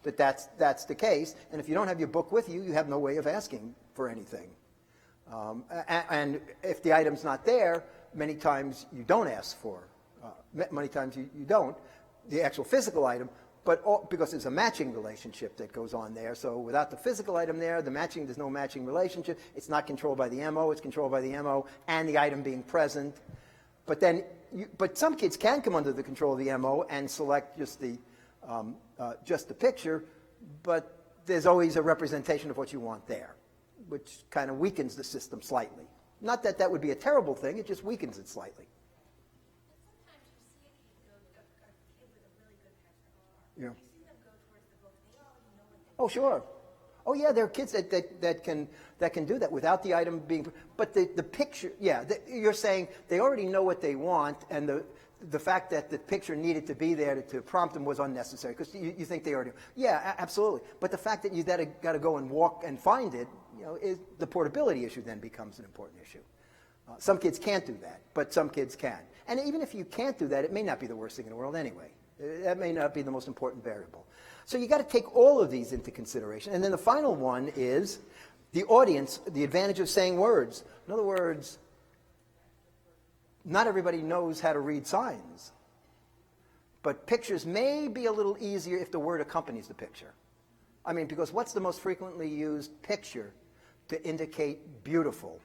that's the case. And if you don't have your book with you, you have no way of asking for anything. And if the item's not there, many times you don't ask for, many times you don't, the actual physical item, but because there's a matching relationship that goes on there. So without the physical item there, there's no matching relationship. It's not controlled by the MO, it's controlled by the MO and the item being present. But some kids can come under the control of the MO and select just the picture, but there's always a representation of what you want there, which kind of weakens the system slightly. Not that that would be a terrible thing, it just weakens it slightly. Yeah. Oh, sure. Oh, yeah, there are kids that can do that without the item being. But the picture, yeah, you're saying they already know what they want, and the fact that the picture needed to be there to prompt them was unnecessary because you think they already. Yeah, absolutely. But the fact that you got to go and walk and find it, is the portability issue then becomes an important issue. Some kids can't do that, but some kids can. And even if you can't do that, it may not be the worst thing in the world anyway. That may not be the most important variable. So you got to take all of these into consideration. And then the final one is the audience, the advantage of saying words. In other words, not everybody knows how to read signs. But pictures may be a little easier if the word accompanies the picture. I mean, because what's the most frequently used picture to indicate beautiful?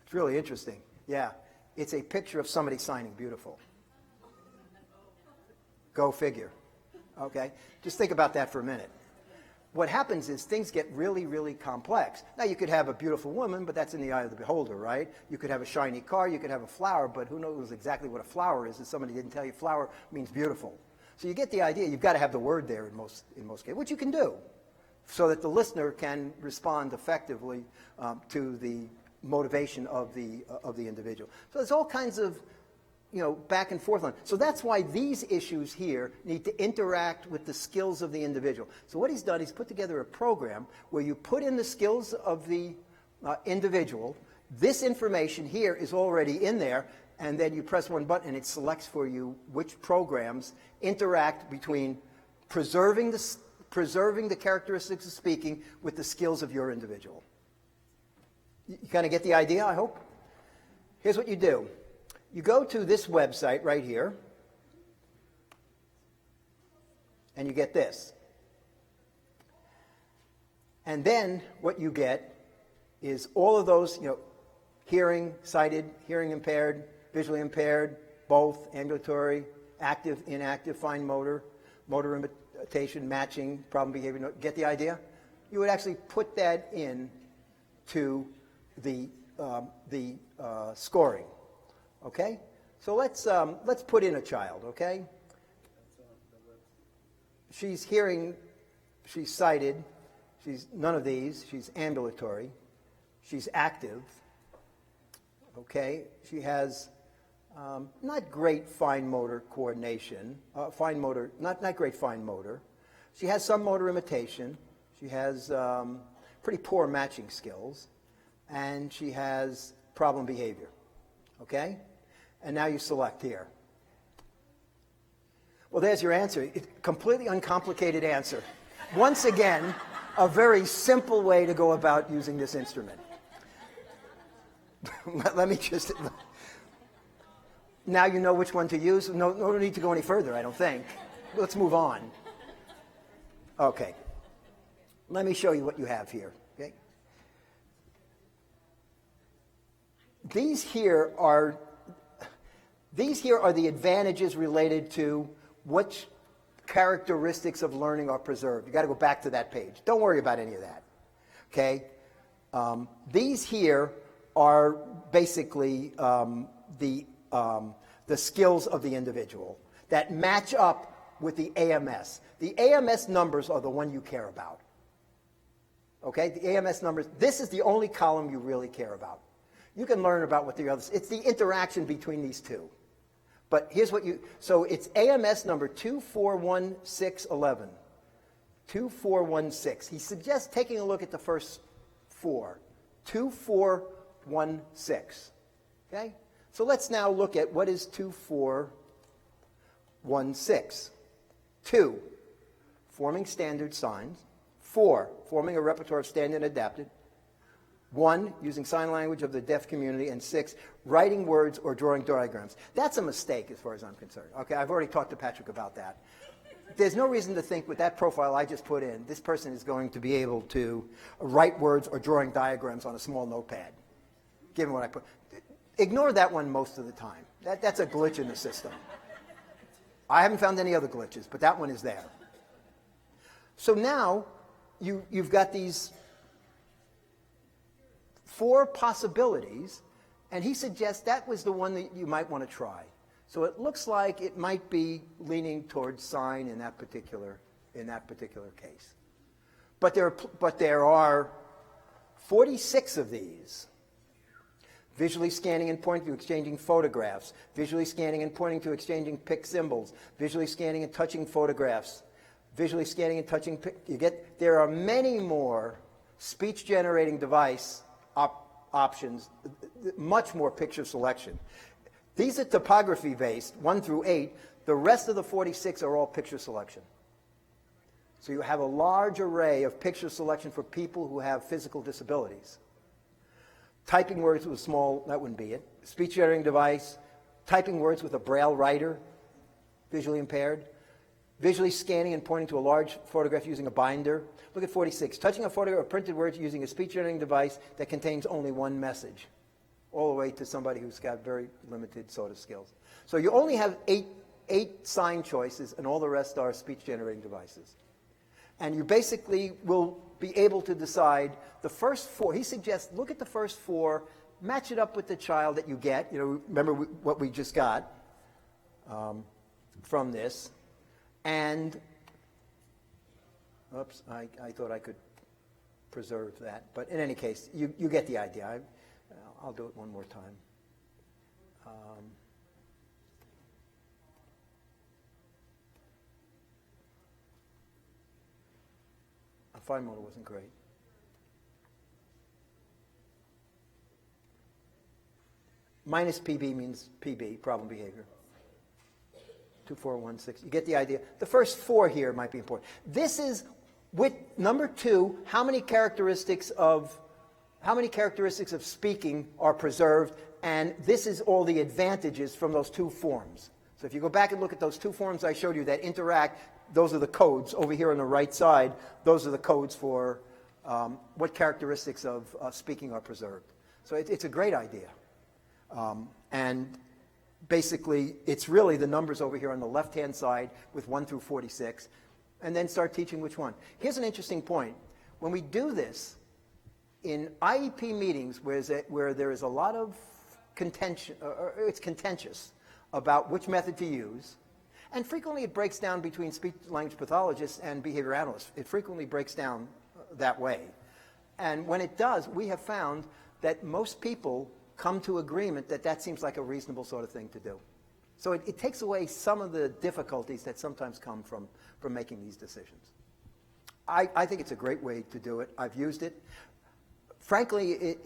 It's really interesting. Yeah, it's a picture of somebody signing beautiful. Go figure. Okay? Just think about that for a minute. What happens is things get really, really complex. Now, you could have a beautiful woman, but that's in the eye of the beholder, right? You could have a shiny car, you could have a flower, but who knows exactly what a flower is if somebody didn't tell you flower means beautiful. So you get the idea. You've got to have the word there in most cases, which you can do, so that the listener can respond effectively to the motivation of the individual. So there's all kinds of back and forth on. So that's why these issues here need to interact with the skills of the individual. So what he's done, he's put together a program where you put in the skills of the individual. This information here is already in there, and then you press one button and it selects for you which programs interact between preserving the characteristics of speaking with the skills of your individual. You kind of get the idea, I hope? Here's what you do. You go to this website right here, and you get this. And then what you get is all of those, hearing, sighted, hearing impaired, visually impaired, both, ambulatory, active, inactive, fine motor, motor imitation, matching, problem behavior. Get the idea? You would actually put that in to the scoring. Okay? So let's put in a child. Okay? She's hearing, she's sighted, she's none of these, she's ambulatory, she's active. Okay? She has not great fine motor coordination, not great fine motor. She has some motor imitation. She has pretty poor matching skills, and she has problem behavior. Okay? And now you select here. Well, there's your answer. Completely uncomplicated answer. Once again, a very simple way to go about using this instrument. Let me just... Now you know which one to use. No need to go any further, I don't think. Let's move on. Okay. Let me show you what you have here. Okay. These here are the advantages related to which characteristics of learning are preserved. You've got to go back to that page. Don't worry about any of that. Okay? These here are basically the skills of the individual that match up with the AMS. The AMS numbers are the one you care about. Okay? The AMS numbers, this is the only column you really care about. You can learn about what the others, it's the interaction between these two. But here's what so it's AMS number 241611. 2416. He suggests taking a look at the first four. 2416. Okay? So let's now look at what is 2416. 2, forming standard signs. 4, forming a repertoire of standard and adapted. 1, using sign language of the deaf community. And 6, writing words or drawing diagrams. That's a mistake as far as I'm concerned. Okay, I've already talked to Patrick about that. There's no reason to think with that profile I just put in, this person is going to be able to write words or drawing diagrams on a small notepad, given what I put. Ignore that one most of the time. That's a glitch in the system. I haven't found any other glitches, but that one is there. So now you've got these 4 possibilities, and he suggests that was the one that you might want to try. So it looks like it might be leaning towards sign in that particular case. But there are 46 of these. Visually scanning and pointing to exchanging photographs. Visually scanning and pointing to exchanging pic symbols. Visually scanning and touching photographs. Visually scanning and touching there are many more speech-generating device options, much more picture selection. These are topography-based, 1 through 8. The rest of the 46 are all picture selection. So you have a large array of picture selection for people who have physical disabilities. Typing words with a small, that wouldn't be it. Speech-generating device, typing words with a braille writer, visually impaired. Visually scanning and pointing to a large photograph using a binder. Look at 46. Touching a photograph or printed words using a speech-generating device that contains only one message. All the way to somebody who's got very limited sort of skills. So you only have eight sign choices, and all the rest are speech-generating devices. And you basically will be able to decide the first 4. He suggests look at the first 4, match it up with the child that you get. Remember what we just got from this. And, oops, I thought I could preserve that. But in any case, you get the idea. I'll do it one more time. Fine motor wasn't great. Minus PB means PB, problem behavior. 2416. You get the idea. The first 4 here might be important. This is with number 2. How many characteristics of speaking are preserved? And this is all the advantages from those 2 forms. So if you go back and look at those 2 forms I showed you that interact, those are the codes over here on the right side. Those are the codes for what characteristics of speaking are preserved. So it's a great idea. And basically, it's really the numbers over here on the left-hand side with 1 through 46, and then start teaching which one. Here's an interesting point. When we do this, in IEP meetings where there is a lot of contention, or it's contentious about which method to use, and frequently it breaks down between speech-language pathologists and behavior analysts. It frequently breaks down that way. And when it does, we have found that most people come to agreement that that seems like a reasonable sort of thing to do. So it takes away some of the difficulties that sometimes come from making these decisions. I think it's a great way to do it. I've used it. Frankly,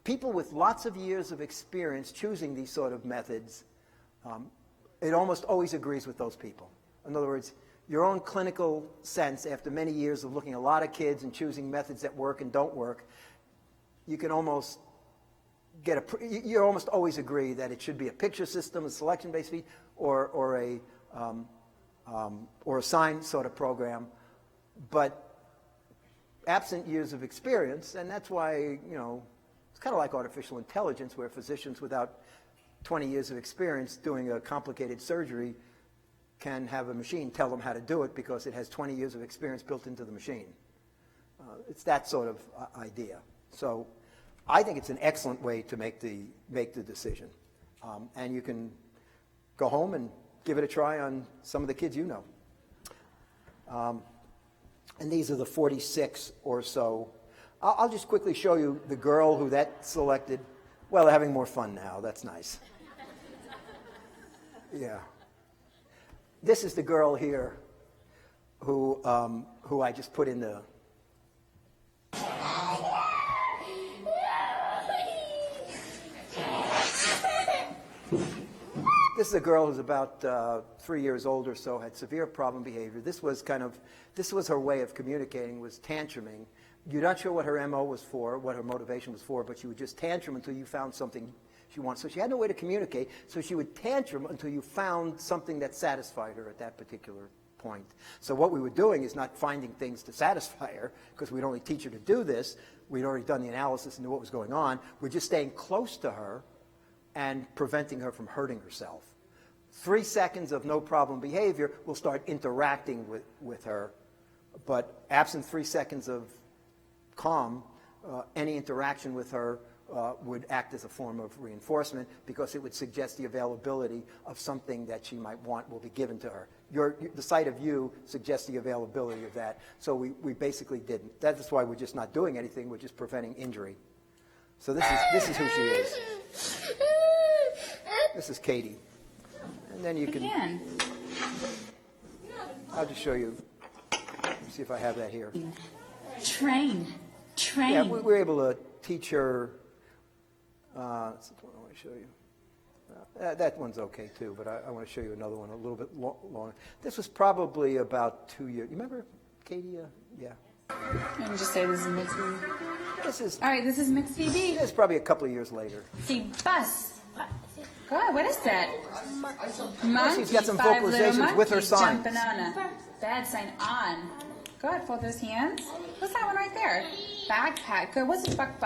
people with lots of years of experience choosing these sort of methods, it almost always agrees with those people. In other words, your own clinical sense, after many years of looking at a lot of kids and choosing methods that work and don't work, you can almost you almost always agree that it should be a picture system, a selection-based feed, or a sign sort of program. But absent years of experience, and that's why, it's kind of like artificial intelligence, where physicians without 20 years of experience doing a complicated surgery can have a machine tell them how to do it because it has 20 years of experience built into the machine. It's that sort of idea. So I think it's an excellent way to make the decision. And you can go home and give it a try on some of the kids you know. And these are the 46 or so. I'll just quickly show you the girl who that selected. Well, they're having more fun now. That's nice. Yeah. This is the girl here who I just put in the... This is a girl who's about 3 years old or so, had severe problem behavior. This was her way of communicating, was tantruming. You're not sure what her MO was for, what her motivation was for, but she would just tantrum until you found something she wanted. So she had no way to communicate, so she would tantrum until you found something that satisfied her at that particular point. So what we were doing is not finding things to satisfy her, because we'd only teach her to do this. We'd already done the analysis and knew what was going on. We're just staying close to her and preventing her from hurting herself. 3 seconds of no problem behavior, we'll start interacting with her. But absent 3 seconds of calm, any interaction with her would act as a form of reinforcement, because it would suggest the availability of something that she might want will be given to her. The sight of you suggests the availability of that. So we basically didn't. That's why we're just not doing anything. We're just preventing injury. So this is who she is. This is Katie. And then you can... I'll just show you. Let me see if I have that here. Train. Yeah, we were able to teach her... that's the one I want to show you. That one's okay, too, but I want to show you another one a little bit longer. This was probably about 2 years. You remember, Katie? Yeah. Let me just say this is mixed VB. All right, this is mixed VB. It's probably a couple of years later. See, bus. God, what is that? Monkey. She's got some vocalizations with her signs. Jumping on a bad sign on. Good, fold those hands. What's that one right there? Backpack. Good. What's this buck?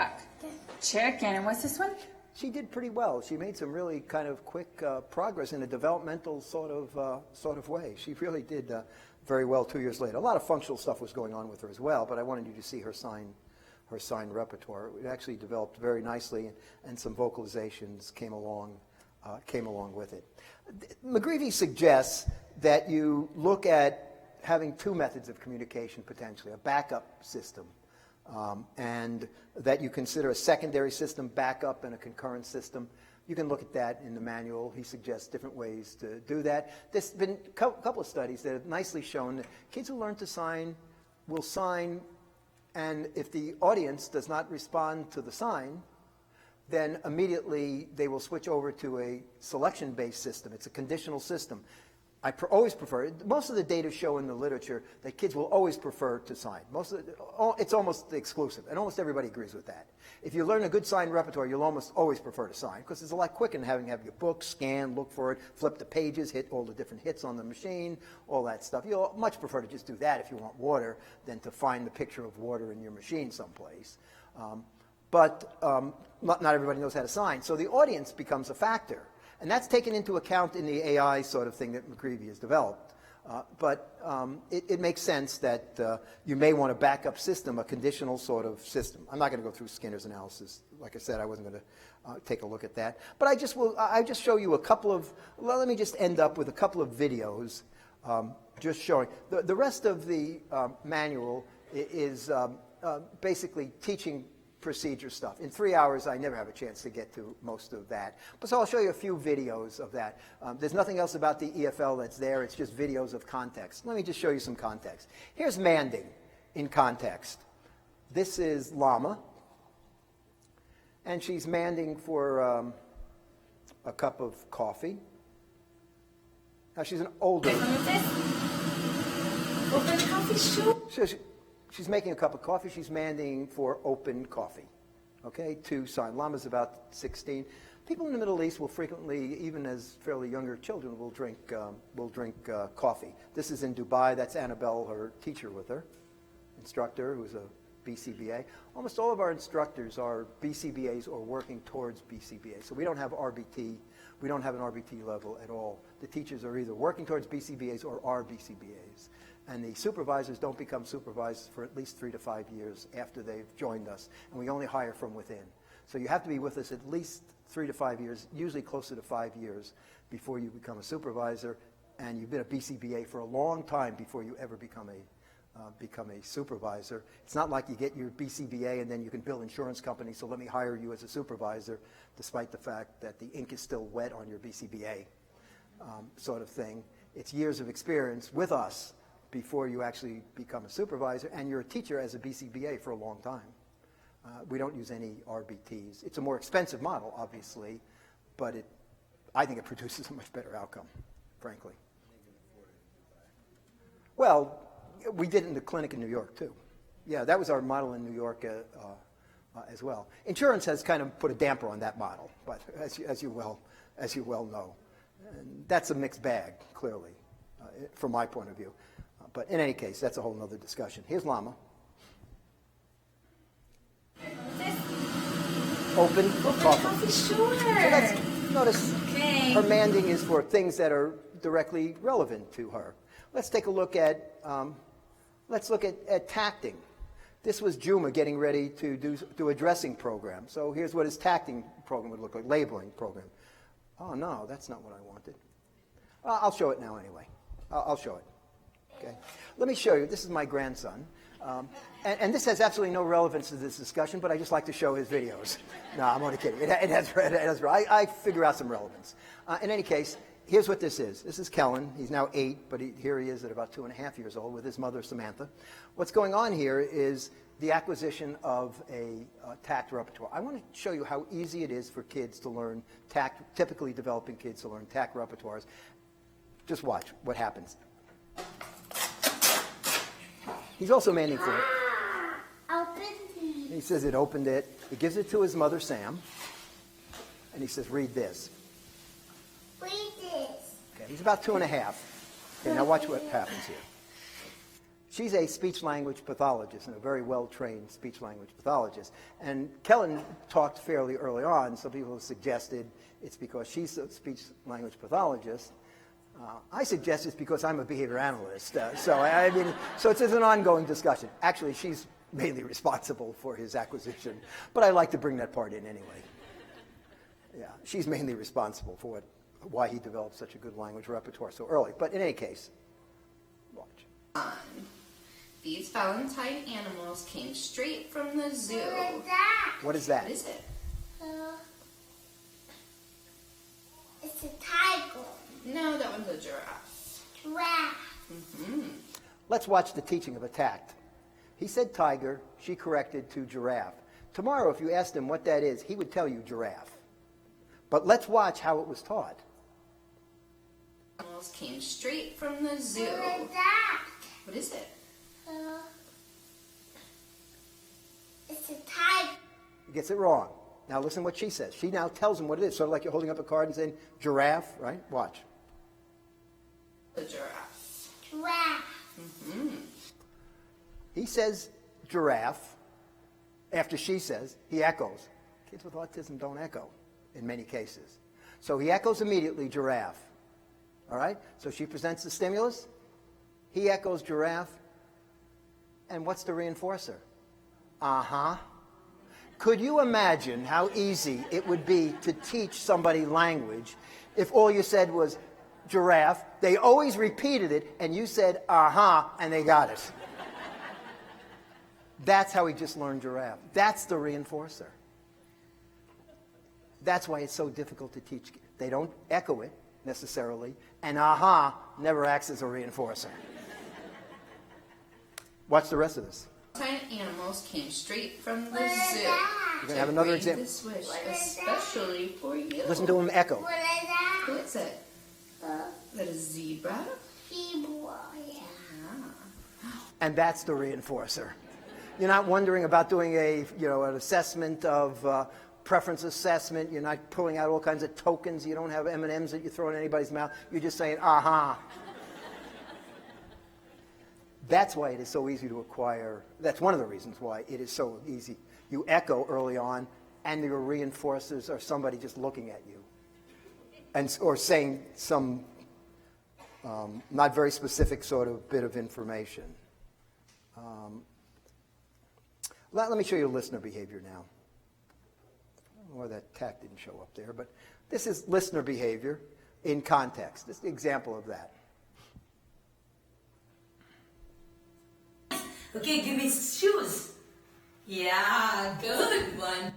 Chicken. And what's this one? She did pretty well. She made some really kind of quick progress in a developmental sort of way. She really did very well 2 years later. A lot of functional stuff was going on with her as well, but I wanted you to see her sign repertoire. It actually developed very nicely, and some vocalizations came along with it. McGreevy suggests that you look at having 2 methods of communication potentially, a backup system, and that you consider a secondary system backup and a concurrent system. You can look at that in the manual. He suggests different ways to do that. There's been a couple of studies that have nicely shown that kids who learn to sign will sign, and if the audience does not respond to the sign, then immediately they will switch over to a selection-based system. It's a conditional system. always prefer, most of the data show in the literature that kids will always prefer to sign. It's almost exclusive, and almost everybody agrees with that. If you learn a good sign repertoire, you'll almost always prefer to sign, because it's a lot quicker than having to have your book, scan, look for it, flip the pages, hit all the different hits on the machine, all that stuff. You'll much prefer to just do that if you want water than to find the picture of water in your machine someplace. But not everybody knows how to sign, so the audience becomes a factor. And that's taken into account in the AI sort of thing that McCreevy has developed. But it makes sense that you may want a backup system, a conditional sort of system. I'm not going to go through Skinner's analysis. Like I said, I wasn't going to take a look at that. But I just show you a couple of, well, let me just end up with a couple of videos just showing. The rest of the manual is basically teaching procedure stuff. In 3 hours, I never have a chance to get to most of that. But so I'll show you a few videos of that. There's nothing else about the EFL that's there. It's just videos of context. Let me just show you some context. Here's Manding in context. This is Llama. And she's manding for a cup of coffee. Now, she's an older... Open coffee shop? She's making a cup of coffee. She's manding for open coffee, okay, to sign. Llama's about 16. People in the Middle East will frequently, even as fairly younger children, will drink coffee. This is in Dubai. That's Annabelle, her teacher with her, instructor, who's a BCBA. Almost all of our instructors are BCBAs or working towards BCBA. So we don't have RBT. We don't have an RBT level at all. The teachers are either working towards BCBAs or are BCBAs. And the supervisors don't become supervisors for at least 3 to 5 years after they've joined us. And we only hire from within. So you have to be with us at least 3 to 5 years, usually closer to 5 years, before you become a supervisor. And you've been a BCBA for a long time before you ever become a supervisor. It's not like you get your BCBA and then you can bill insurance companies, so let me hire you as a supervisor, despite the fact that the ink is still wet on your BCBA sort of thing. It's years of experience with us before you actually become a supervisor, and you're a teacher as a BCBA for a long time. We don't use any RBTs. It's a more expensive model, obviously, but I think it produces a much better outcome, frankly. Well, we did it in the clinic in New York, too. Yeah, that was our model in New York as well. Insurance has kind of put a damper on that model, but as you well know. And that's a mixed bag, clearly, from my point of view. But in any case, that's a whole other discussion. Here's Llama. Open coffee. Sure. So notice her manding is for things that are directly relevant to her. Let's take a look at tacting. This was Juma getting ready to do a dressing program. So here's what his tacting program would look like, labeling program. Oh, no, that's not what I wanted. I'll show it now anyway. I'll show it. Okay. Let me show you. This is my grandson. And this has absolutely no relevance to this discussion, but I just like to show his videos. No, I'm only kidding. It has I figure out some relevance. In any case, here's what this is. This is Kellen. He's now 8, but here he is at about 2.5 years old with his mother, Samantha. What's going on here is the acquisition of a tact repertoire. I want to show you how easy it is for kids to learn tact, typically developing kids to learn tact repertoires. Just watch what happens. He's also manding for it. He says it opened it. He gives it to his mother, Sam. And he says, read this. Read this. Okay, he's about 2.5. Okay, now watch what happens here. She's a speech-language pathologist and a very well-trained speech-language pathologist. And Kellen talked fairly early on. Some people have suggested it's because she's a speech-language pathologist. I suggest it's because I'm a behavior analyst. So it's an ongoing discussion. Actually, she's mainly responsible for his acquisition, but I like to bring that part in anyway. Yeah, she's mainly responsible for why he developed such a good language repertoire so early. But in any case, watch. These Valentine animals came straight from the zoo. What is that? What is it? It's a tiger. No, that one's a giraffe. Giraffe. Mm-hmm. Let's watch the teaching of a tact. He said tiger, she corrected to giraffe. Tomorrow, if you asked him what that is, he would tell you giraffe. But let's watch how it was taught. animals came straight from the zoo. What is that? What is it? It's a tiger. He gets it wrong. Now listen what she says. She now tells him what it is, sort of like you're holding up a card and saying, giraffe, right? Watch. The giraffe. Giraffe. He says giraffe after she says, he echoes. Kids with autism don't echo in many cases. So he echoes immediately giraffe. All right? So she presents the stimulus. He echoes giraffe. And what's the reinforcer? Uh-huh. Could you imagine how easy it would be to teach somebody language if all you said was giraffe, they always repeated it, and you said uh-huh, and they got it? That's how he just learned giraffe. That's the reinforcer. That's why it's so difficult to teach. They don't echo it necessarily, and aha never acts as a reinforcer. Watch the rest of this. Tiny animals came straight from the zoo. You're going to have another example. This wish especially for you. Listen to him echo. What is that? Who is it? Is that a zebra? Zebra, yeah. And that's the reinforcer. You're not wondering about doing an assessment of preference assessment. You're not pulling out all kinds of tokens. You don't have M&Ms that you throw in anybody's mouth. You're just saying, aha. That's why it is so easy to acquire. That's one of the reasons why it is so easy. You echo early on, and your reinforcers are somebody just looking at you, or saying some not very specific sort of bit of information. Let me show you listener behavior now. Or that tack didn't show up there, but this is listener behavior in context. This is an example of that. Okay, give me shoes. Yeah, good one.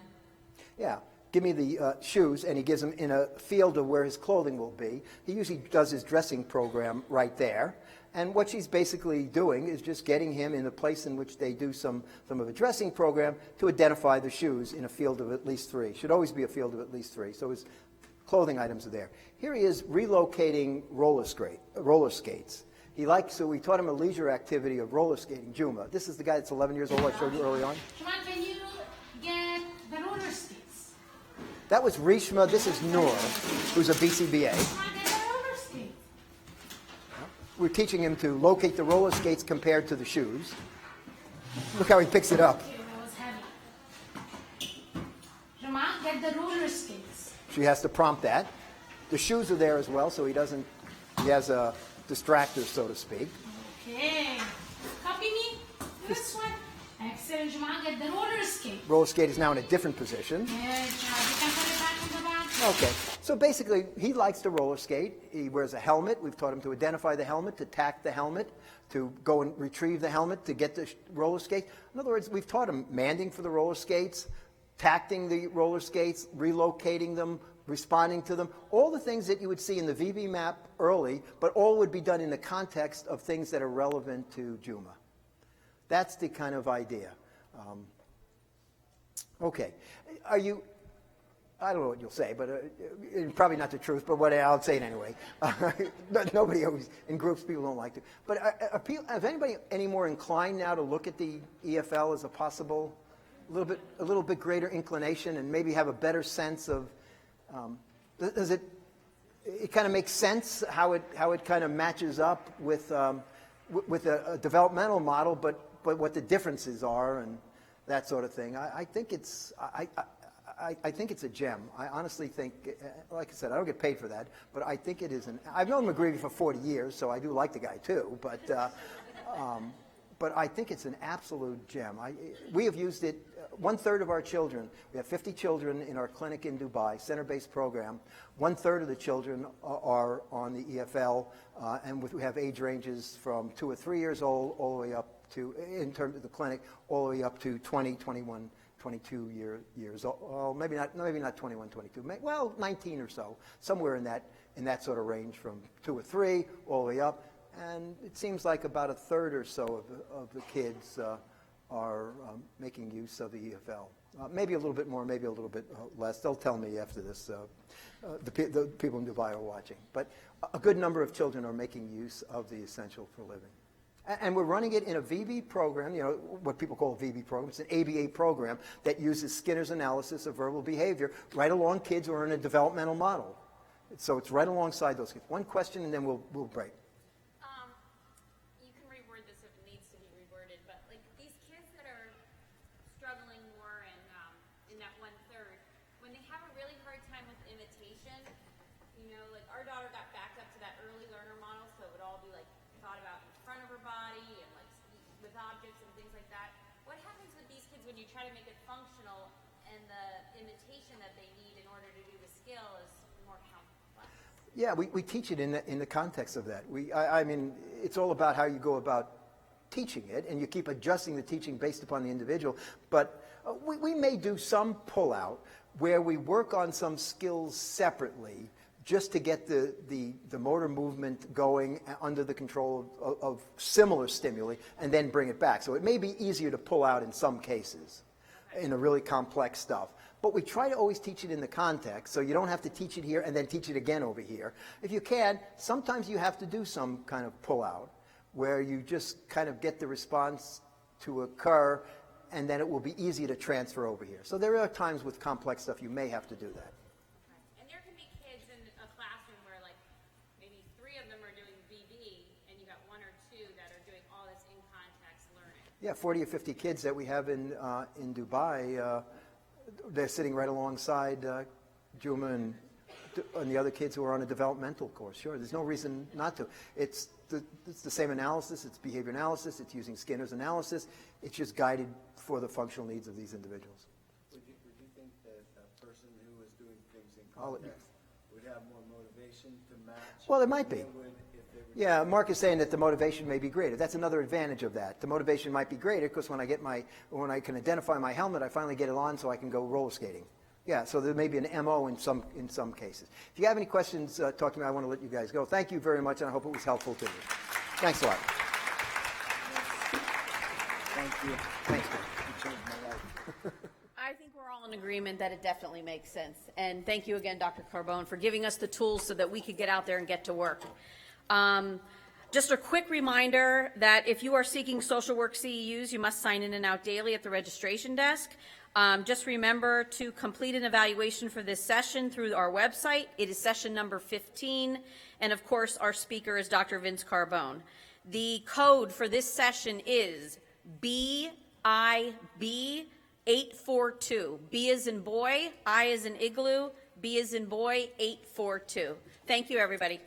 Yeah, give me the shoes, and he gives them in a field of where his clothing will be. He usually does his dressing program right there. And what she's basically doing is just getting him in the place in which they do some of a dressing program to identify the shoes in a field of at least 3. Should always be a field of at least 3. So his clothing items are there. Here he is relocating roller skates. So we taught him a leisure activity of roller skating, Juma. This is the guy that's 11 years old I showed you early on. Come on, can you get the roller skates? That was Rishma. This is Noor, who's a BCBA. Come on, get the roller skates. We're teaching him to locate the roller skates compared to the shoes. Look how he picks it up. Okay, that was heavy. Jama, get the roller skates. She has to prompt that. The shoes are there as well, so he has a distractor, so to speak. Okay. Copy me. This one. Excellent, Jama, get the roller skate. Roller skate is now in a different position. Good job. You can put it back in the bag. Okay, so basically, he likes to roller skate. He wears a helmet. We've taught him to identify the helmet, to tack the helmet, to go and retrieve the helmet, to get the roller skate. In other words, we've taught him manding for the roller skates, tacting the roller skates, relocating them, responding to them, all the things that you would see in the VBMap early, but all would be done in the context of things that are relevant to Juma. That's the kind of idea. Okay. I don't know what you'll say, but probably not the truth, but I'll say it anyway. Nobody always, in groups, people don't like to. But is anybody any more inclined now to look at the EFL as a possible, a little bit greater inclination, and maybe have a better sense of, does it kind of make sense how it kind of matches up with a developmental model, but what the differences are and that sort of thing. I think it's a gem. I honestly think, like I said, I don't get paid for that, but I think it is I've known McGreevy for 40 years, so I do like the guy too, but I think it's an absolute gem. We have used it, 1/3 of our children, we have 50 children in our clinic in Dubai, center-based program. 1/3 of the children are on the EFL, and we have age ranges from 2 or 3 years old all the way up to, in terms of the clinic, all the way up to 20, 21, 22 years old. Well, maybe not 21, 22. Well, 19 or so, somewhere in that sort of range from 2 or 3 all the way up. And it seems like about 1/3 or so of the kids are making use of the EFL. Maybe a little bit more, maybe a little bit less. They'll tell me after this, the people in Dubai are watching. But a good number of children are making use of the Essential for Living. And we're running it in a VB program, you know, what people call a VB program. It's an ABA program that uses Skinner's analysis of verbal behavior right along kids who are in a developmental model. So it's right alongside those kids. One question, and then we'll break. You can reword this if it needs to be reworded, but like these kids that are struggling more in that 1/3, when they have a really hard time with imitation, you know, like our daughter got backed up to that early learner model, so it would all be like thought about in front of her body and like with objects and things like that. What happens with these kids when you try to make it functional and the imitation that they need in order to do the skill is more complex? Yeah, we teach it in the context of that. I mean, it's all about how you go about teaching it, and you keep adjusting the teaching based upon the individual. But we may do some pull-out where we work on some skills separately just to get the motor movement going under the control of similar stimuli and then bring it back. So it may be easier to pull out in some cases in the really complex stuff. But we try to always teach it in the context, so you don't have to teach it here and then teach it again over here. If you can, sometimes you have to do some kind of pull-out where you just kind of get the response to occur, and then it will be easy to transfer over here. So there are times with complex stuff you may have to do that. And there can be kids in a classroom where like maybe 3 of them are doing VB and you got 1 or 2 that are doing all this in context learning. Yeah, 40 or 50 kids that we have in Dubai, they're sitting right alongside Juma and the other kids who are on a developmental course. Sure, there's no reason not to. It's the same analysis, it's behavior analysis, it's using Skinner's analysis, it's just guided for the functional needs of these individuals. Would you think that a person who was doing things in context would have more motivation to match? Well, it might be. If they were Yeah, Mark is saying that the motivation may be greater. That's another advantage of that. The motivation might be greater because when I can identify my helmet, I finally get it on so I can go roller skating. Yeah, so there may be an MO in some cases. If you have any questions, talk to me. I want to let you guys go. Thank you very much, and I hope it was helpful to you. Thanks a lot. Thank you. Thanks, man. You changed my life. I think we're all in agreement that it definitely makes sense. And thank you again, Dr. Carbone, for giving us the tools so that we could get out there and get to work. Just a quick reminder that if you are seeking social work CEUs, you must sign in and out daily at the registration desk. Just remember to complete an evaluation for this session through our website. It is session number 15. And of course, our speaker is Dr. Vince Carbone. The code for this session is BIB 842. B as in boy, I as in igloo, B as in boy, 842. Thank you, everybody.